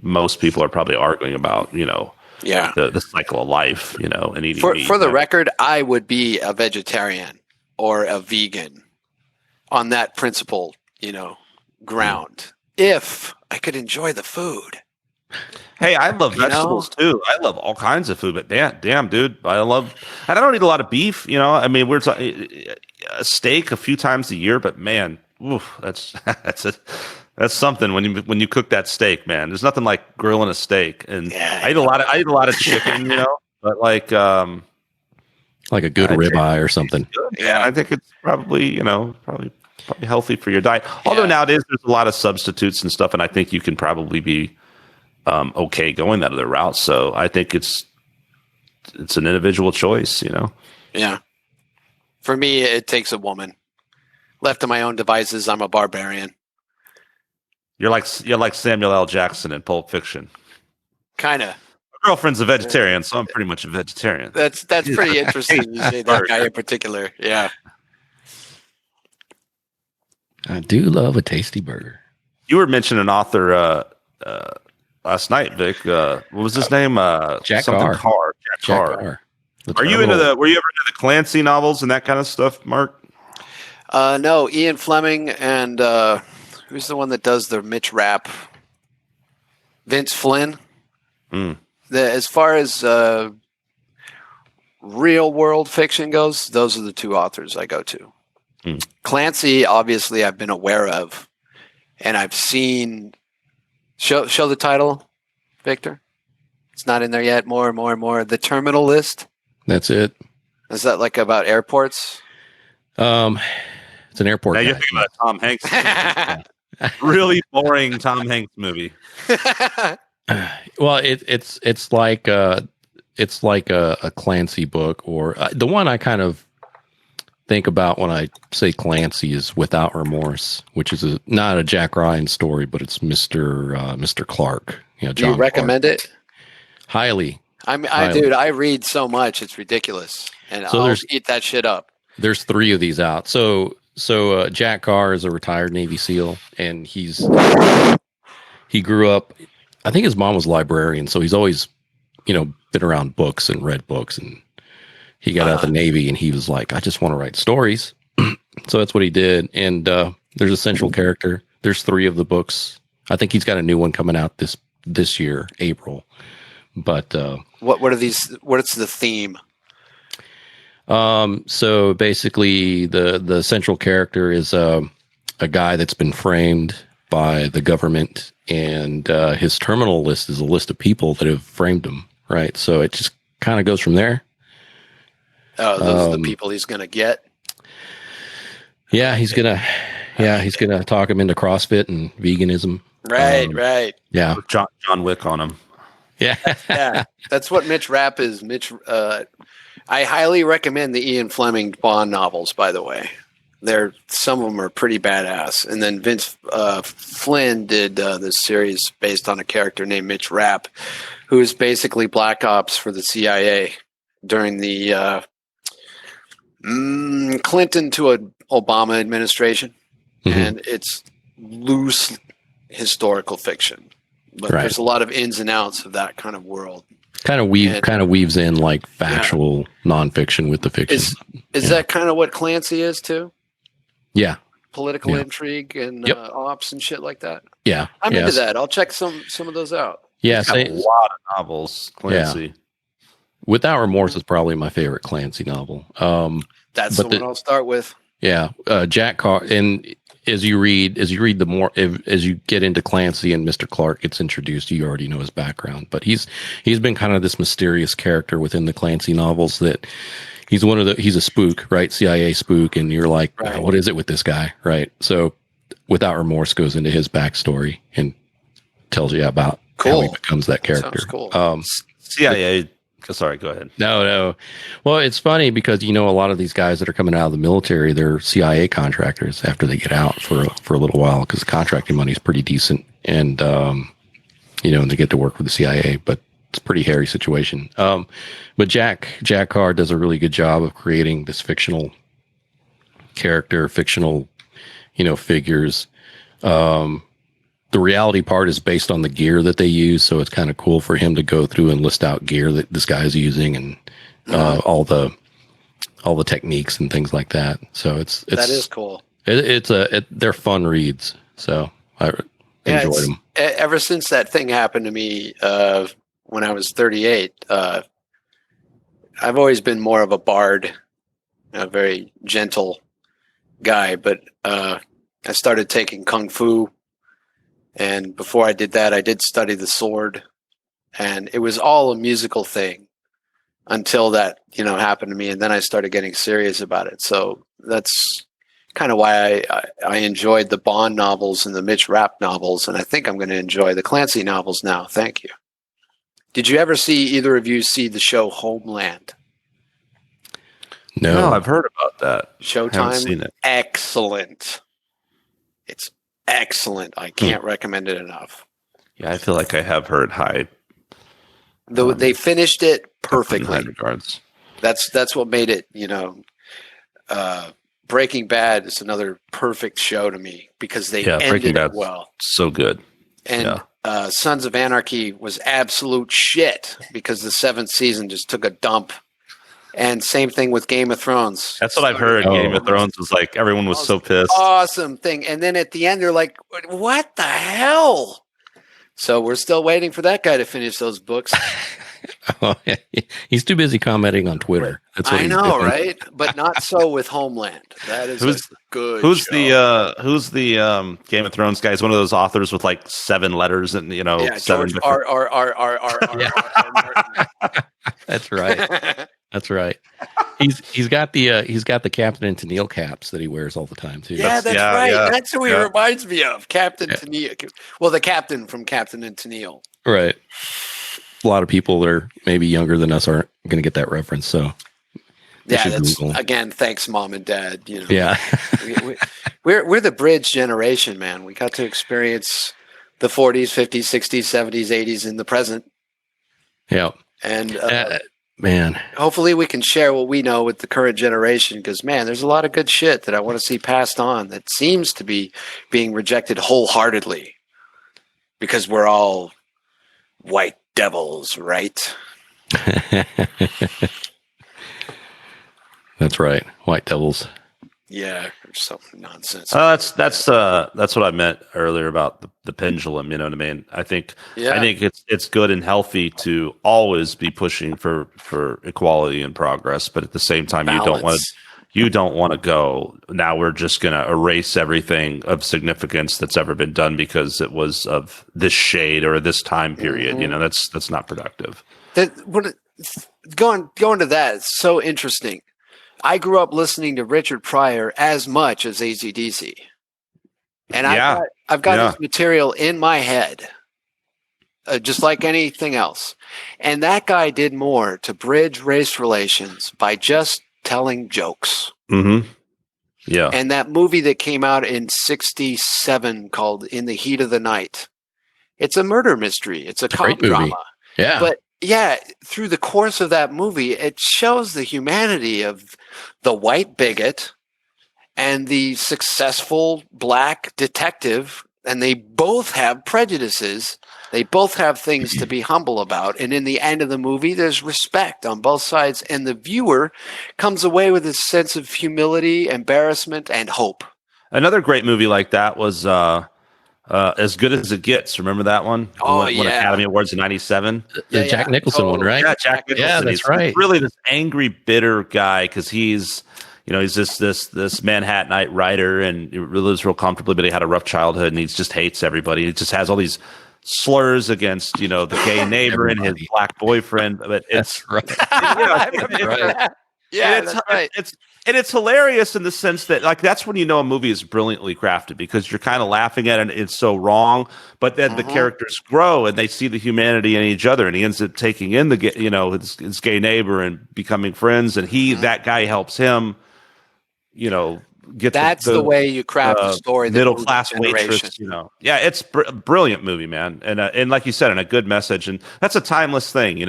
Most people are probably arguing about, the cycle of life, and eating meat.
For the record, I would be a vegetarian or a vegan on that principle, ground, if I could enjoy the food.
Hey, I love vegetables too. I love all kinds of food, but damn, dude, and I don't eat a lot of beef. I mean, we're talking a steak a few times a year, but man, oof, that's something when you cook that steak, man. There's nothing like grilling a steak. And I eat a lot of chicken, but like
a good ribeye or something.
Good, yeah, I think it's probably probably healthy for your diet. Although nowadays there's a lot of substitutes and stuff, and I think you can probably be okay going that other route. So I think it's an individual choice,
Yeah. For me, it takes a woman. Left to my own devices, I'm a barbarian.
You're like Samuel L. Jackson in Pulp Fiction.
Kind of.
My girlfriend's a vegetarian, so I'm pretty much a vegetarian.
That's pretty interesting. You say that guy in particular. Yeah.
I do love a tasty burger.
You were mentioning an author last night, Vic. What was his name?
Jack
something
Carr.
Jack Carr. Were you ever into the Clancy novels and that kind of stuff, Mark?
No, Ian Fleming and who's the one that does the Mitch Rapp? Vince Flynn. As far as real world fiction goes, those are the two authors I go to. Clancy, obviously, I've been aware of, and I've seen. Show the title, Victor. It's not in there yet. More. The Terminal List.
That's it.
Is that like about airports?
It's an airport.
Now you're thinking about Tom Hanks. Really boring Tom Hanks movie.
Well, it's like a Clancy book, or the one I kind of think about when I say Clancy is Without Remorse, which is not a Jack Ryan story, but it's Mr. Clark.
Do you recommend it?
Highly.
Dude, I read so much, it's ridiculous, and so I'll eat that shit up.
There's 3 of these out. So Jack Carr is a retired Navy SEAL, and he grew up. I think his mom was a librarian, so he's always, been around books and read books. And he got out of the Navy, and he was like, I just want to write stories. So that's what he did. And there's a central character. There's 3 of the books. I think he's got a new one coming out this year, April. But
what are these? What's the theme?
So basically, the central character is a guy that's been framed by the government, and his terminal list is a list of people that have framed him. Right. So it just kind of goes from there.
Oh, those are the people he's going to get.
Yeah, he's gonna talk him into CrossFit and veganism.
Right.
Yeah,
John Wick on him.
Yeah. That's what Mitch Rapp is. I highly recommend the Ian Fleming Bond novels, by the way. Some of them are pretty badass. And then Vince Flynn did this series based on a character named Mitch Rapp, who is basically Black Ops for the CIA during the Clinton to Obama administration. Mm-hmm. And it's loose historical fiction. But there's a lot of ins and outs of that kind of world. Kind of
weaves in like factual nonfiction with the fiction.
Is that kind of what Clancy is too?
Yeah.
Political intrigue and ops and shit like that.
Yeah.
I'm into that. I'll check some of those out.
Yeah.
A lot of novels, Clancy.
Yeah. Without Remorse is probably my favorite Clancy novel.
That's the one I'll start with. Yeah.
Jack Carr, and as you get into Clancy and Mr. Clark gets introduced, you already know his background, but he's been kind of this mysterious character within the Clancy novels that he's a spook, right? CIA spook. And you're like, what is it with this guy? Right. So Without Remorse goes into his backstory and tells you about how he becomes that character.
Sounds cool.
CIA. Sorry, go ahead.
No. Well, it's funny because, a lot of these guys that are coming out of the military, they're CIA contractors after they get out for a little while because the contracting money is pretty decent. And, and they get to work with the CIA, but it's a pretty hairy situation. But Jack Carr does a really good job of creating this fictional character, fictional, figures. The reality part is based on the gear that they use, so it's kind of cool for him to go through and list out gear that this guy's using and all the techniques and things like that. So it's
that is cool.
They're fun reads, so I enjoyed them.
Ever since that thing happened to me when I was 38, I've always been more of a bard, a very gentle guy, but I started taking kung fu, and before I did that, I did study the sword, and it was all a musical thing until that happened to me, and then I started getting serious about it. So that's kind of why I enjoyed the Bond novels and the Mitch Rapp novels, and I think I'm going to enjoy the Clancy novels now. Thank you. Did you ever either of you see the show Homeland?
No, I've heard about that.
Showtime.
Haven't seen it.
Excellent. It's excellent. I can't recommend it enough.
Yeah, I feel like I have heard high.
Though they finished it perfectly.
In high regards.
That's what made it. Breaking Bad is another perfect show to me because they ended it well.
So good.
And Sons of Anarchy was absolute shit because the 7th season just took a dump. And same thing with Game of Thrones.
That's what I've heard. Game of Thrones was like, everyone was so pissed.
Awesome thing. And then at the end, they're like, what the hell? So we're still waiting for that guy to finish those books.
He's too busy commenting on Twitter. That's what
I know, right? But not so with Homeland. That is good.
Who's the Game of Thrones guy? He's one of those authors with like 7 letters and
George R.
That's right. That's right. He's got the Captain and Tennille caps that he wears all the time too.
Yeah, that's right. Yeah. That's who he reminds me of, Captain Tennille. Well, the captain from Captain and Tennille.
Right. A lot of people that are maybe younger than us aren't going to get that reference. So
that's again, thanks, Mom and Dad.
Yeah,
we're the bridge generation, man. We got to experience the 40s, 50s, 60s, 70s, 80s in the present.
Yeah,
and
man,
hopefully we can share what we know with the current generation because, man, there's a lot of good shit that I want to see passed on that seems to be being rejected wholeheartedly because we're all white devils, right?
That's right, white devils.
Yeah, or some nonsense.
That's what I meant earlier about the pendulum. You know what I mean? I think it's good and healthy to always be pushing for equality and progress, but at the same time, you don't want to go. Now we're just going to erase everything of significance that's ever been done because it was of this shade or this time period. Mm-hmm. That's not productive.
Going to that, it's so interesting. I grew up listening to Richard Pryor as much as AC/DC. And I've got this material in my head, just like anything else. And that guy did more to bridge race relations by just telling jokes.
Mm-hmm. Yeah.
And that movie that came out in 1967 called In the Heat of the Night, it's a murder mystery. It's a cop drama.
Yeah.
But yeah, through the course of that movie, it shows the humanity of the white bigot and the successful black detective, and they both have prejudices. They both have things to be humble about. And in the end of the movie, there's respect on both sides, and the viewer comes away with a sense of humility, embarrassment, and hope.
Another great movie like that was As Good as It Gets. Remember that one?
Oh,
won Academy Awards in '97.
The Jack Nicholson one, right?
Yeah, Jack Nicholson.
Yeah, that's right.
He's really this angry, bitter guy because he's this Manhattanite writer and he lives real comfortably, but he had a rough childhood and he just hates everybody. He just has all these slurs against the gay neighbor and his black boyfriend. But it's right.
Yeah, that's right.
It's hilarious in the sense that that's when a movie is brilliantly crafted because you're kind of laughing at it and it's so wrong, but then the characters grow and they see the humanity in each other and he ends up taking in his gay neighbor and becoming friends and that guy helps him get
that's the way you craft a story.
Middle class waitress, Yeah, it's a brilliant movie, man, and like you said, and a good message, and that's a timeless thing,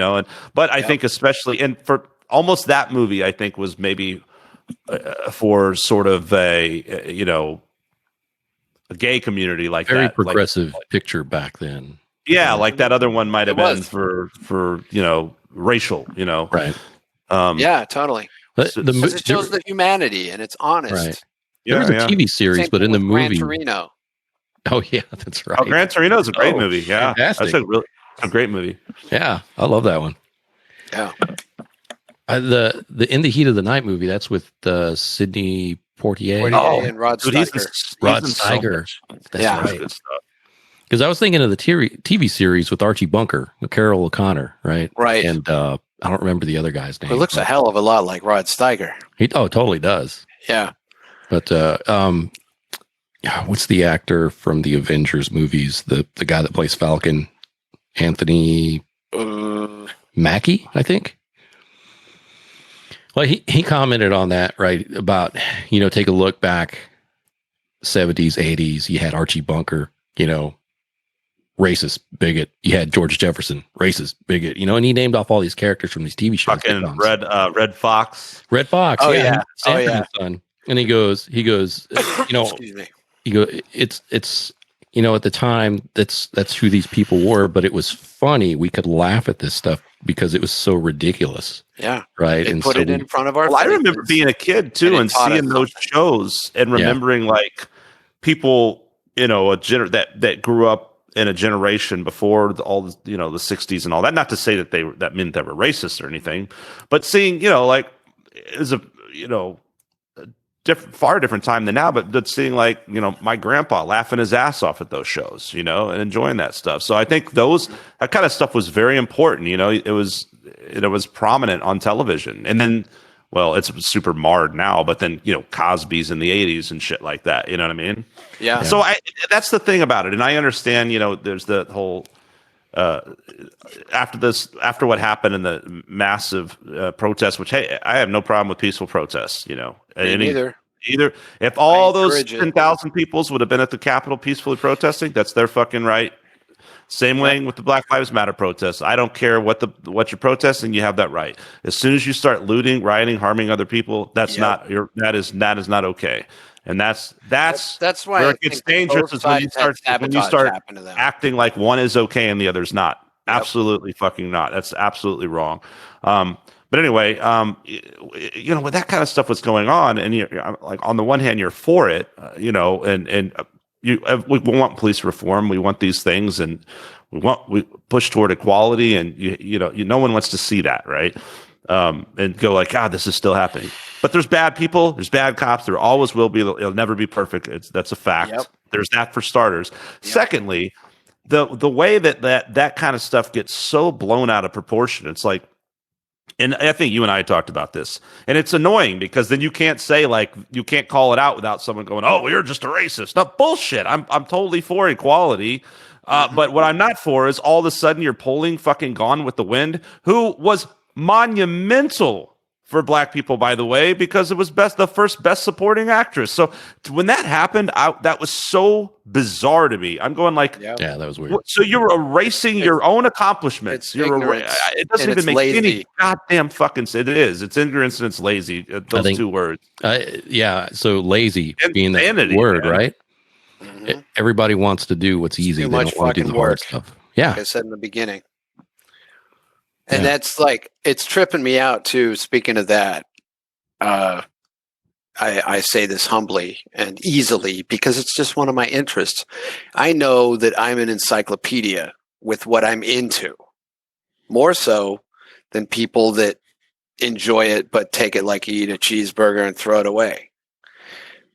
but I think especially and for almost that movie, I think was maybe for sort of a gay community like
very
that,
progressive picture back then.
Yeah, like that other one might have been for racial,
right?
Yeah, totally.
But
it shows the humanity and it's honest.
Right. There was a TV series, but in the movie,
Gran Torino.
Oh yeah, that's right.
Oh, Gran Torino is a great movie. Yeah,
fantastic.
That's a great movie.
Yeah, I love that one.
Yeah.
The In the Heat of the Night movie, that's with Sidney Portier.
And Rod
Dude, he's in,
Steiger.
Rod
he's in so
Steiger.
much.
That's
Yeah.
right.
Good stuff.
Because I was thinking of the TV series with Archie Bunker, with Carol O'Connor, right?
Right.
And I don't remember the other guy's name.
It looks a
but
hell of a lot like Rod Steiger.
He totally does.
Yeah.
But what's the actor from the Avengers movies? The guy that plays Falcon, Anthony Mackie, I think. Well, he commented on that, right? About, take a look back, 70s, 80s. You had Archie Bunker, racist, bigot. You had George Jefferson, racist, bigot. And he named off all these characters from these TV shows.
Fucking Red Fox.
Red Fox.
Oh,
yeah.
yeah.
Sanford and Son. And he goes,
Excuse me.
you go, it's at the time that's who these people were, but it was funny. We could laugh at this stuff because it was so ridiculous.
Yeah.
Right.
They
And
put
so
it in front of our
Well, I
faces.
remember being a kid too
And it
and
taught us
seeing those
something.
shows and remembering like people, that grew up in a generation before all the, the 60s and all that. Not to say that meant they were racist or anything, but seeing, like is a, far different time than now, but seeing like, my grandpa laughing his ass off at those shows, and enjoying that stuff. So I think that kind of stuff was very important. It was prominent on television, and then, well, it's super marred now, but then, Cosby's in the 80s and shit like that. You know what I mean?
Yeah.
So that's the thing about it. And I understand, there's the whole, after what happened in the massive protests, which, hey, I have no problem with peaceful protests,
Neither.
Either if all those
encourage it.
10,000 peoples would have been at the Capitol peacefully protesting, that's their fucking right. Same way with the Black Lives Matter protests. I don't care what you're protesting, you have that right. As soon as you start looting, rioting, harming other people, that is not okay. And that's
why
where
I
it gets
think
dangerous
both
is when you
sides had
start
sabotage happen to them.
acting like one is okay and the other's not. Absolutely fucking not. That's absolutely wrong. But anyway, when that kind of stuff was going on, and you're like, on the one hand, you're for it, and we want police reform, we want these things, and we push toward equality, and no one wants to see that, right? And go like, God, this is still happening. But there's bad people, there's bad cops, there always will be. It'll never be perfect. That's a fact.
Yep.
There's that for starters. Yep. Secondly, the way that kind of stuff gets so blown out of proportion, it's like. And I think you and I talked about this, and it's annoying because then you can't say, like, you can't call it out without someone going, "Oh, you're just a racist." No, bullshit. I'm totally for equality, but what I'm not for is all of a sudden you're pulling fucking Gone with the Wind, who was monumental for Black people, by the way, because it was the first best supporting actress. So when that happened, that was so bizarre to me. I'm going like,
yeah, that was weird.
So you're erasing your own accomplishments. It doesn't even make
lazy.
any goddamn fucking sense. It is. It's ignorance and it's lazy. Those two words.
Yeah. So lazy being the
Insanity,
word,
man.
right?
Mm-hmm.
Everybody wants to do what's easy.
Too
They
much
don't want to do
fucking
the hard
work.
stuff. Yeah.
Like I said in the beginning. And that's like, it's tripping me out too. Speaking of that, I say this humbly and easily because it's just one of my interests. I know that I'm an encyclopedia with what I'm into, more so than people that enjoy it but take it like you eat a cheeseburger and throw it away.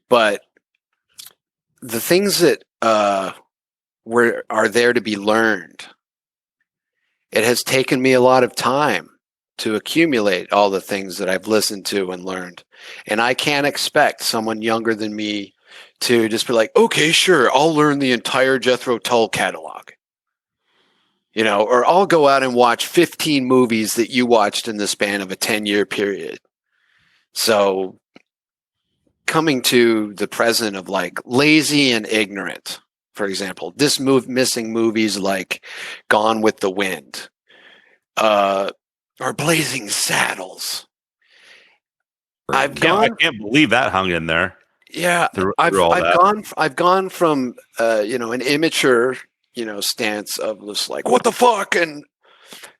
But the things that are there to be learned, it has taken me a lot of time to accumulate all the things that I've listened to and learned. And I can't expect someone younger than me to just be like, okay, sure, I'll learn the entire Jethro Tull catalog. Or I'll go out and watch 15 movies that you watched in the span of a 10-year period. So coming to the present of like lazy and ignorant, for example, missing movies like Gone with the Wind, or Blazing Saddles. I
can't believe that hung in there.
Yeah, I've gone from an immature stance of just like, what the fuck, and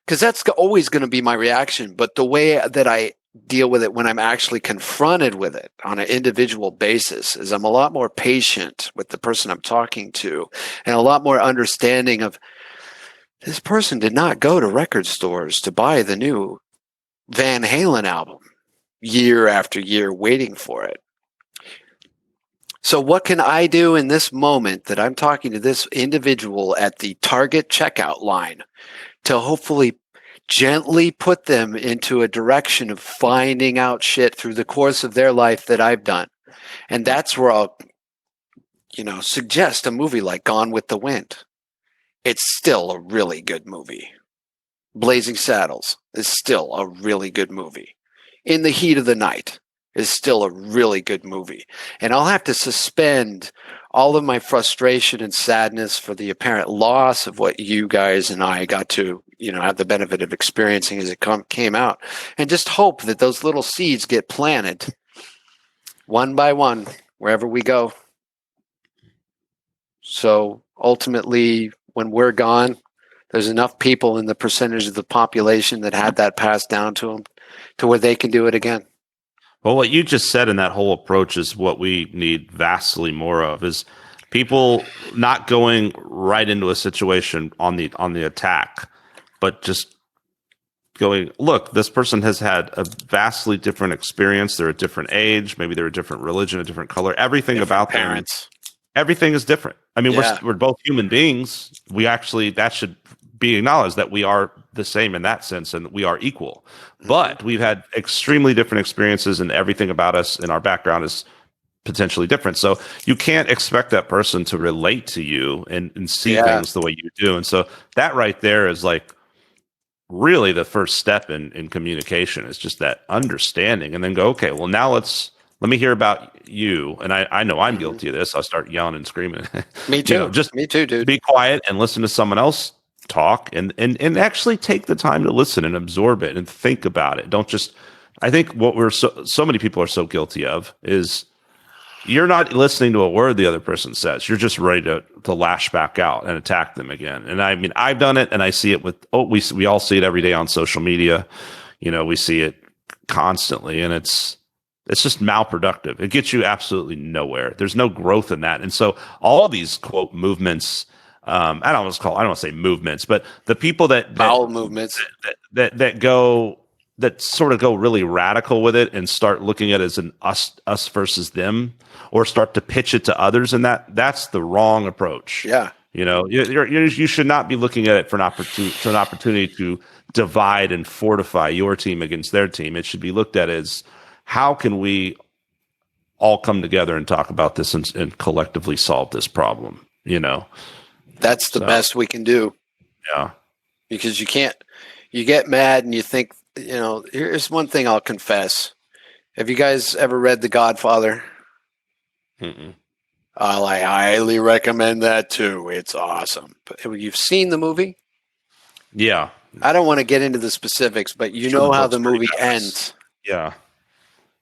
because that's always going to be my reaction. But the way that I deal with it when I'm actually confronted with it on an individual basis is I'm a lot more patient with the person I'm talking to and a lot more understanding of this person did not go to record stores to buy the new Van Halen album year after year waiting for it. So what can I do in this moment that I'm talking to this individual at the Target checkout line to hopefully gently put them into a direction of finding out shit through the course of their life that I've done? And that's where I'll, suggest a movie like Gone with the Wind. It's still a really good movie. Blazing Saddles is still a really good movie. In the Heat of the Night is still a really good movie. And I'll have to suspend all of my frustration and sadness for the apparent loss of what you guys and I got to, have the benefit of experiencing as it came out, and just hope that those little seeds get planted one by one wherever we go. So ultimately, when we're gone, there's enough people in the percentage of the population that had that passed down to them to where they can do it again.
Well, what you just said in that whole approach is what we need vastly more of, is people not going right into a situation on the attack, but just going, look, this person has had a vastly different experience. They're a different age. Maybe they're a different religion, a different color. Everything
Different
about
parents.
Everything is different. I mean,
Yeah.
we're both human beings. That should be acknowledged, that we are the same in that sense and we are equal. But we've had extremely different experiences, and everything about us and our background is potentially different. So you can't expect that person to relate to you and see things the way you do. And so that right there is like really the first step in communication, is just that understanding, and then go, okay, well, now let me hear about you. And I know I'm guilty of this. I'll start yelling and screaming.
Me too. Me too, dude.
Be quiet and listen to someone else talk, and actually take the time to listen and absorb it and think about it. Don't just, I think what so many people are so guilty of is you're not listening to a word the other person says. You're just ready to lash back out and attack them again. And I mean, I've done it, and I see it we all see it every day on social media. We see it constantly, and it's just malproductive. It gets you absolutely nowhere. There's no growth in that. And so all these quote movements, I don't want to say movements, but the people that
bowel movements
that sort of go really radical with it and start looking at it as an us versus them, or start to pitch it to others, and that's the wrong approach.
Yeah.
You should not be looking at it for an opportunity to divide and fortify your team against their team. It should be looked at as, how can we all come together and talk about this and collectively solve this problem?
That's the best we can do.
Yeah.
Because you get mad and you think, here's one thing I'll confess. Have you guys ever read The Godfather?
Mm-mm.
I highly recommend that too. It's awesome. But you've seen the movie?
Yeah.
I don't want to get into the specifics, but you know how the movie ends.
Yeah.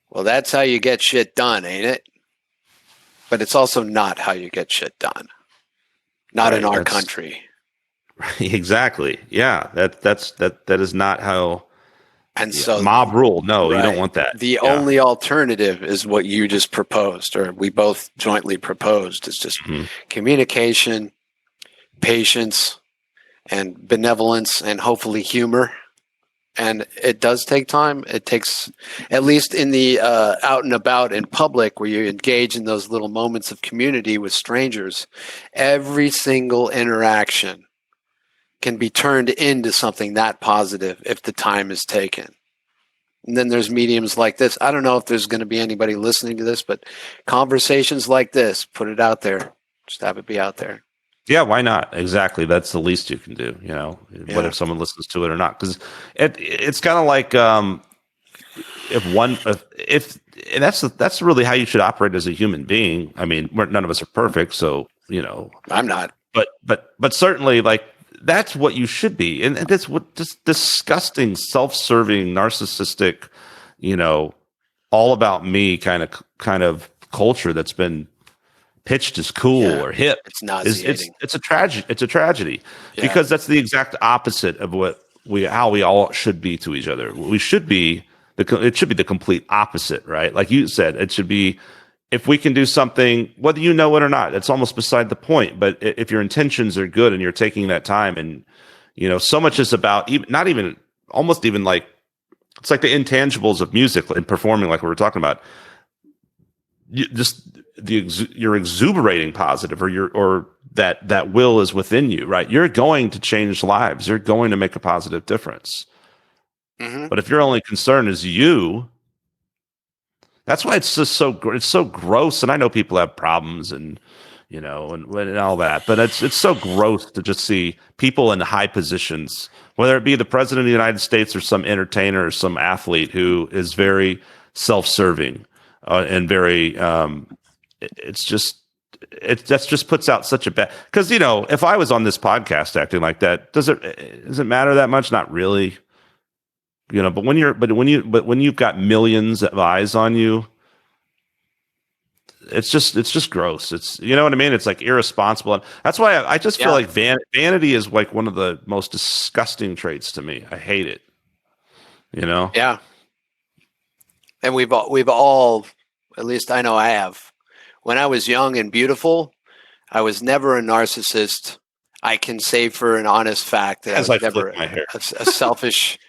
Well, that's how you get shit done, ain't it? But it's also not how you get shit done. Not in our country.
Exactly. Yeah. That is not how.
And so
mob rule. No, you don't want that.
The only alternative is what you just proposed, or we both jointly proposed, is just communication, patience, and benevolence, and hopefully humor. And it does take time. It takes, at least in the out and about in public, where you engage in those little moments of community with strangers, every single interaction can be turned into something that positive if the time is taken. And then there's mediums like this. I don't know if there's going to be anybody listening to this, but conversations like this, put it out there. Just have it be out there.
Yeah, why not? Exactly. That's the least you can do. What if someone listens to it or not? Because it's kind of like and that's really how you should operate as a human being. I mean, none of us are perfect, so
I'm not.
But certainly, like, that's what you should be, and that's what just disgusting, self-serving, narcissistic, all about me kind of culture that's been pitched as cool or hip.
It's nauseating.
It's a tragedy. It's a tragedy because that's the exact opposite of how we all should be to each other. We should be it should be the complete opposite, right? Like you said, it should be, if we can do something, whether you know it or not, it's almost beside the point. But if your intentions are good and you're taking that time, and so much is about almost even like, it's like the intangibles of music and performing, like we were talking about. you're exuberating positive, or that will is within you, right? You're going to change lives. You're going to make a positive difference.
Mm-hmm.
But if your only concern is you, that's why it's just it's so gross. And I know people have problems and and all that, but it's so gross to just see people in high positions, whether it be the president of the United States or some entertainer or some athlete who is very self-serving and very that just puts out such a bad, because if I was on this podcast acting like that, does it matter that much? Not really. But when you've got millions of eyes on you, it's just gross. It's, you know what I mean? It's like irresponsible. And that's why I just feel like vanity is like one of the most disgusting traits to me. I hate it.
Yeah. And we've all, at least I know I have. When I was young and beautiful, I was never a narcissist. I can say for an honest fact that I was never a selfish,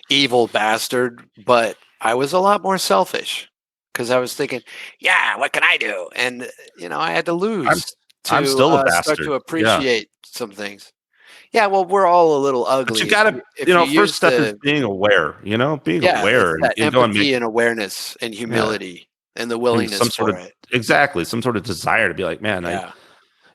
evil bastard, but I was a lot more selfish because I was thinking, yeah, what can I do? And, I had to lose
I'm still a bastard.
Start to appreciate some things. Yeah, well, we're all a little ugly.
But you got to, first step is being aware, being aware.
That empathy and awareness and humility and the willingness it.
Exactly. Some sort of desire to be like, man,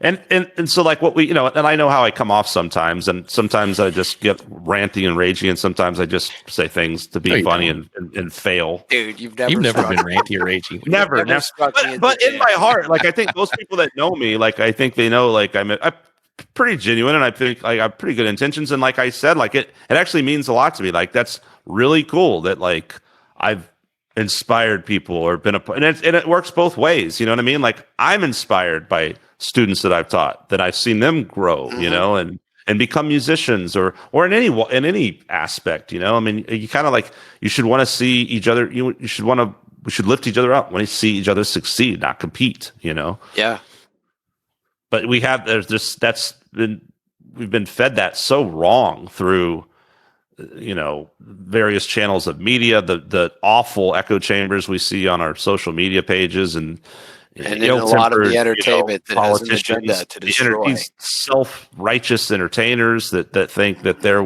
And so like what and I know how I come off sometimes, and sometimes I just get ranty and ragey, and sometimes I just say things to be funny and fail.
Dude, you've
never been ranty or ragey.
Never. But in my heart, like I think most people that know me, like I think they know like I'm pretty genuine, and I think like I have pretty good intentions, and like I said, like it actually means a lot to me. Like that's really cool that like I've inspired people or been and it works both ways. You know what I mean? Like I'm inspired by students that I've taught, that I've seen them grow, and become musicians or in any aspect, I mean, you kind of like, you should want to see each other. We should lift each other up when we see each other succeed, not compete,
Yeah.
But we've been fed that so wrong through, various channels of media, the awful echo chambers we see on our social media pages, and
in a lot of the entertainment that has an agenda to destroy.
These self-righteous entertainers that think that their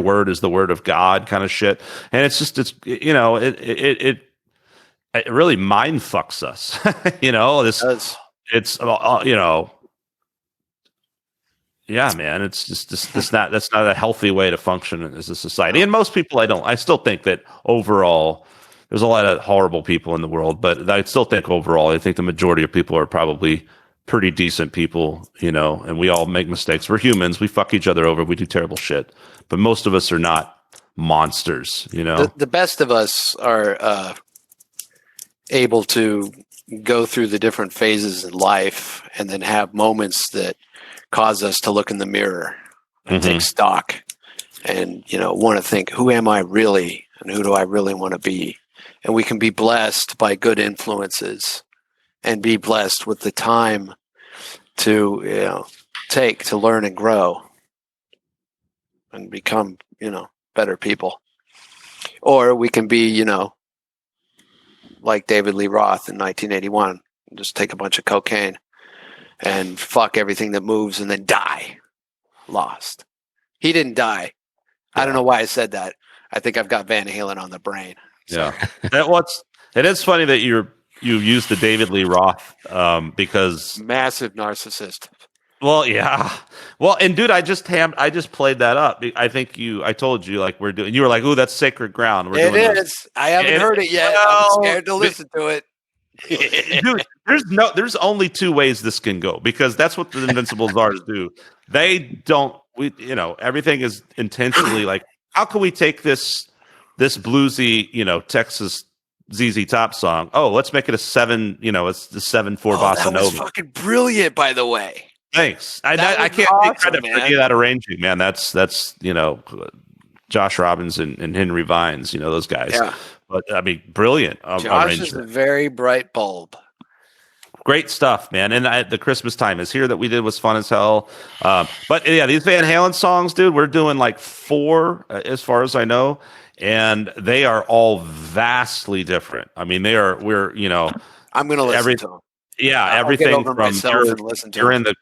word is the word of God, kind of shit. And it really mind fucks us. Yeah, man, it's just that's not a healthy way to function as a society. And most people, I still think that overall, there's a lot of horrible people in the world, but I still think overall, I think the majority of people are probably pretty decent people, and we all make mistakes. We're humans. We fuck each other over. We do terrible shit, but most of us are not monsters,
The best of us are able to go through the different phases in life and then have moments that cause us to look in the mirror and take stock and, want to think, who am I really? And who do I really want to be? And we can be blessed by good influences and be blessed with the time to, take to learn and grow and become, better people. Or we can be, like David Lee Roth in 1981, just take a bunch of cocaine and fuck everything that moves and then die. Lost. He didn't die. I don't know why I said that. I think I've got Van Halen on the brain.
So. Yeah. It is funny that you used the David Lee Roth because
massive narcissist.
Well, yeah. Well, and dude, I just played that up. I told you like we're doing. You were like, "Ooh, that's sacred ground."
It is. I haven't heard it yet. I'm scared to listen to it.
Dude, there's only two ways this can go, because that's what the Invincible Czars do. They don't. Everything is intentionally like, how can we take this bluesy, Texas ZZ Top song? Oh, let's make it a 7. It's the 7/4 bossa nova.
That was fucking brilliant, by the way.
Thanks. I can't take credit for any of that arranging, man. That's Josh Robbins and Henry Vines, those guys.
Yeah.
But I mean, brilliant.
Josh is a very bright bulb.
Great stuff, man. And the Christmas Time is Here that we did was fun as hell. But yeah, these Van Halen songs, dude, we're doing like 4 as far as I know. And they are all vastly different. I mean,
I'm going to listen to them.
Yeah,
I'll
everything
get over
from
myself and listen to
you're
them.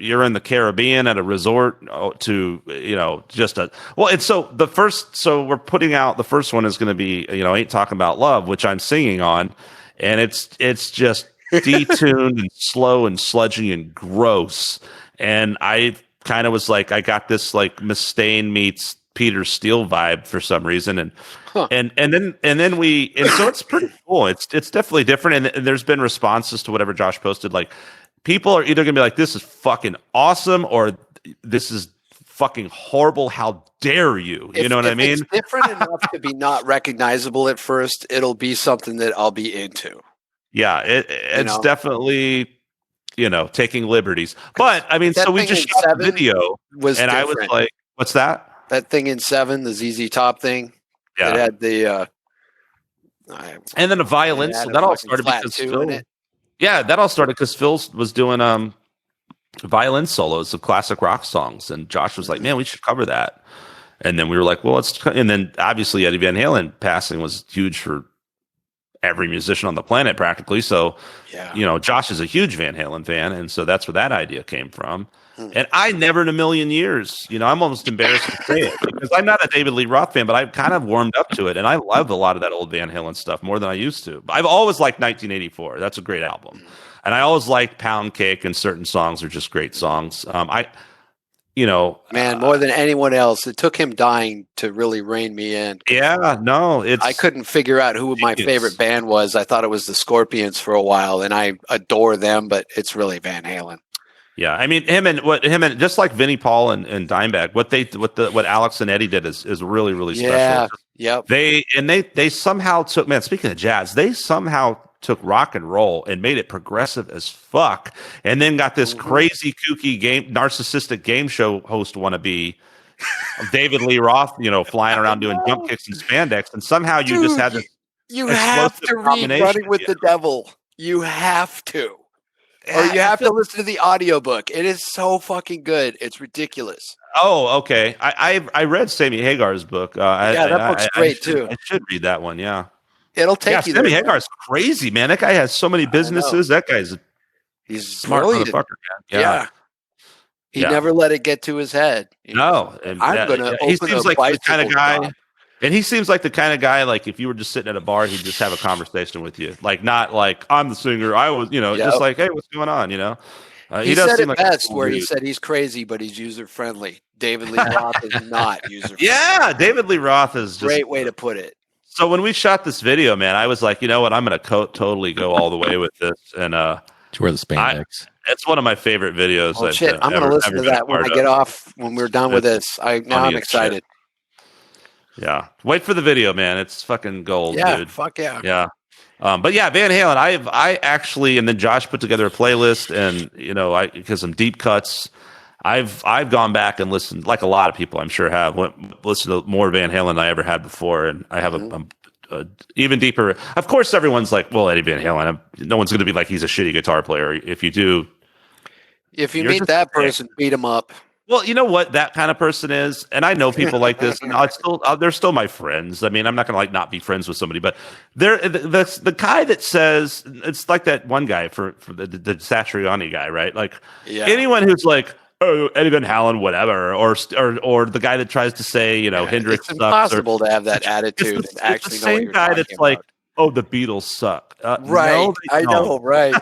you're in the Caribbean at a resort to just a and so we're putting out the first one is going to be Ain't Talking About Love, which I'm singing on, and it's just detuned and slow and sludgy and gross, and I kind of was like, I got this like Mustaine meets Peter Steele vibe for some reason, and so it's pretty cool. It's definitely different, and there's been responses to whatever Josh posted. Like, people are either gonna be like, "This is fucking awesome," or "This is fucking horrible. How dare you?" You know what I mean?
It's different enough to be not recognizable at first. It'll be something that I'll be into.
Yeah, it's definitely taking liberties. But I mean, so we just shot the video, and different. I was like, "What's that?"
That thing in 7, the ZZ Top thing. Yeah, it had the
and then a violin. So that all started because Phil. Yeah, that all started because Phil was doing violin solos of classic rock songs, and Josh was like, "Man, we should cover that." And then we were like, "Well, let's." And then obviously Eddie Van Halen passing was huge for every musician on the planet practically. So, Josh is a huge Van Halen fan, and so that's where that idea came from. And I never in a million years, I'm almost embarrassed to say it because I'm not a David Lee Roth fan, but I've kind of warmed up to it. And I love a lot of that old Van Halen stuff more than I used to. I've always liked 1984. That's a great album. And I always liked Pound Cake, and certain songs are just great songs. More
than anyone else, it took him dying to really rein me in.
Yeah, no,
I couldn't figure out who my favorite band was. I thought it was the Scorpions for a while, and I adore them, but it's really Van Halen.
Yeah, I mean him and just like Vinnie Paul and Dimebag, what Alex and Eddie did is really, really special.
Yeah, yep.
They somehow took, man, speaking of jazz, they somehow took rock and roll and made it progressive as fuck, and then got this crazy kooky narcissistic game show host wannabe David Lee Roth, flying around doing jump kicks and spandex, and somehow you just had this.
You have to read Running with the Devil. You have to. Or you have to listen to the audiobook. It is so fucking good. It's ridiculous.
Oh, okay. I read Sammy Hagar's book.
That book's great too.
I should read that one. Yeah,
it'll take you.
Sammy Hagar's crazy, man. That guy has so many businesses. That guy's
he's
smart motherfucker, man. Yeah.
He never let it get to his head.
No,
I'm gonna.
He seems like the kind of guy. And he seems like the kind of guy, like if you were just sitting at a bar, he'd just have a conversation with you. Like, not like, I'm the singer. I was, just like, hey, what's going on? He does
said
seem
it
like
best where he said he's crazy, but he's user-friendly. David Lee Roth is not user-friendly.
Yeah, David Lee Roth is just
great way to put it.
So when we shot this video, man, I was like, you know what? I'm going to totally go all the way with this. And
to wear the spandex.
It's one of my favorite videos.
Oh, shit. I'm going to listen to that when I get off, when we're done with this. Now I'm excited.
Shit. Yeah. Wait for the video, man. It's fucking gold, dude.
Fuck yeah.
Yeah. But yeah, Van Halen, I actually, and then Josh put together a playlist, and because some deep cuts, I've gone back and listened, like a lot of people I'm sure have, listened to more Van Halen than I ever had before, and I have a even deeper. Of course, everyone's like, well, Eddie Van Halen. No one's going to be like he's a shitty guitar player. If you do,
if you meet that person, beat him up.
Well, you know what that kind of person is, and I know people like this. And they're still my friends. I mean, I'm not going to not be friends with somebody, but they're the guy that says, it's like that one guy for the Satriani guy, right? Like anyone who's like, oh, Eddie Van Halen, whatever, or the guy that tries to say, Hendrix sucks.
It's impossible to have that attitude.
It's the same guy that's like, oh, the Beatles suck.
Right,
no,
I know, right?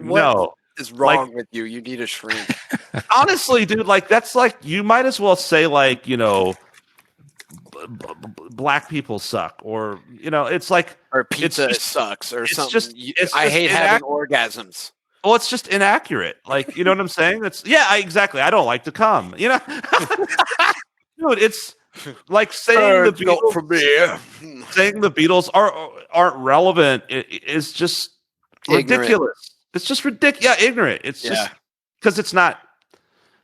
No.
Is wrong with you? You need a shrink.
Honestly, dude, that's you might as well say black people suck, or it's like,
or pizza sucks, or something. I hate having orgasms.
Well, it's just inaccurate. You know what I'm saying? Exactly. I don't like to come. Dude, it's like saying the Beatles
from me.
Saying the Beatles aren't relevant is just ridiculous. It's just ridiculous. Yeah, ignorant. It's just because it's not.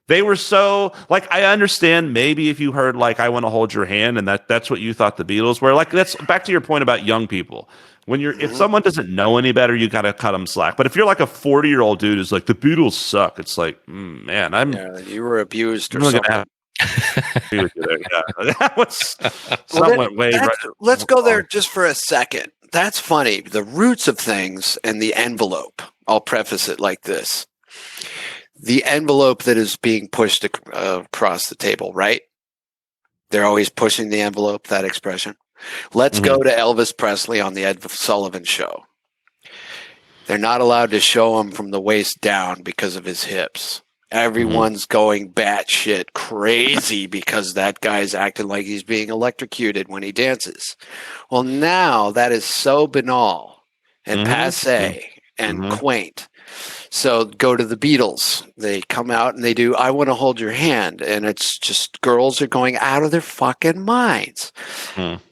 They were so I understand maybe if you heard I Want to Hold Your Hand, and that's what you thought the Beatles were. That's back to your point about young people. When if someone doesn't know any better, you gotta cut them slack. But if you're a 40-year-old dude who's like, the Beatles suck, it's like, man,
you were abused or something.
Agree with you there. Yeah. That was somewhat way.
Let's go there just for a second. that's funny. The roots of things and the envelope. I'll preface it like this. The envelope that is being pushed across the table, right? They're always pushing the envelope, that expression. Let's go to Elvis Presley on the Ed Sullivan Show. They're not allowed to show him from the waist down because of his hips. Everyone's going batshit crazy because that guy's acting like he's being electrocuted when he dances. Well, now that is so banal and passe and quaint. So go to the Beatles. They come out and they do I Want to Hold Your Hand. And it's just girls are going out of their fucking minds.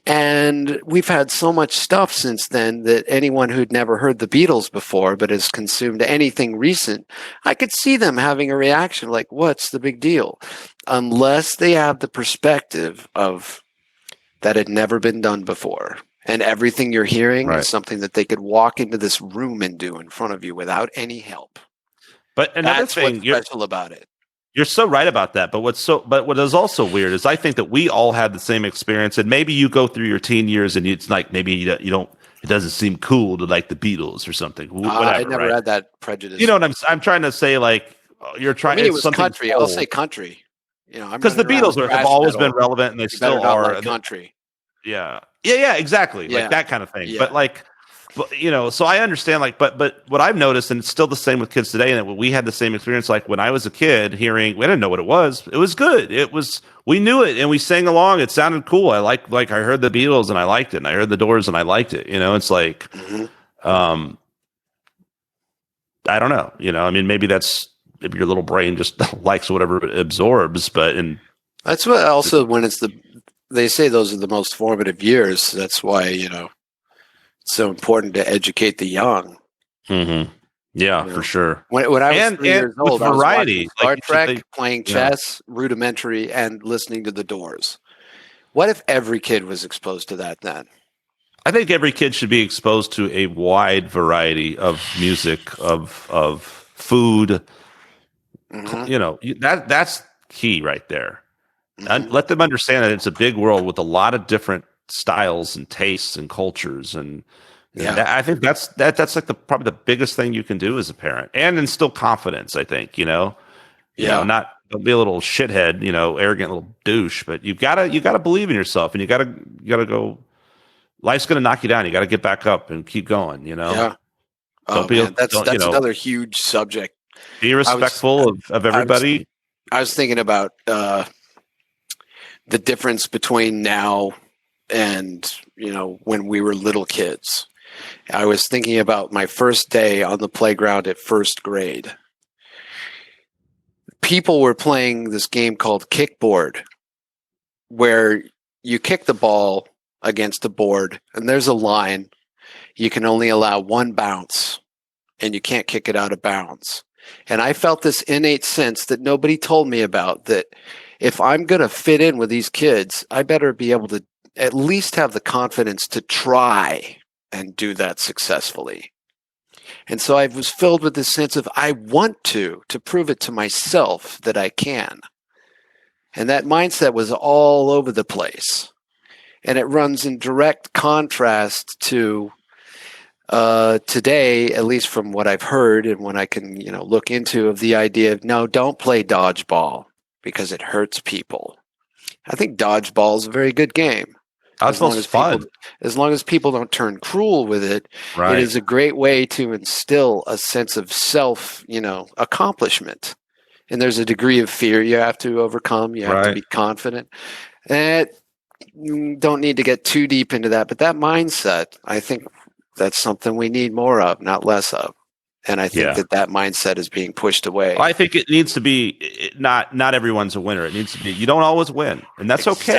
And we've had so much stuff since then that anyone who'd never heard the Beatles before but has consumed anything recent, I could see them having a reaction like, what's the big deal? Unless they have the perspective of that had never been done before. And everything you're hearing is something that they could walk into this room and do in front of you without any help.
But another
That's
thing,
what's special about it.
You're so right about that. But what is also weird is I think that we all had the same experience, and maybe you go through your teen years and it's like maybe you don't. It doesn't seem cool to like the Beatles or something. Whatever,
I never had that prejudice.
You know what I'm trying to say? Like you're trying.
I mean, it was
something
country.
cool.
I'll say country. You know,
because the Beatles have always been relevant, and they still are.
Like country.
Yeah, exactly. Like that kind of thing.
Yeah.
But so I understand. Like, but what I've noticed, and it's still the same with kids today, and that we had the same experience. Like when I was a kid, we didn't know what it was. It was good. We knew it, and we sang along. It sounded cool. I like I heard the Beatles, and I liked it. And I heard the Doors, and I liked it. You know, it's like, I don't know. You know, I mean, maybe your little brain just likes whatever it absorbs. But
that's what also when they say those are the most formative years. That's why, it's so important to educate the young.
Yeah, for sure.
When I was 3 years old,
variety,
I was watching Star Trek, playing chess, rudimentary, and listening to the Doors. What if every kid was exposed to that then?
I think every kid should be exposed to a wide variety of music, of food. You know, that's key right there. And let them understand that it's a big world with a lot of different styles and tastes and cultures, and I think that's like probably the biggest thing you can do as a parent, and instill confidence. I think don't be a little shithead, arrogant little douche, but you gotta believe in yourself, and you gotta go. Life's gonna knock you down. You gotta get back up and keep going.
Yeah. That's another huge subject.
Be respectful of everybody.
I was thinking about the difference between now and, when we were little kids. I was thinking about my first day on the playground at first grade. People were playing this game called kickboard, where you kick the ball against a board and there's a line. You can only allow one bounce and you can't kick it out of bounds. And I felt this innate sense that nobody told me about, that if I'm going to fit in with these kids, I better be able to at least have the confidence to try and do that successfully. And so I was filled with this sense of I want to prove it to myself that I can. And that mindset was all over the place. And it runs in direct contrast to today, at least from what I've heard and what I can, look into, of the idea of, no, don't play dodgeball because it hurts people. I think dodgeball is a very good game. As long as people don't turn cruel with it, It is a great way to instill a sense of self, accomplishment. And there's a degree of fear you have to overcome. You have to be confident. And don't need to get too deep into that. But that mindset, I think that's something we need more of, not less of. And I think that mindset is being pushed away.
I think it needs to be not everyone's a winner. It needs to be you don't always win, and that's okay.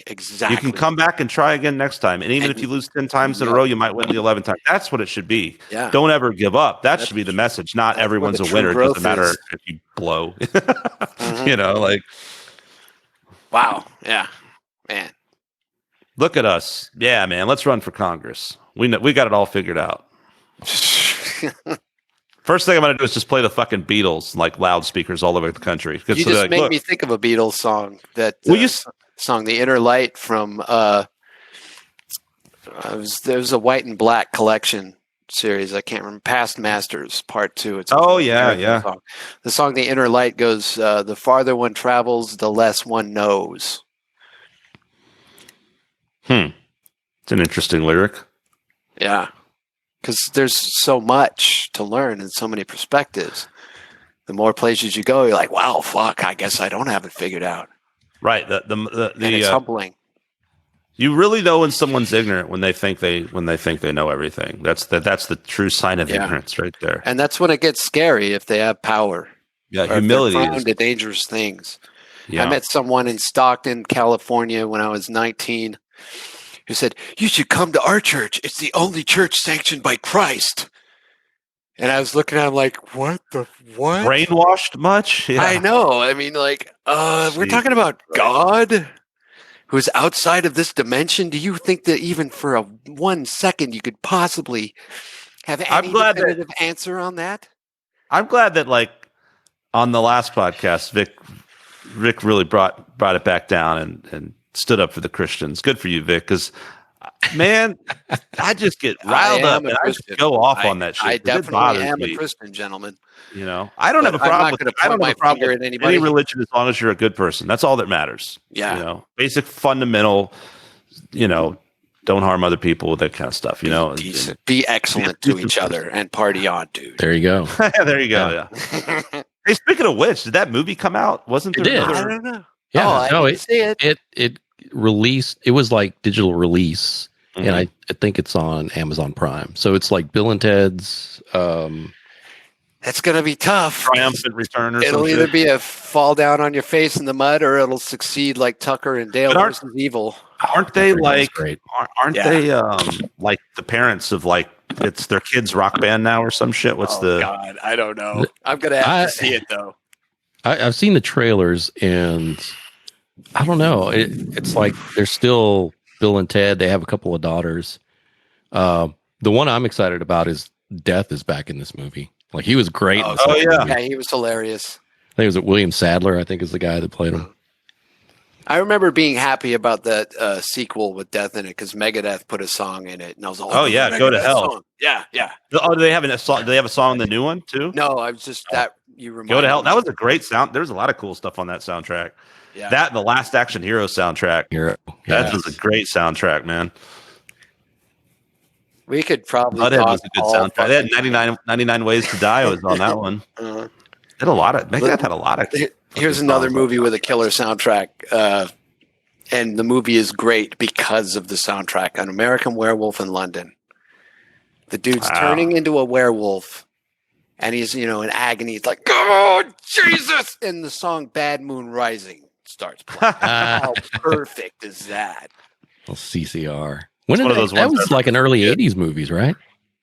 Exactly.
You can come back and try again next time, and even if you lose 10 times in a row, you might win the 11th time. That's what it should be.
Yeah.
Don't ever give up. That should be the message. Not everyone's a winner. It doesn't matter if you blow.
Wow. Yeah, man.
Look at us. Yeah, man. Let's run for Congress. We got it all figured out. First thing I'm going to do is just play the fucking Beatles like loudspeakers all over the country.
You just made me think of a Beatles song that song "The Inner Light" from There was a white and black collection series. I can't remember. Past Masters Part 2. It's
yeah.
song. The song "The Inner Light" goes, "The farther one travels, the less one knows."
It's an interesting lyric.
Yeah, because there's so much to learn and so many perspectives. The more places you go, you're like, "Wow, fuck! I guess I don't have it figured out."
Right.
And it's humbling.
You really know when someone's ignorant when they think they know everything. That's the true sign of ignorance right there.
And that's when it gets scary if they have power.
Yeah,
or
humility
if they're prone
is
to dangerous things.
Yeah.
I met someone in Stockton, California when I was 19 who said, "You should come to our church. It's the only church sanctioned by Christ." And I was looking at him like, what?
Brainwashed much? Yeah.
I know. I mean, like, we're talking about God who's outside of this dimension. Do you think that even for 1 second you could possibly have any definitive answer on that?
I'm glad that, like, on the last podcast, Vic really brought it back down and stood up for the Christians. Good for you, Vic, because, man, I just get riled up and I just go off on that shit.
I definitely am a Christian, gentleman.
You know, I don't have a problem with any religion as long as you're a good person. That's all that matters.
Yeah.
You know, basic fundamental, don't harm other people, that kind of stuff,
Decent. Be excellent to each other and party on, dude.
There you go.
There you go. Yeah. Hey, speaking of which, did that movie come out? Wasn't there?
I don't know.
Yeah,
I didn't see it.
It released. It was like digital release, and I think it's on Amazon Prime. So it's like Bill and Ted's.
That's gonna be tough.
Triumphant return, or
it'll either be a fall down on your face in the mud, or it'll succeed like Tucker and Dale versus Evil.
Aren't they like? Aren't they like the parents of, like, it's their kids' rock band now or some shit? What's
God, I don't know. I'm gonna have to see it though.
I've seen the trailers, and I don't know. It's like they're still Bill and Ted. They have a couple of daughters. The one I'm excited about is Death is back in this movie. Like, he was great.
Yeah, he was hilarious.
I think it was William Sadler, I think, is the guy that played him.
I remember being happy about that sequel with Death in it because Megadeth put a song in it, and I was like,
"Oh yeah, Go to Hell."
Song. Yeah.
Oh, do they have a song? Do they have a song in the new one too?
No, I was just that you reminded
Go to Hell.
me.
That was a great sound. There's a lot of cool stuff on that soundtrack.
Yeah.
That and the Last Action Hero soundtrack. That was a great soundtrack, man.
We could probably
Butthead was a good soundtrack. They had 99 Ways to Die was on that one. Megadeth had a lot of.
Here's another movie with a killer soundtrack, and the movie is great because of the soundtrack. An American Werewolf in London. The dude's turning into a werewolf, and he's in agony. He's like, "Oh Jesus!" And the song "Bad Moon Rising" starts playing. How perfect is that?
Well, CCR. That was like an early 80s movies, right?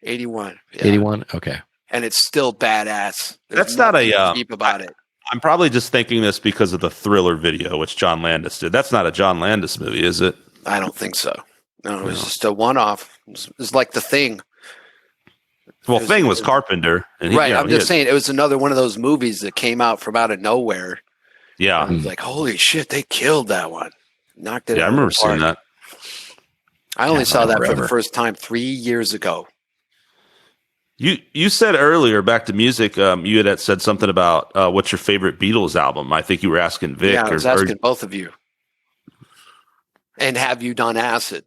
81. Yeah.
81? Okay.
And it's still badass.
That's not a
deep about it.
I'm probably just thinking this because of the Thriller video, which John Landis did. That's not a John Landis movie, is it?
I don't think so. No, it was just a one-off. It was like The Thing.
Well, Thing was Carpenter. And
right, I'm just saying it was another one of those movies that came out from out of nowhere.
Yeah.
I was like, holy shit, they killed that one. Knocked it out.
Yeah, I remember seeing that.
I only saw that for the first time 3 years ago.
You said earlier, back to music, you had said something about what's your favorite Beatles album. I think you were asking Vic.
Yeah, I was asking both of you. And have you done acid?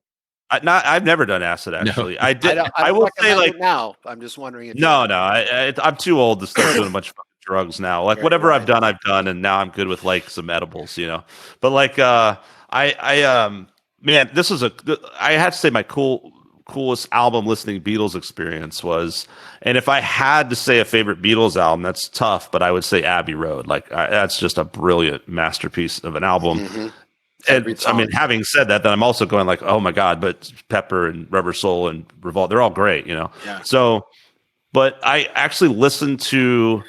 I've never done acid, actually. No. I did.
I will say, like, now. I'm just wondering. If
I'm too old to start doing a bunch of drugs now. Like, whatever I've done, and now I'm good with, like, some edibles, But, like, man, this was I have to say my coolest album listening Beatles experience was, and if I had to say a favorite Beatles album, that's tough, but I would say Abbey Road. Like, that's just a brilliant masterpiece of an album. Mm-hmm. And I mean, having said that, then I'm also going like, oh my God, but Pepper and Rubber Soul and Revolt, they're all great, Yeah. So, but I actually listened to,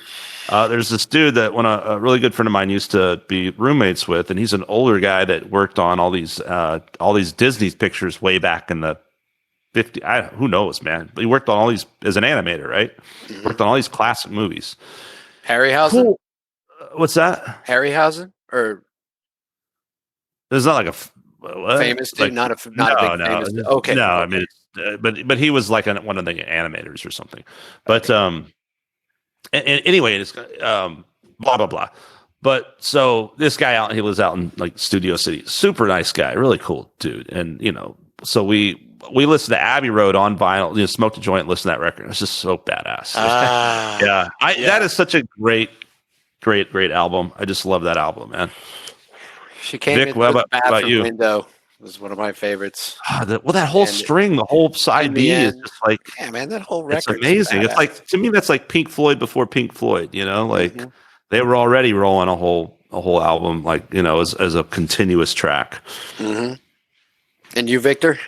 there's this dude that a really good friend of mine used to be roommates with, and he's an older guy that worked on all these Disney pictures way back in the 50s. Who knows, man? But he worked on all these as an animator, right? Mm-hmm. Worked on all these classic movies.
Harryhausen?
Cool. What's that?
Harryhausen? Or
there's not like what?
Famous dude,
Like,
not a big famous dude. Okay.
no. I
Okay.
mean, but he was like one of the animators or something. But anyway, it's blah blah blah. But so this guy he lives out in like Studio City, super nice guy, really cool dude, and so we listened to Abbey Road on vinyl, smoked a joint, listened to that record. It's just so badass. Yeah, that is such a great album. I just love that album, man.
She came
Vic,
in
what
through the
about
bathroom
you?
window. Was one of my favorites.
That whole string, the whole side B is just like,
yeah, man, that whole
it's
record.
amazing. It's like, to me, that's like Pink Floyd before Pink Floyd. Like they were already rolling a whole album, like as a continuous track.
Mm-hmm. And you, Victor?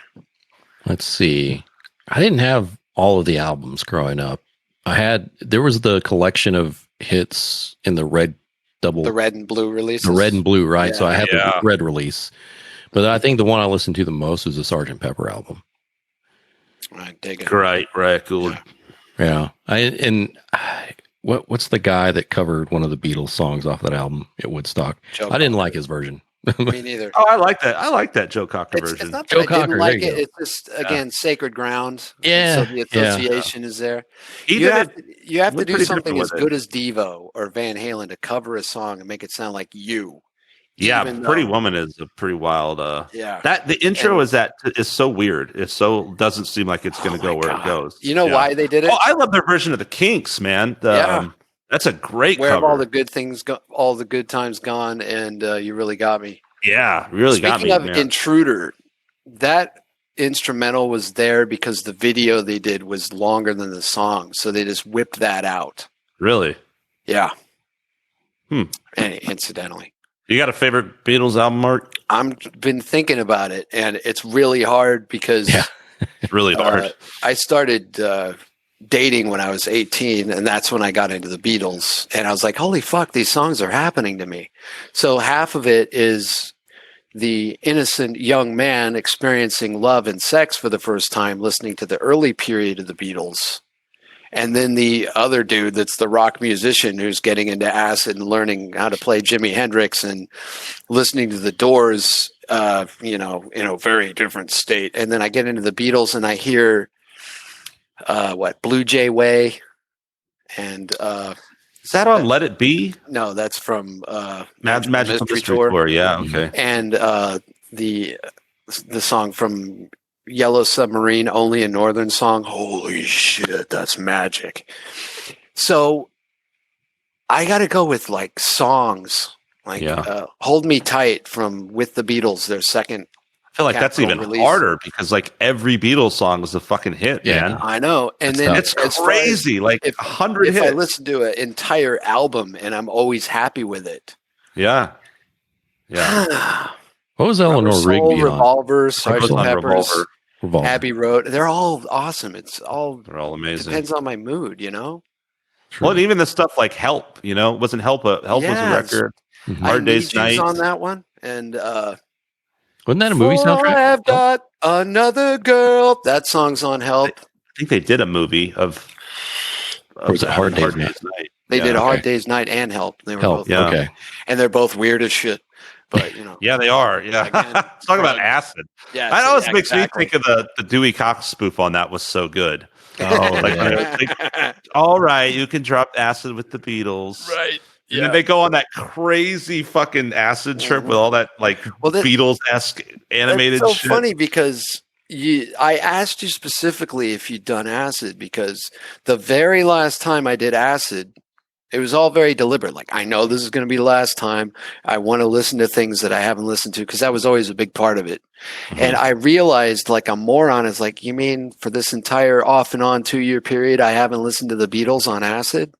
Let's see. I didn't have all of the albums growing up. There was the collection of hits in the red
and blue releases.
The red and blue, right?
Yeah.
So I have the red release. But I think the one I listened to the most was the Sgt. Pepper album.
I dig it.
Right, cool.
Yeah. What's the guy that covered one of the Beatles songs off that album at Woodstock? I didn't like his version.
Me neither.
Oh, I like that. I like that Joe Cocker version.
It's not that
Joe
I didn't
Cocker,
like
there
it.
you
It's just again sacred ground.
Yeah,
So the association is there.
You
have to do
pretty
something
different
as
with
good as Devo or Van Halen to cover a song and make it sound like you.
Yeah,
Even
Pretty
though-
Woman is a pretty wild.
Yeah.
That the intro is so weird. It doesn't seem like it's going to go where it goes.
You know why they did it?
Oh, I love their version of the Kinks, man. That's a great
Where
cover.
have all the good things all the good times gone? And you really got me.
Yeah, really got me.
Speaking of Intruder, that instrumental was there because the video they did was longer than the song, so they just whipped that out.
Really?
Yeah. Incidentally.
You got a favorite Beatles album, Mark?
I've been thinking about it, and it's really hard because
It's really hard.
I started dating when I was 18, and that's when I got into the Beatles. And I was like, holy fuck, these songs are happening to me. So half of it is the innocent young man experiencing love and sex for the first time, listening to the early period of the Beatles. And then the other dude that's the rock musician who's getting into acid and learning how to play Jimi Hendrix and listening to the Doors, in a very different state. And then I get into the Beatles and I hear Blue Jay Way, and
is that on Let It Be?
No, that's from
Magical Mystery Tour. Yeah, okay.
And the song from Yellow Submarine, Only a Northern Song. Holy shit, that's magic. So I got to go with like songs like Hold Me Tight from With the Beatles, their second.
I feel like that's even harder because like every Beatles song was a fucking hit, man.
I know. And then
it's crazy, like 100 hits.
If I listen to an entire album and I'm always happy with it.
Yeah.
What was Eleanor Rigby on?
Revolver, Sgt. Pepper's,
Revolver.
Abbey Road. They're all awesome. They're all
amazing.
Depends on my mood,
True. Well, and even the stuff like Help, wasn't Help was a record. Hard Day's Night
on that one, and
wasn't that a movie soundtrack?
I've got another girl. That song's on Help.
I think they did a movie of
was it Hard Day's Night?
They did Hard Day's Night and Help. They were both
okay,
and they're both weird as shit. But
yeah, they are. Yeah, talk about acid.
Yeah,
that always makes me think of the Dewey Cox spoof on that was so good. All right, you can drop acid with the Beatles,
right?
And then they go on that crazy fucking acid trip with all that Beatles-esque animated
shit. It's
shit.
So funny because I asked you specifically if you'd done acid because the very last time I did acid, it was all very deliberate. Like, I know this is going to be the last time. I want to listen to things that I haven't listened to because that was always a big part of it. Mm-hmm. And I realized, like a moron, is like, you mean for this entire off and on 2-year period, I haven't listened to the Beatles on acid?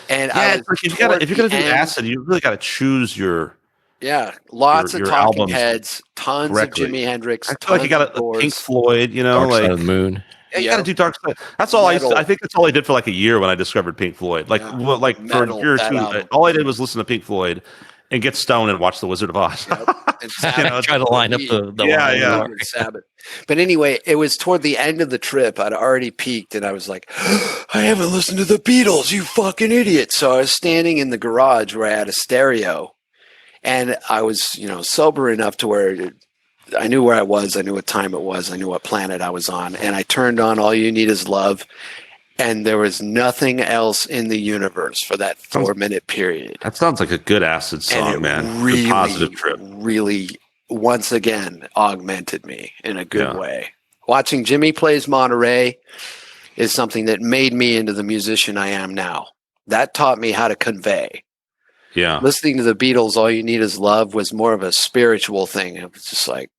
And
if you're going to do acid, you really got to choose your
lots of talking
albums
heads, tons
correctly.
of Jimi Hendrix.
I feel like you got a Pink Floyd,
Dark Side of the Moon.
Yeah, you got to do Dark Side. That's all I think that's all I did for like a year when I discovered Pink Floyd. Like for a year or two, all I did was listen to Pink Floyd and get stoned and watch The Wizard of Oz.
And
try to line up the
Sabbath. But anyway, it was toward the end of the trip. I'd already peaked, and I was like, I haven't listened to the Beatles, you fucking idiot. So I was standing in the garage where I had a stereo, And I was, sober enough to where I knew where I was. I knew what time it was. I knew what planet I was on. And I turned on All You Need Is Love. And there was nothing else in the universe for that 4-minute period.
That sounds like a good acid song, man.
Really,
good positive trip.
Really, once again, augmented me in a good way. Watching Jimmy Plays Monterey is something that made me into the musician I am now. That taught me how to convey.
Yeah.
Listening to the Beatles, All You Need Is Love was more of a spiritual thing. It was just like,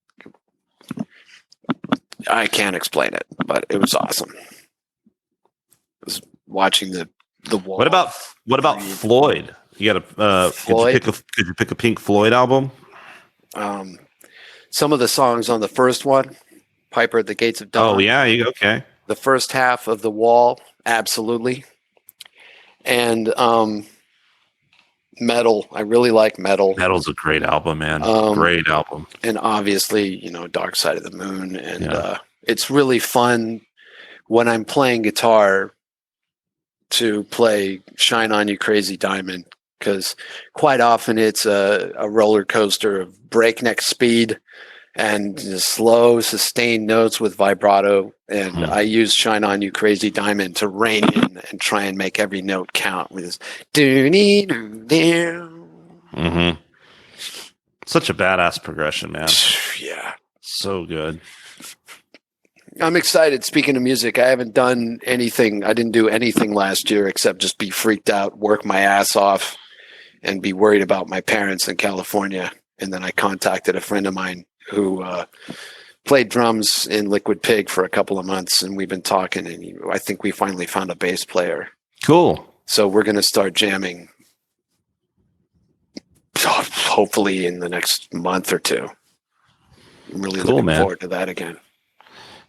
I can't explain it, but it was awesome. It was watching the wall.
What about Floyd? You got a
Floyd?
Could you pick a Pink Floyd album?
Some of the songs on the first one, Piper at the Gates of Dawn.
Oh yeah, okay.
The first half of The Wall, absolutely. And Metal. I really like Metal.
Metal's a great album, man. Great album.
And obviously, Dark Side of the Moon. And it's really fun when I'm playing guitar to play Shine On You Crazy Diamond, because quite often it's a roller coaster of breakneck speed and slow, sustained notes with vibrato. And I use Shine On You Crazy Diamond to rein in and try and make every note count with this doo-dee-doo-doo.
Mm-hmm. Such a badass progression, man.
Yeah.
So good.
I'm excited. Speaking of music, I haven't done anything. I didn't do anything last year except just be freaked out, work my ass off, and be worried about my parents in California. And then I contacted a friend of mine who played drums in Liquid Pig for a couple of months, and we've been talking, and I think we finally found a bass player.
Cool.
So we're going to start jamming hopefully in the next month or two. I'm really looking forward to that again.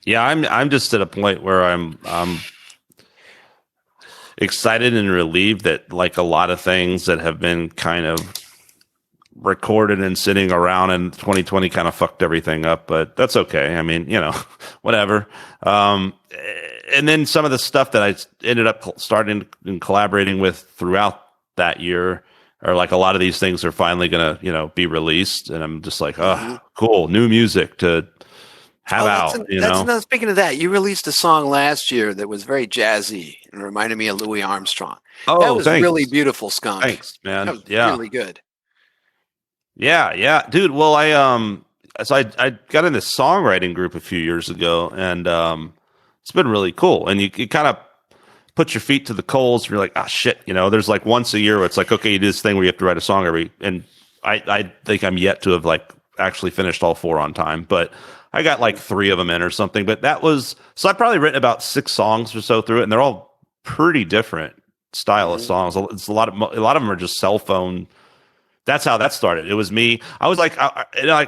Yeah, I'm just at a point where I'm excited and relieved that like a lot of things that have been kind of recorded and sitting around in 2020 kind of fucked everything up, but that's okay. I mean, whatever. And then some of the stuff that I ended up starting and collaborating with throughout that year are like a lot of these things are finally going to, be released. And I'm just like, oh, cool. New music to have out,
Speaking of that, you released a song last year that was very jazzy and reminded me of Louis Armstrong.
Oh,
that was
thanks.
Really beautiful, Skunk.
Thanks, man.
That was really good.
Yeah, dude. Well, I got in this songwriting group a few years ago, and it's been really cool. And you kind of put your feet to the coals. And you're like, shit. There's like once a year where it's like, okay, you do this thing where you have to write a song and I think I'm yet to have like actually finished all 4 on time, but I got like 3 of them in or something. But so I've probably written about 6 songs or so through it, and they're all pretty different style of songs. It's a lot of them are just cell phone. That's how that started. It was me. I was like,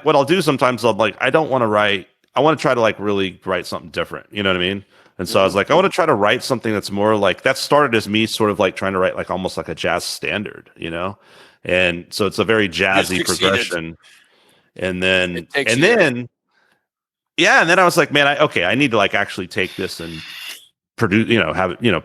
what I'll do sometimes, I'm like, I don't want to write. I want to try to like really write something different. You know what I mean? And so I was like, I want to try to write something that's more like, that started as me sort of like trying to write like almost like a jazz standard, And so it's a very jazzy progression. And then I was like, man, I need to like actually take this and produce,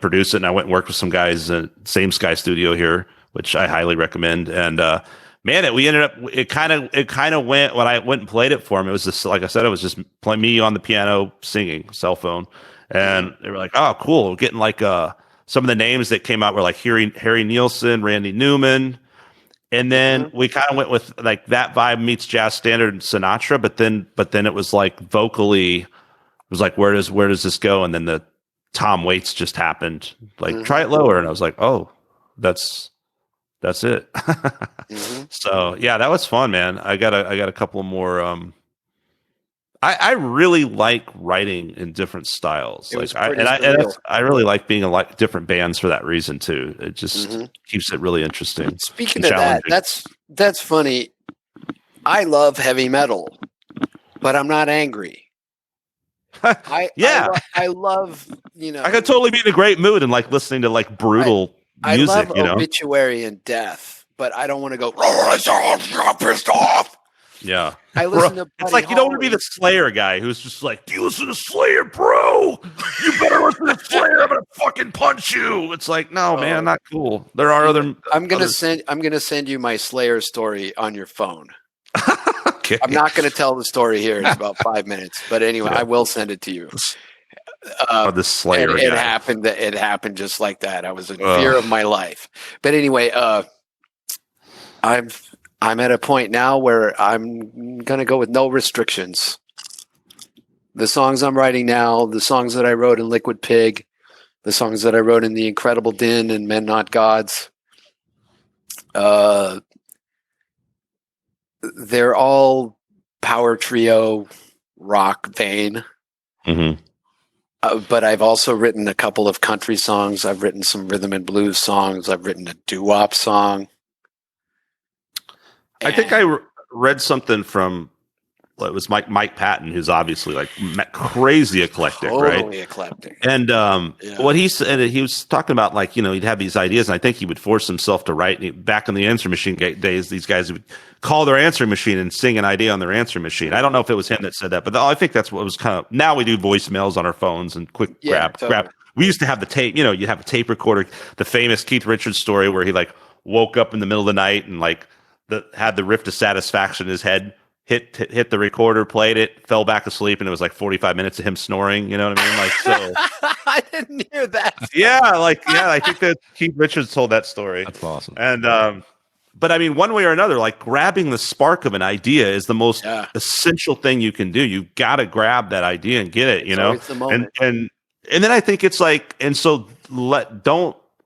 produce it. And I went and worked with some guys at Same Sky Studio here, which I highly recommend. And man, it kind of went when I went and played it for him. It was just, like I said, it was just playing me on the piano singing, cell phone. And they were like, oh, cool. We're getting like some of the names that came out were like Harry Nielsen, Randy Newman. And then we kind of went with like that vibe meets jazz standard and Sinatra, but then it was like vocally, it was like, where does this go? And then the Tom Waits just happened, like try it lower. And I was like, oh, that's it. So yeah, that was fun, man. I got a couple more, I really like writing in different styles. I really like being in like different bands for that reason too. It just keeps it really interesting.
Speaking of that, that's funny. I love heavy metal, but I'm not angry. I love,
I could totally be in a great mood and like listening to like brutal music.
I love Obituary and Death, but I don't want to go. I'm pissed off.
Yeah,
I listen to.
It's like you don't want to be the Slayer guy who's just like, "Do you listen to Slayer, bro? You better listen to Slayer. I'm gonna fuck fucking punch you. It's like, no, man, not cool. There are other.
I'm gonna send you my Slayer story on your phone.
Okay.
I'm not gonna tell the story here. It's about 5 minutes, but anyway, I will send it to you.
The Slayer.
It happened. It happened just like that. I was in fear of my life. But anyway, I'm at a point now where I'm gonna go with no restrictions. The songs I'm writing now, the songs that I wrote in Liquid Pig, the songs that I wrote in The Incredible Din and Men Not Gods, they're all power trio rock vein.
Mm-hmm.
But I've also written a couple of country songs. I've written some rhythm and blues songs. I've written a doo-wop song.
I think I read something from, it was Mike Patton, who's obviously like crazy eclectic,
totally
right?
Eclectic.
And what he said, he was talking about, like, he'd have these ideas, and I think he would force himself to write. Back in the answer machine days, these guys would call their answering machine and sing an idea on their answering machine. I don't know if it was him that said that, but I think that's what was kind of. Now we do voicemails on our phones and quick grab. We used to have the tape. You have a tape recorder. The famous Keith Richards story where he like woke up in the middle of the night and like had the riff to Satisfaction in his head. Hit the recorder, played it, fell back asleep, and it was like 45 minutes of him snoring. You know what I mean? Like, so
I didn't hear that.
I think that Keith Richards told that story.
That's awesome.
And but I mean, one way or another, like grabbing the spark of an idea is the most essential thing you can do. You got to grab that idea and get it.
It's the moment.
And then I think it's like, and so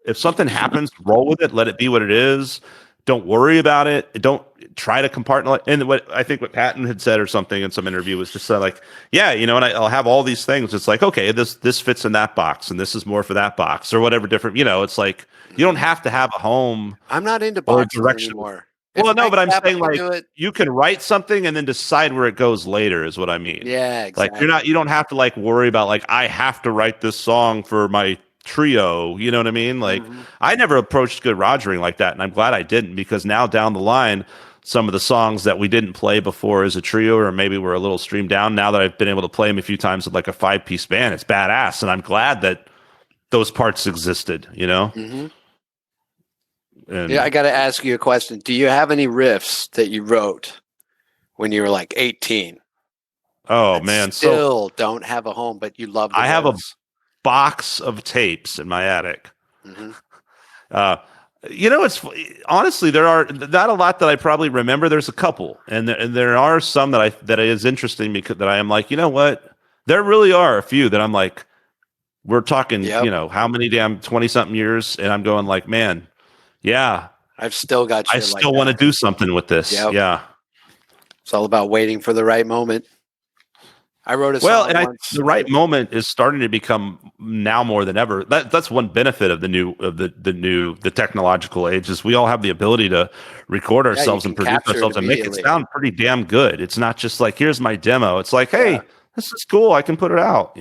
if something happens, roll with it. Let it be what it is. Don't worry about it. Don't try to compartmentalize. And what Patton had said or something in some interview was just like, and I'll have all these things. It's like, okay, this fits in that box, and this is more for that box, or whatever different. It's like you don't have to have a home.
I'm not into boxes anymore.
Well, no, but I'm saying like you can write something and then decide where it goes later is what I mean.
Yeah, exactly.
Like you don't have to like worry about like I have to write this song for my trio, you know what I mean? Like I never approached good rogering like that, and I'm glad I didn't, because now down the line, some of the songs that we didn't play before as a trio, or maybe we're a little streamed down, now that I've been able to play them a few times with like a 5-piece band, it's badass, and I'm glad that those parts existed,
Mm-hmm. And I got to ask you a question. Do you have any riffs that you wrote when you were like 18?
Oh man,
still don't have a home, but you love them.
I have a box of tapes in my attic.
Mm-hmm.
It's honestly, there are not a lot that I probably remember. There's a couple, and there are some that is interesting, because that I am like, you know what? There really are a few that I'm like, we're talking, how many damn 20-something years, and I'm going like, man, yeah,
I've still got.
I still want to do something with this.
Yep.
Yeah,
it's all about waiting for the right moment. I wrote a song once.
The right moment is starting to become now more than ever. That's one benefit of the technological age, is we all have the ability to record ourselves and produce ourselves and make it sound pretty damn good. It's not just like, here's my demo. It's like, hey, this is cool. I can put it out.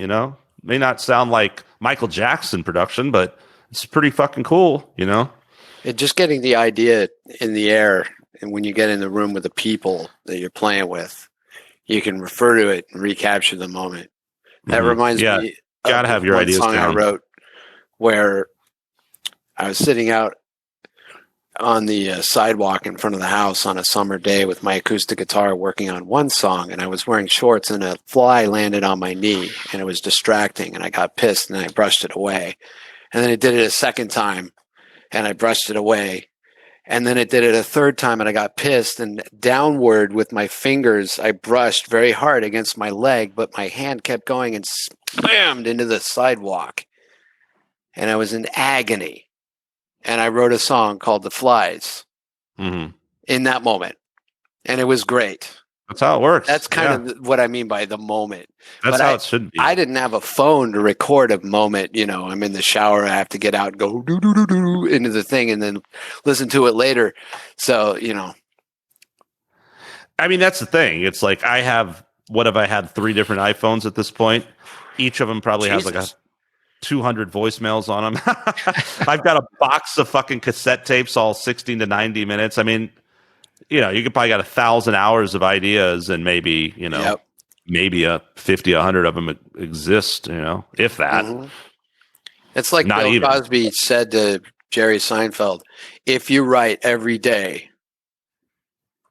May not sound like Michael Jackson production, but it's pretty fucking cool.
And just getting the idea in the air, and when you get in the room with the people that you're playing with, you can refer to it and recapture the moment. That reminds me.
Gotta have your ideas
song
down.
I wrote where I was sitting out on the sidewalk in front of the house on a summer day with my acoustic guitar working on one song, and I was wearing shorts, and a fly landed on my knee, and it was distracting, and I got pissed, and I brushed it away. And then I did it a second time, and I brushed it away. And then it did it a third time, and I got pissed, and downward with my fingers, I brushed very hard against my leg, but my hand kept going and slammed into the sidewalk. And I was in agony. And I wrote a song called The Flies in that moment. And it was great.
That's how it works.
That's kind of what I mean by the moment.
That's how it should be.
I didn't have a phone to record a moment. I'm in the shower. I have to get out and go do into the thing and then listen to it later. So,
I mean, that's the thing. It's like I have 3 different iPhones at this point. Each of them probably has like a 200 voicemails on them. I've got a box of fucking cassette tapes, all 16 to 90 minutes. I mean, you could probably got 1,000 hours of ideas, and maybe, maybe 50, 100 of them exist, if that.
It's like
Not
Bill
even.
Cosby said to Jerry Seinfeld, if you write every day,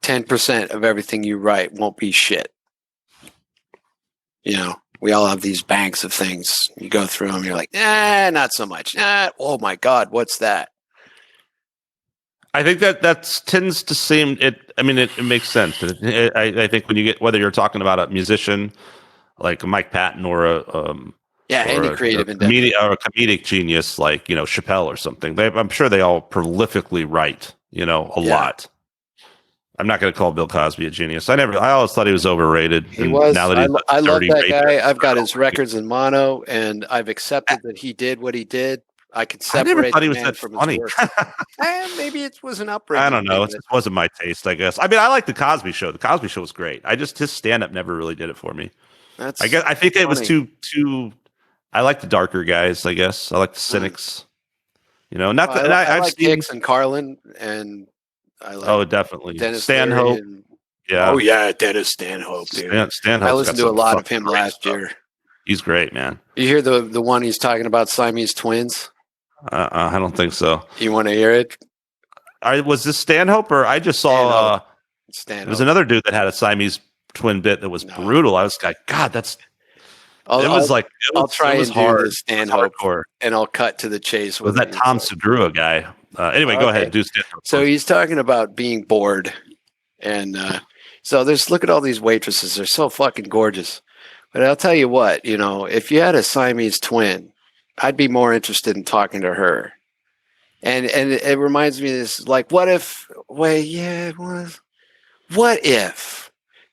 10% of everything you write won't be shit. You know, we all have these banks of things. You go through them, you're like, not so much. Oh my God, what's that?
I think that tends to seem it. I mean, it makes sense. I think when you get, whether you're talking about a musician like Mike Patton or
Any creative endeavor,
or a comedic genius like Chappelle or something, I'm sure they all prolifically write a lot. I'm not going to call Bill Cosby a genius. I always thought he was overrated.
He was.
Now that
I love that guy.
rapist,
I've got his records in mono, and I've accepted that he did what he did. I could separate.
I never thought he was
the man
that
from
funny.
His work. Maybe it was an upbringing.
I don't know.
Thing,
It just wasn't my taste, I guess. I mean, I like the Cosby Show. The Cosby Show was great. His stand up never really did it for me. I think it was too. I like the darker guys. I guess I like the cynics. I
like Hicks and Carlin, and I like
definitely
Dennis
Stanhope.
Oh yeah, Dennis Stanhope, dude.
Stanhope.
I listened to a lot of him last year.
He's great, man.
You hear the one he's talking about Siamese twins?
I don't think so.
You want to hear it?
Was this Stanhope, or I just saw
Stanhope.
There was another dude that had a Siamese twin bit that was brutal. I was like, God,
I'll try and
hard.
do Stanhope, and I'll cut to the chase.
Was that Tom Segura guy? Anyway, go ahead. Do Stanhope.
So he's talking about being bored, and so look at all these waitresses. They're so fucking gorgeous. But I'll tell you what, if you had a Siamese twin, I'd be more interested in talking to her. And it reminds me of this, like, what if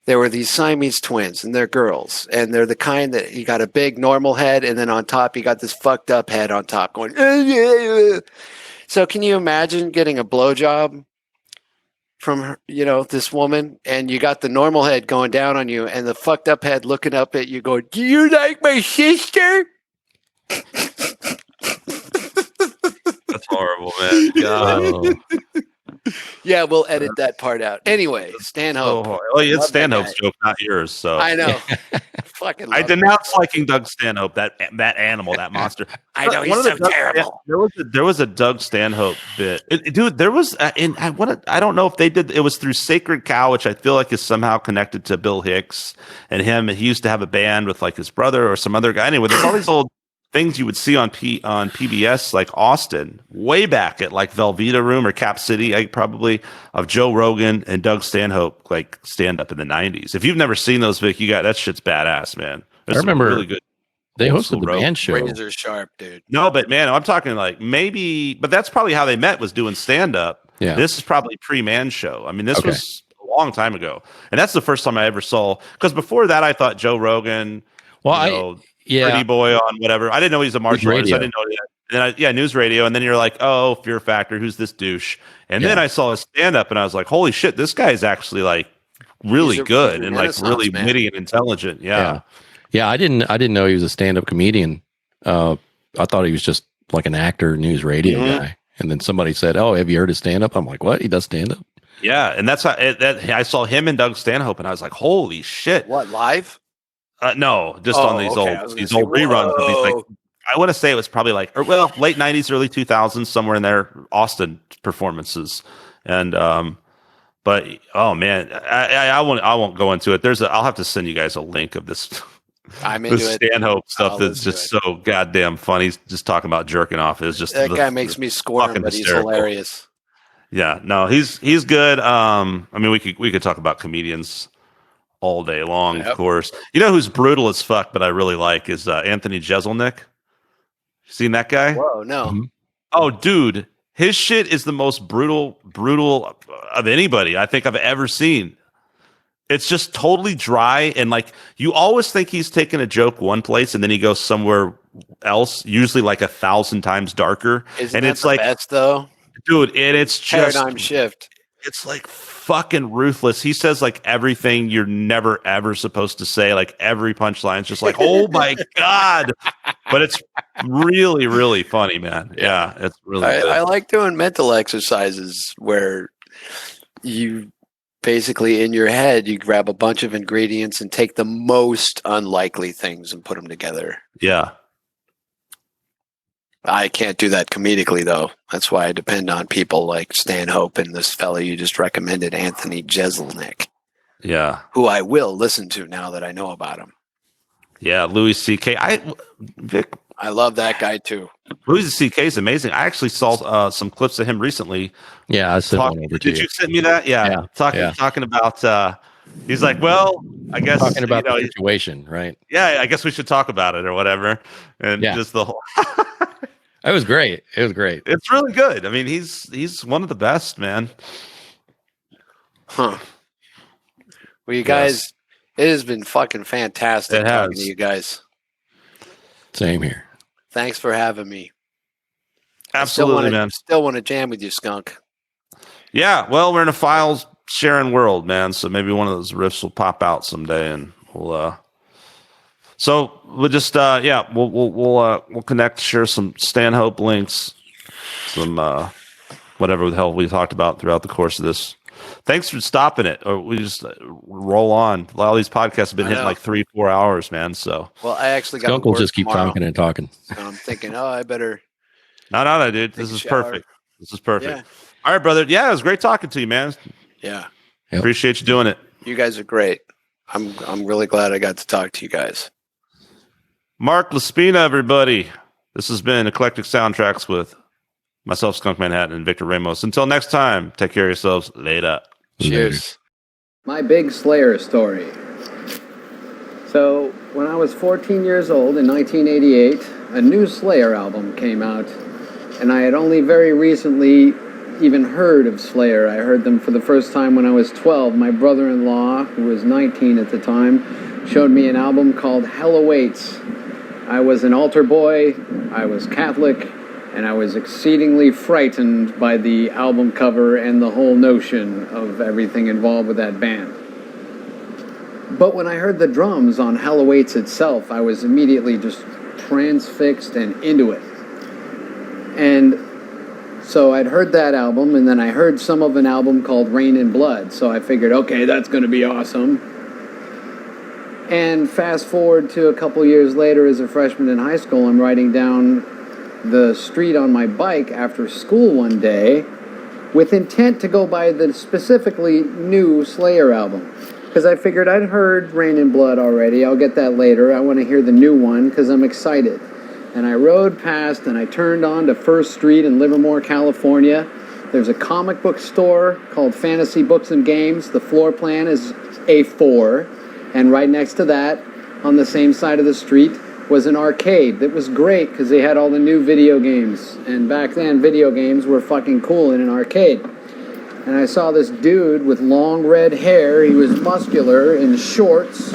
there were these Siamese twins and they're girls and they're the kind that you got a big normal head and then on top you got this fucked up head on top going, So can you imagine getting a blowjob from her, this woman, and you got the normal head going down on you and the fucked up head looking up at you going, do you like my sister?
That's horrible, man. God.
Yeah, we'll edit that part out. Anyway, Stanhope.
It's Stanhope's joke, not yours. So
I know. Fucking
I denounce liking Doug Stanhope, that animal, that monster.
I know, he's so terrible.
There was a Doug Stanhope bit, dude. There was I don't know if they did. It was through Sacred Cow, which I feel like is somehow connected to Bill Hicks and him. He used to have a band with like his brother or some other guy. Anyway, there's all these old things you would see on PBS, like Austin, way back at like Velveeta Room or Cap City, probably, of Joe Rogan and Doug Stanhope, like stand up in the 90s. If you've never seen those, Vic, you got that shit's badass, man.
I remember
really good.
They hosted the band show.
Razor sharp, dude.
No, but man, I'm talking like but that's probably how they met, was doing stand up.
Yeah.
This is probably pre-Man Show. I mean, this was a long time ago. And that's the first time I ever saw, because before that I thought Joe Rogan, Pretty Boy on whatever. I didn't know he's a martial artist. I didn't know that. And news radio. And then you're like, oh, Fear Factor, who's this douche? And then I saw his stand up and I was like, holy shit, this guy is actually like really good and like really witty and intelligent. Yeah.
I didn't know he was a stand up comedian. I thought he was just like an actor, news radio guy. And then somebody said, oh, have you heard his stand up? I'm like, what? He does stand up?
Yeah. And that's how I saw him and Doug Stanhope and I was like, holy shit.
What, live?
No, just on these old reruns of these, like, I want to say it was probably like, late 90s, early 2000s, somewhere in there, Austin performances. And but oh man, I won't go into it. I'll have to send you guys a link of this.
I'm into
this Stanhope stuff that's just so goddamn funny. Just talking about jerking off is just
that guy makes me squirm, but he's hilarious.
Yeah, no, he's good. I mean, we could talk about comedians all day long, of course. You know who's brutal as fuck, but I really like is Anthony Jeselnik. Seen that guy?
Whoa, no.
Mm-hmm.
Oh, dude, his shit is the most brutal of anybody I think I've ever seen. It's just totally dry, and like you always think he's taking a joke one place, and then he goes somewhere else, usually like 1,000 times darker.
Isn't that the best, though?
Dude, and it's just
paradigm shift.
It's like fucking ruthless. He says like everything you're never ever supposed to say. Like every punchline is just like, oh my God. But it's really, really funny, man. Yeah, it's really good.
I like doing mental exercises where you basically in your head, you grab a bunch of ingredients and take the most unlikely things and put them together.
Yeah.
I can't do that comedically, though. That's why I depend on people like Stanhope and this fella you just recommended, Anthony Jeselnik,
Yeah.
who I will listen to now that I know about him.
Yeah, Louis C.K. Vic,
I love that guy, too.
Louis C.K. is amazing. I actually saw some clips of him recently.
Yeah, I sent one over to
Did
you.
you send me that? Yeah. Talking about, he's like, well, I guess,
Talking about the situation, right?
Yeah, I guess we should talk about it or whatever. And just the whole...
It was great. It was great.
It's really good. I mean, he's one of the best, man.
Huh. Well, you guys, it has been fucking fantastic talking to you guys.
Same here.
Thanks for having me.
Absolutely, man.
Still want to jam with you, Skunk.
Yeah, well, we're in a file sharing world, man. So maybe one of those riffs will pop out someday, and we'll. So we'll just we'll connect, share some Stanhope links, some whatever the hell we talked about throughout the course of this. Thanks for stopping it, or we just roll on. A lot of these podcasts have been hitting like 3-4 hours, man. So
I actually got.
Skunk will just keep talking and talking.
So I'm thinking, I better.
No, dude. This is perfect. This is perfect. Yeah. All right, brother. Yeah, it was great talking to you, man.
Yeah.
Yep.
Appreciate you doing it.
You guys are great. I'm really glad I got to talk to you guys.
Marc Laspina, everybody. This has been Eclectic Soundtrax with myself, Skunk Manhattan, and Victor Ramos. Until next time, take care of yourselves. Later.
Cheers.
My big Slayer story. So, when I was 14 years old in 1988, a new Slayer album came out, and I had only very recently even heard of Slayer. I heard them for the first time when I was 12. My brother-in-law, who was 19 at the time, showed me an album called Hell Awaits. I was an altar boy, I was Catholic, and I was exceedingly frightened by the album cover and the whole notion of everything involved with that band. But when I heard the drums on Hell Awaits itself, I was immediately just transfixed and into it. And so I'd heard that album, and then I heard some of an album called Rain in Blood, so I figured, okay, that's going to be awesome. And fast forward to a couple years later, as a freshman in high school, I'm riding down the street on my bike after school one day with intent to go buy the specifically new Slayer album. Because I figured I'd heard Rain in Blood already. I'll get that later. I want to hear the new one because I'm excited. And I rode past and I turned on to First Street in Livermore, California. There's a comic book store called Fantasy Books and Games. The floor plan is A4. And right next to that, on the same side of the street, was an arcade that was great because they had all the new video games. And back then, video games were fucking cool in an arcade. And I saw this dude with long red hair. He was muscular in shorts,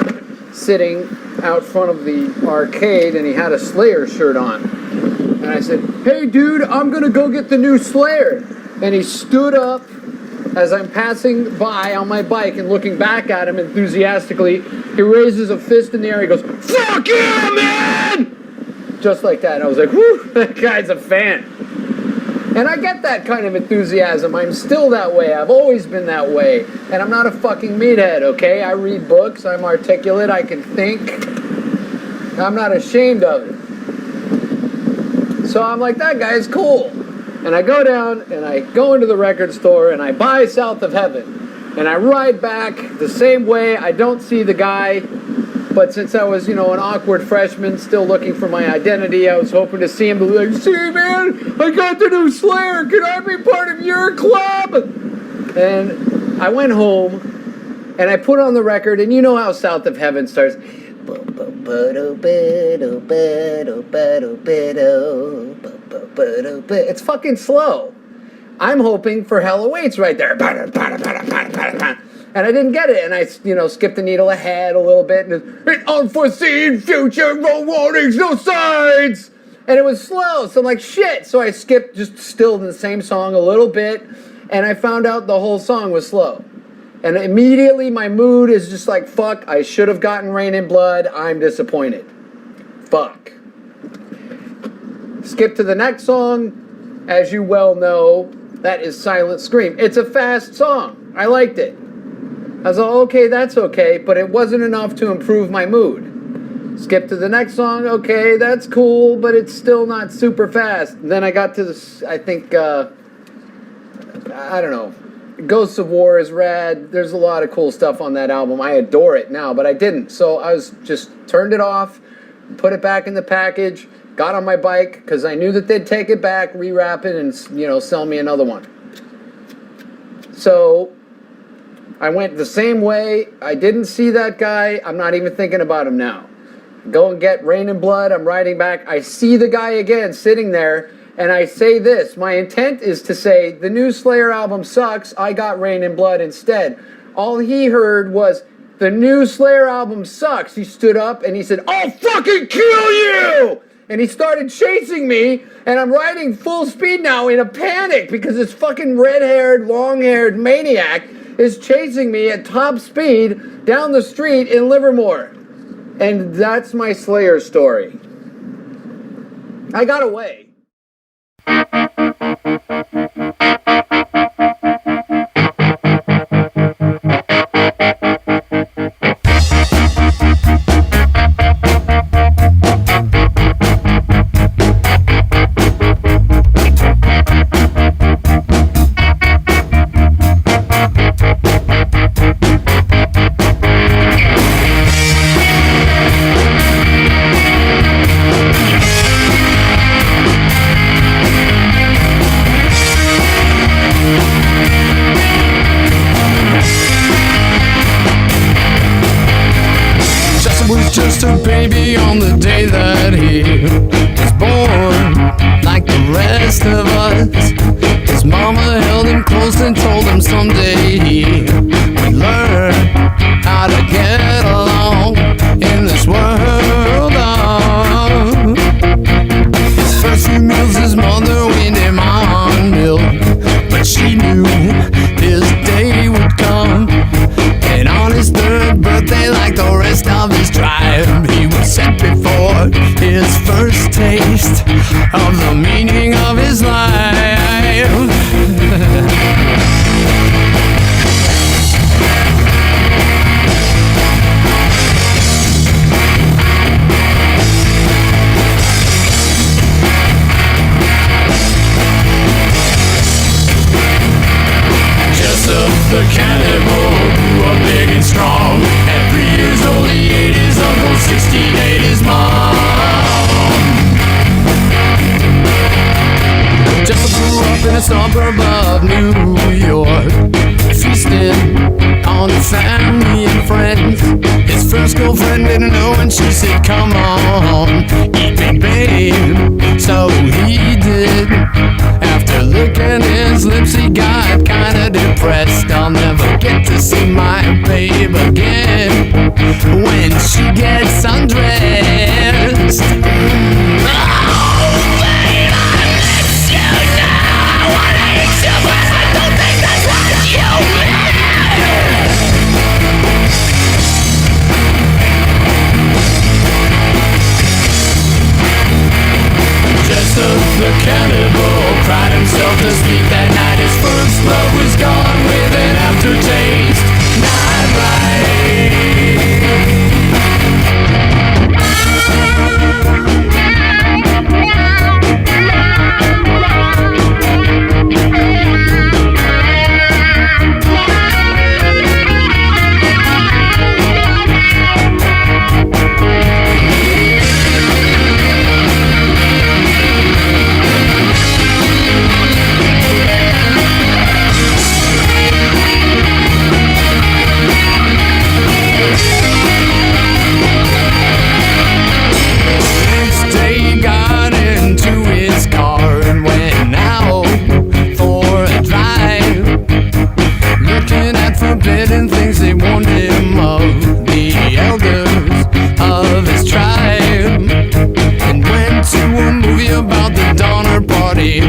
sitting out front of the arcade, and he had a Slayer shirt on. And I said, "Hey, dude, I'm going to go get the new Slayer." And he stood up as I'm passing by on my bike and looking back at him enthusiastically. He raises a fist in the air. He goes, "Fuck yeah, man!" Just like that. I was like, whew, that guy's a fan. And I get that kind of enthusiasm. I'm still that way. I've always been that way. And I'm not a fucking meathead, okay? I read books. I'm articulate. I can think. I'm not ashamed of it. So I'm like, that guy's cool. And I go down and I go into the record store and I buy South of Heaven. And I ride back the same way. I don't see the guy. But since I was, an awkward freshman still looking for my identity, I was hoping to see him to be like, "See, man, I got the new Slayer. Can I be part of your club?" And I went home and I put on the record, and you know how South of Heaven starts. It's fucking slow. I'm hoping for Hell Awaits right there. And I didn't get it, and I, skipped the needle ahead a little bit, and an unforeseen future, no warnings, no signs, and it was slow, so I'm like, shit, so I skipped just still in the same song a little bit, and I found out the whole song was slow, and immediately my mood is just like, fuck, I should have gotten Rain in Blood, I'm disappointed, fuck. Skip to the next song, as you well know, that is Silent Scream. It's a fast song, I liked it. I was like, okay, that's okay, but it wasn't enough to improve my mood. Skip to the next song. Okay, that's cool, but it's still not super fast. Then I got to this, I think, I don't know. Ghosts of War is rad. There's a lot of cool stuff on that album. I adore it now, but I didn't. So I was just turned it off, put it back in the package, got on my bike because I knew that they'd take it back, rewrap it, and sell me another one. So I went the same way. I didn't see that guy. I'm not even thinking about him now. Go and get Rain and Blood. I'm riding back. I see the guy again sitting there. And I say this, my intent is to say, the new Slayer album sucks, I got Rain and Blood instead. All he heard was, the new Slayer album sucks. He stood up and he said, I'll fucking kill you! And he started chasing me, and I'm riding full speed now in a panic because this fucking red-haired, long-haired maniac is chasing me at top speed down the street in Livermore. And that's my Slayer story. I got away.
Just a baby on the day that he was born, like the rest of us. His mama held him close and told him someday he would learn how to get along in this world. His first few meals his mother weaned him on milk, but she knew his day would come. And on his third birthday, like the rest of his tribe, he was set before his first taste of the meaning of his life. The cannibal grew up big and strong. At 3 years old he ate his uncle, 16 ate his mom. Jessup grew up in a suburb of New York, feasting on family and friends. His first girlfriend didn't know, and she said, come on, eat me, babe. So he did. After licking his lips, he got kinda depressed. I'll never get to see my babe again when she gets undressed. Oh, babe, I miss you now. I wanna hate you, but I don't think that's what you mean. Jessup the cannibal cried himself to sleep that night. His first love was gone with an aftertaste. Not right. Forbidden things they warned him of, the elders of his tribe, and went to a movie about the Donner Party.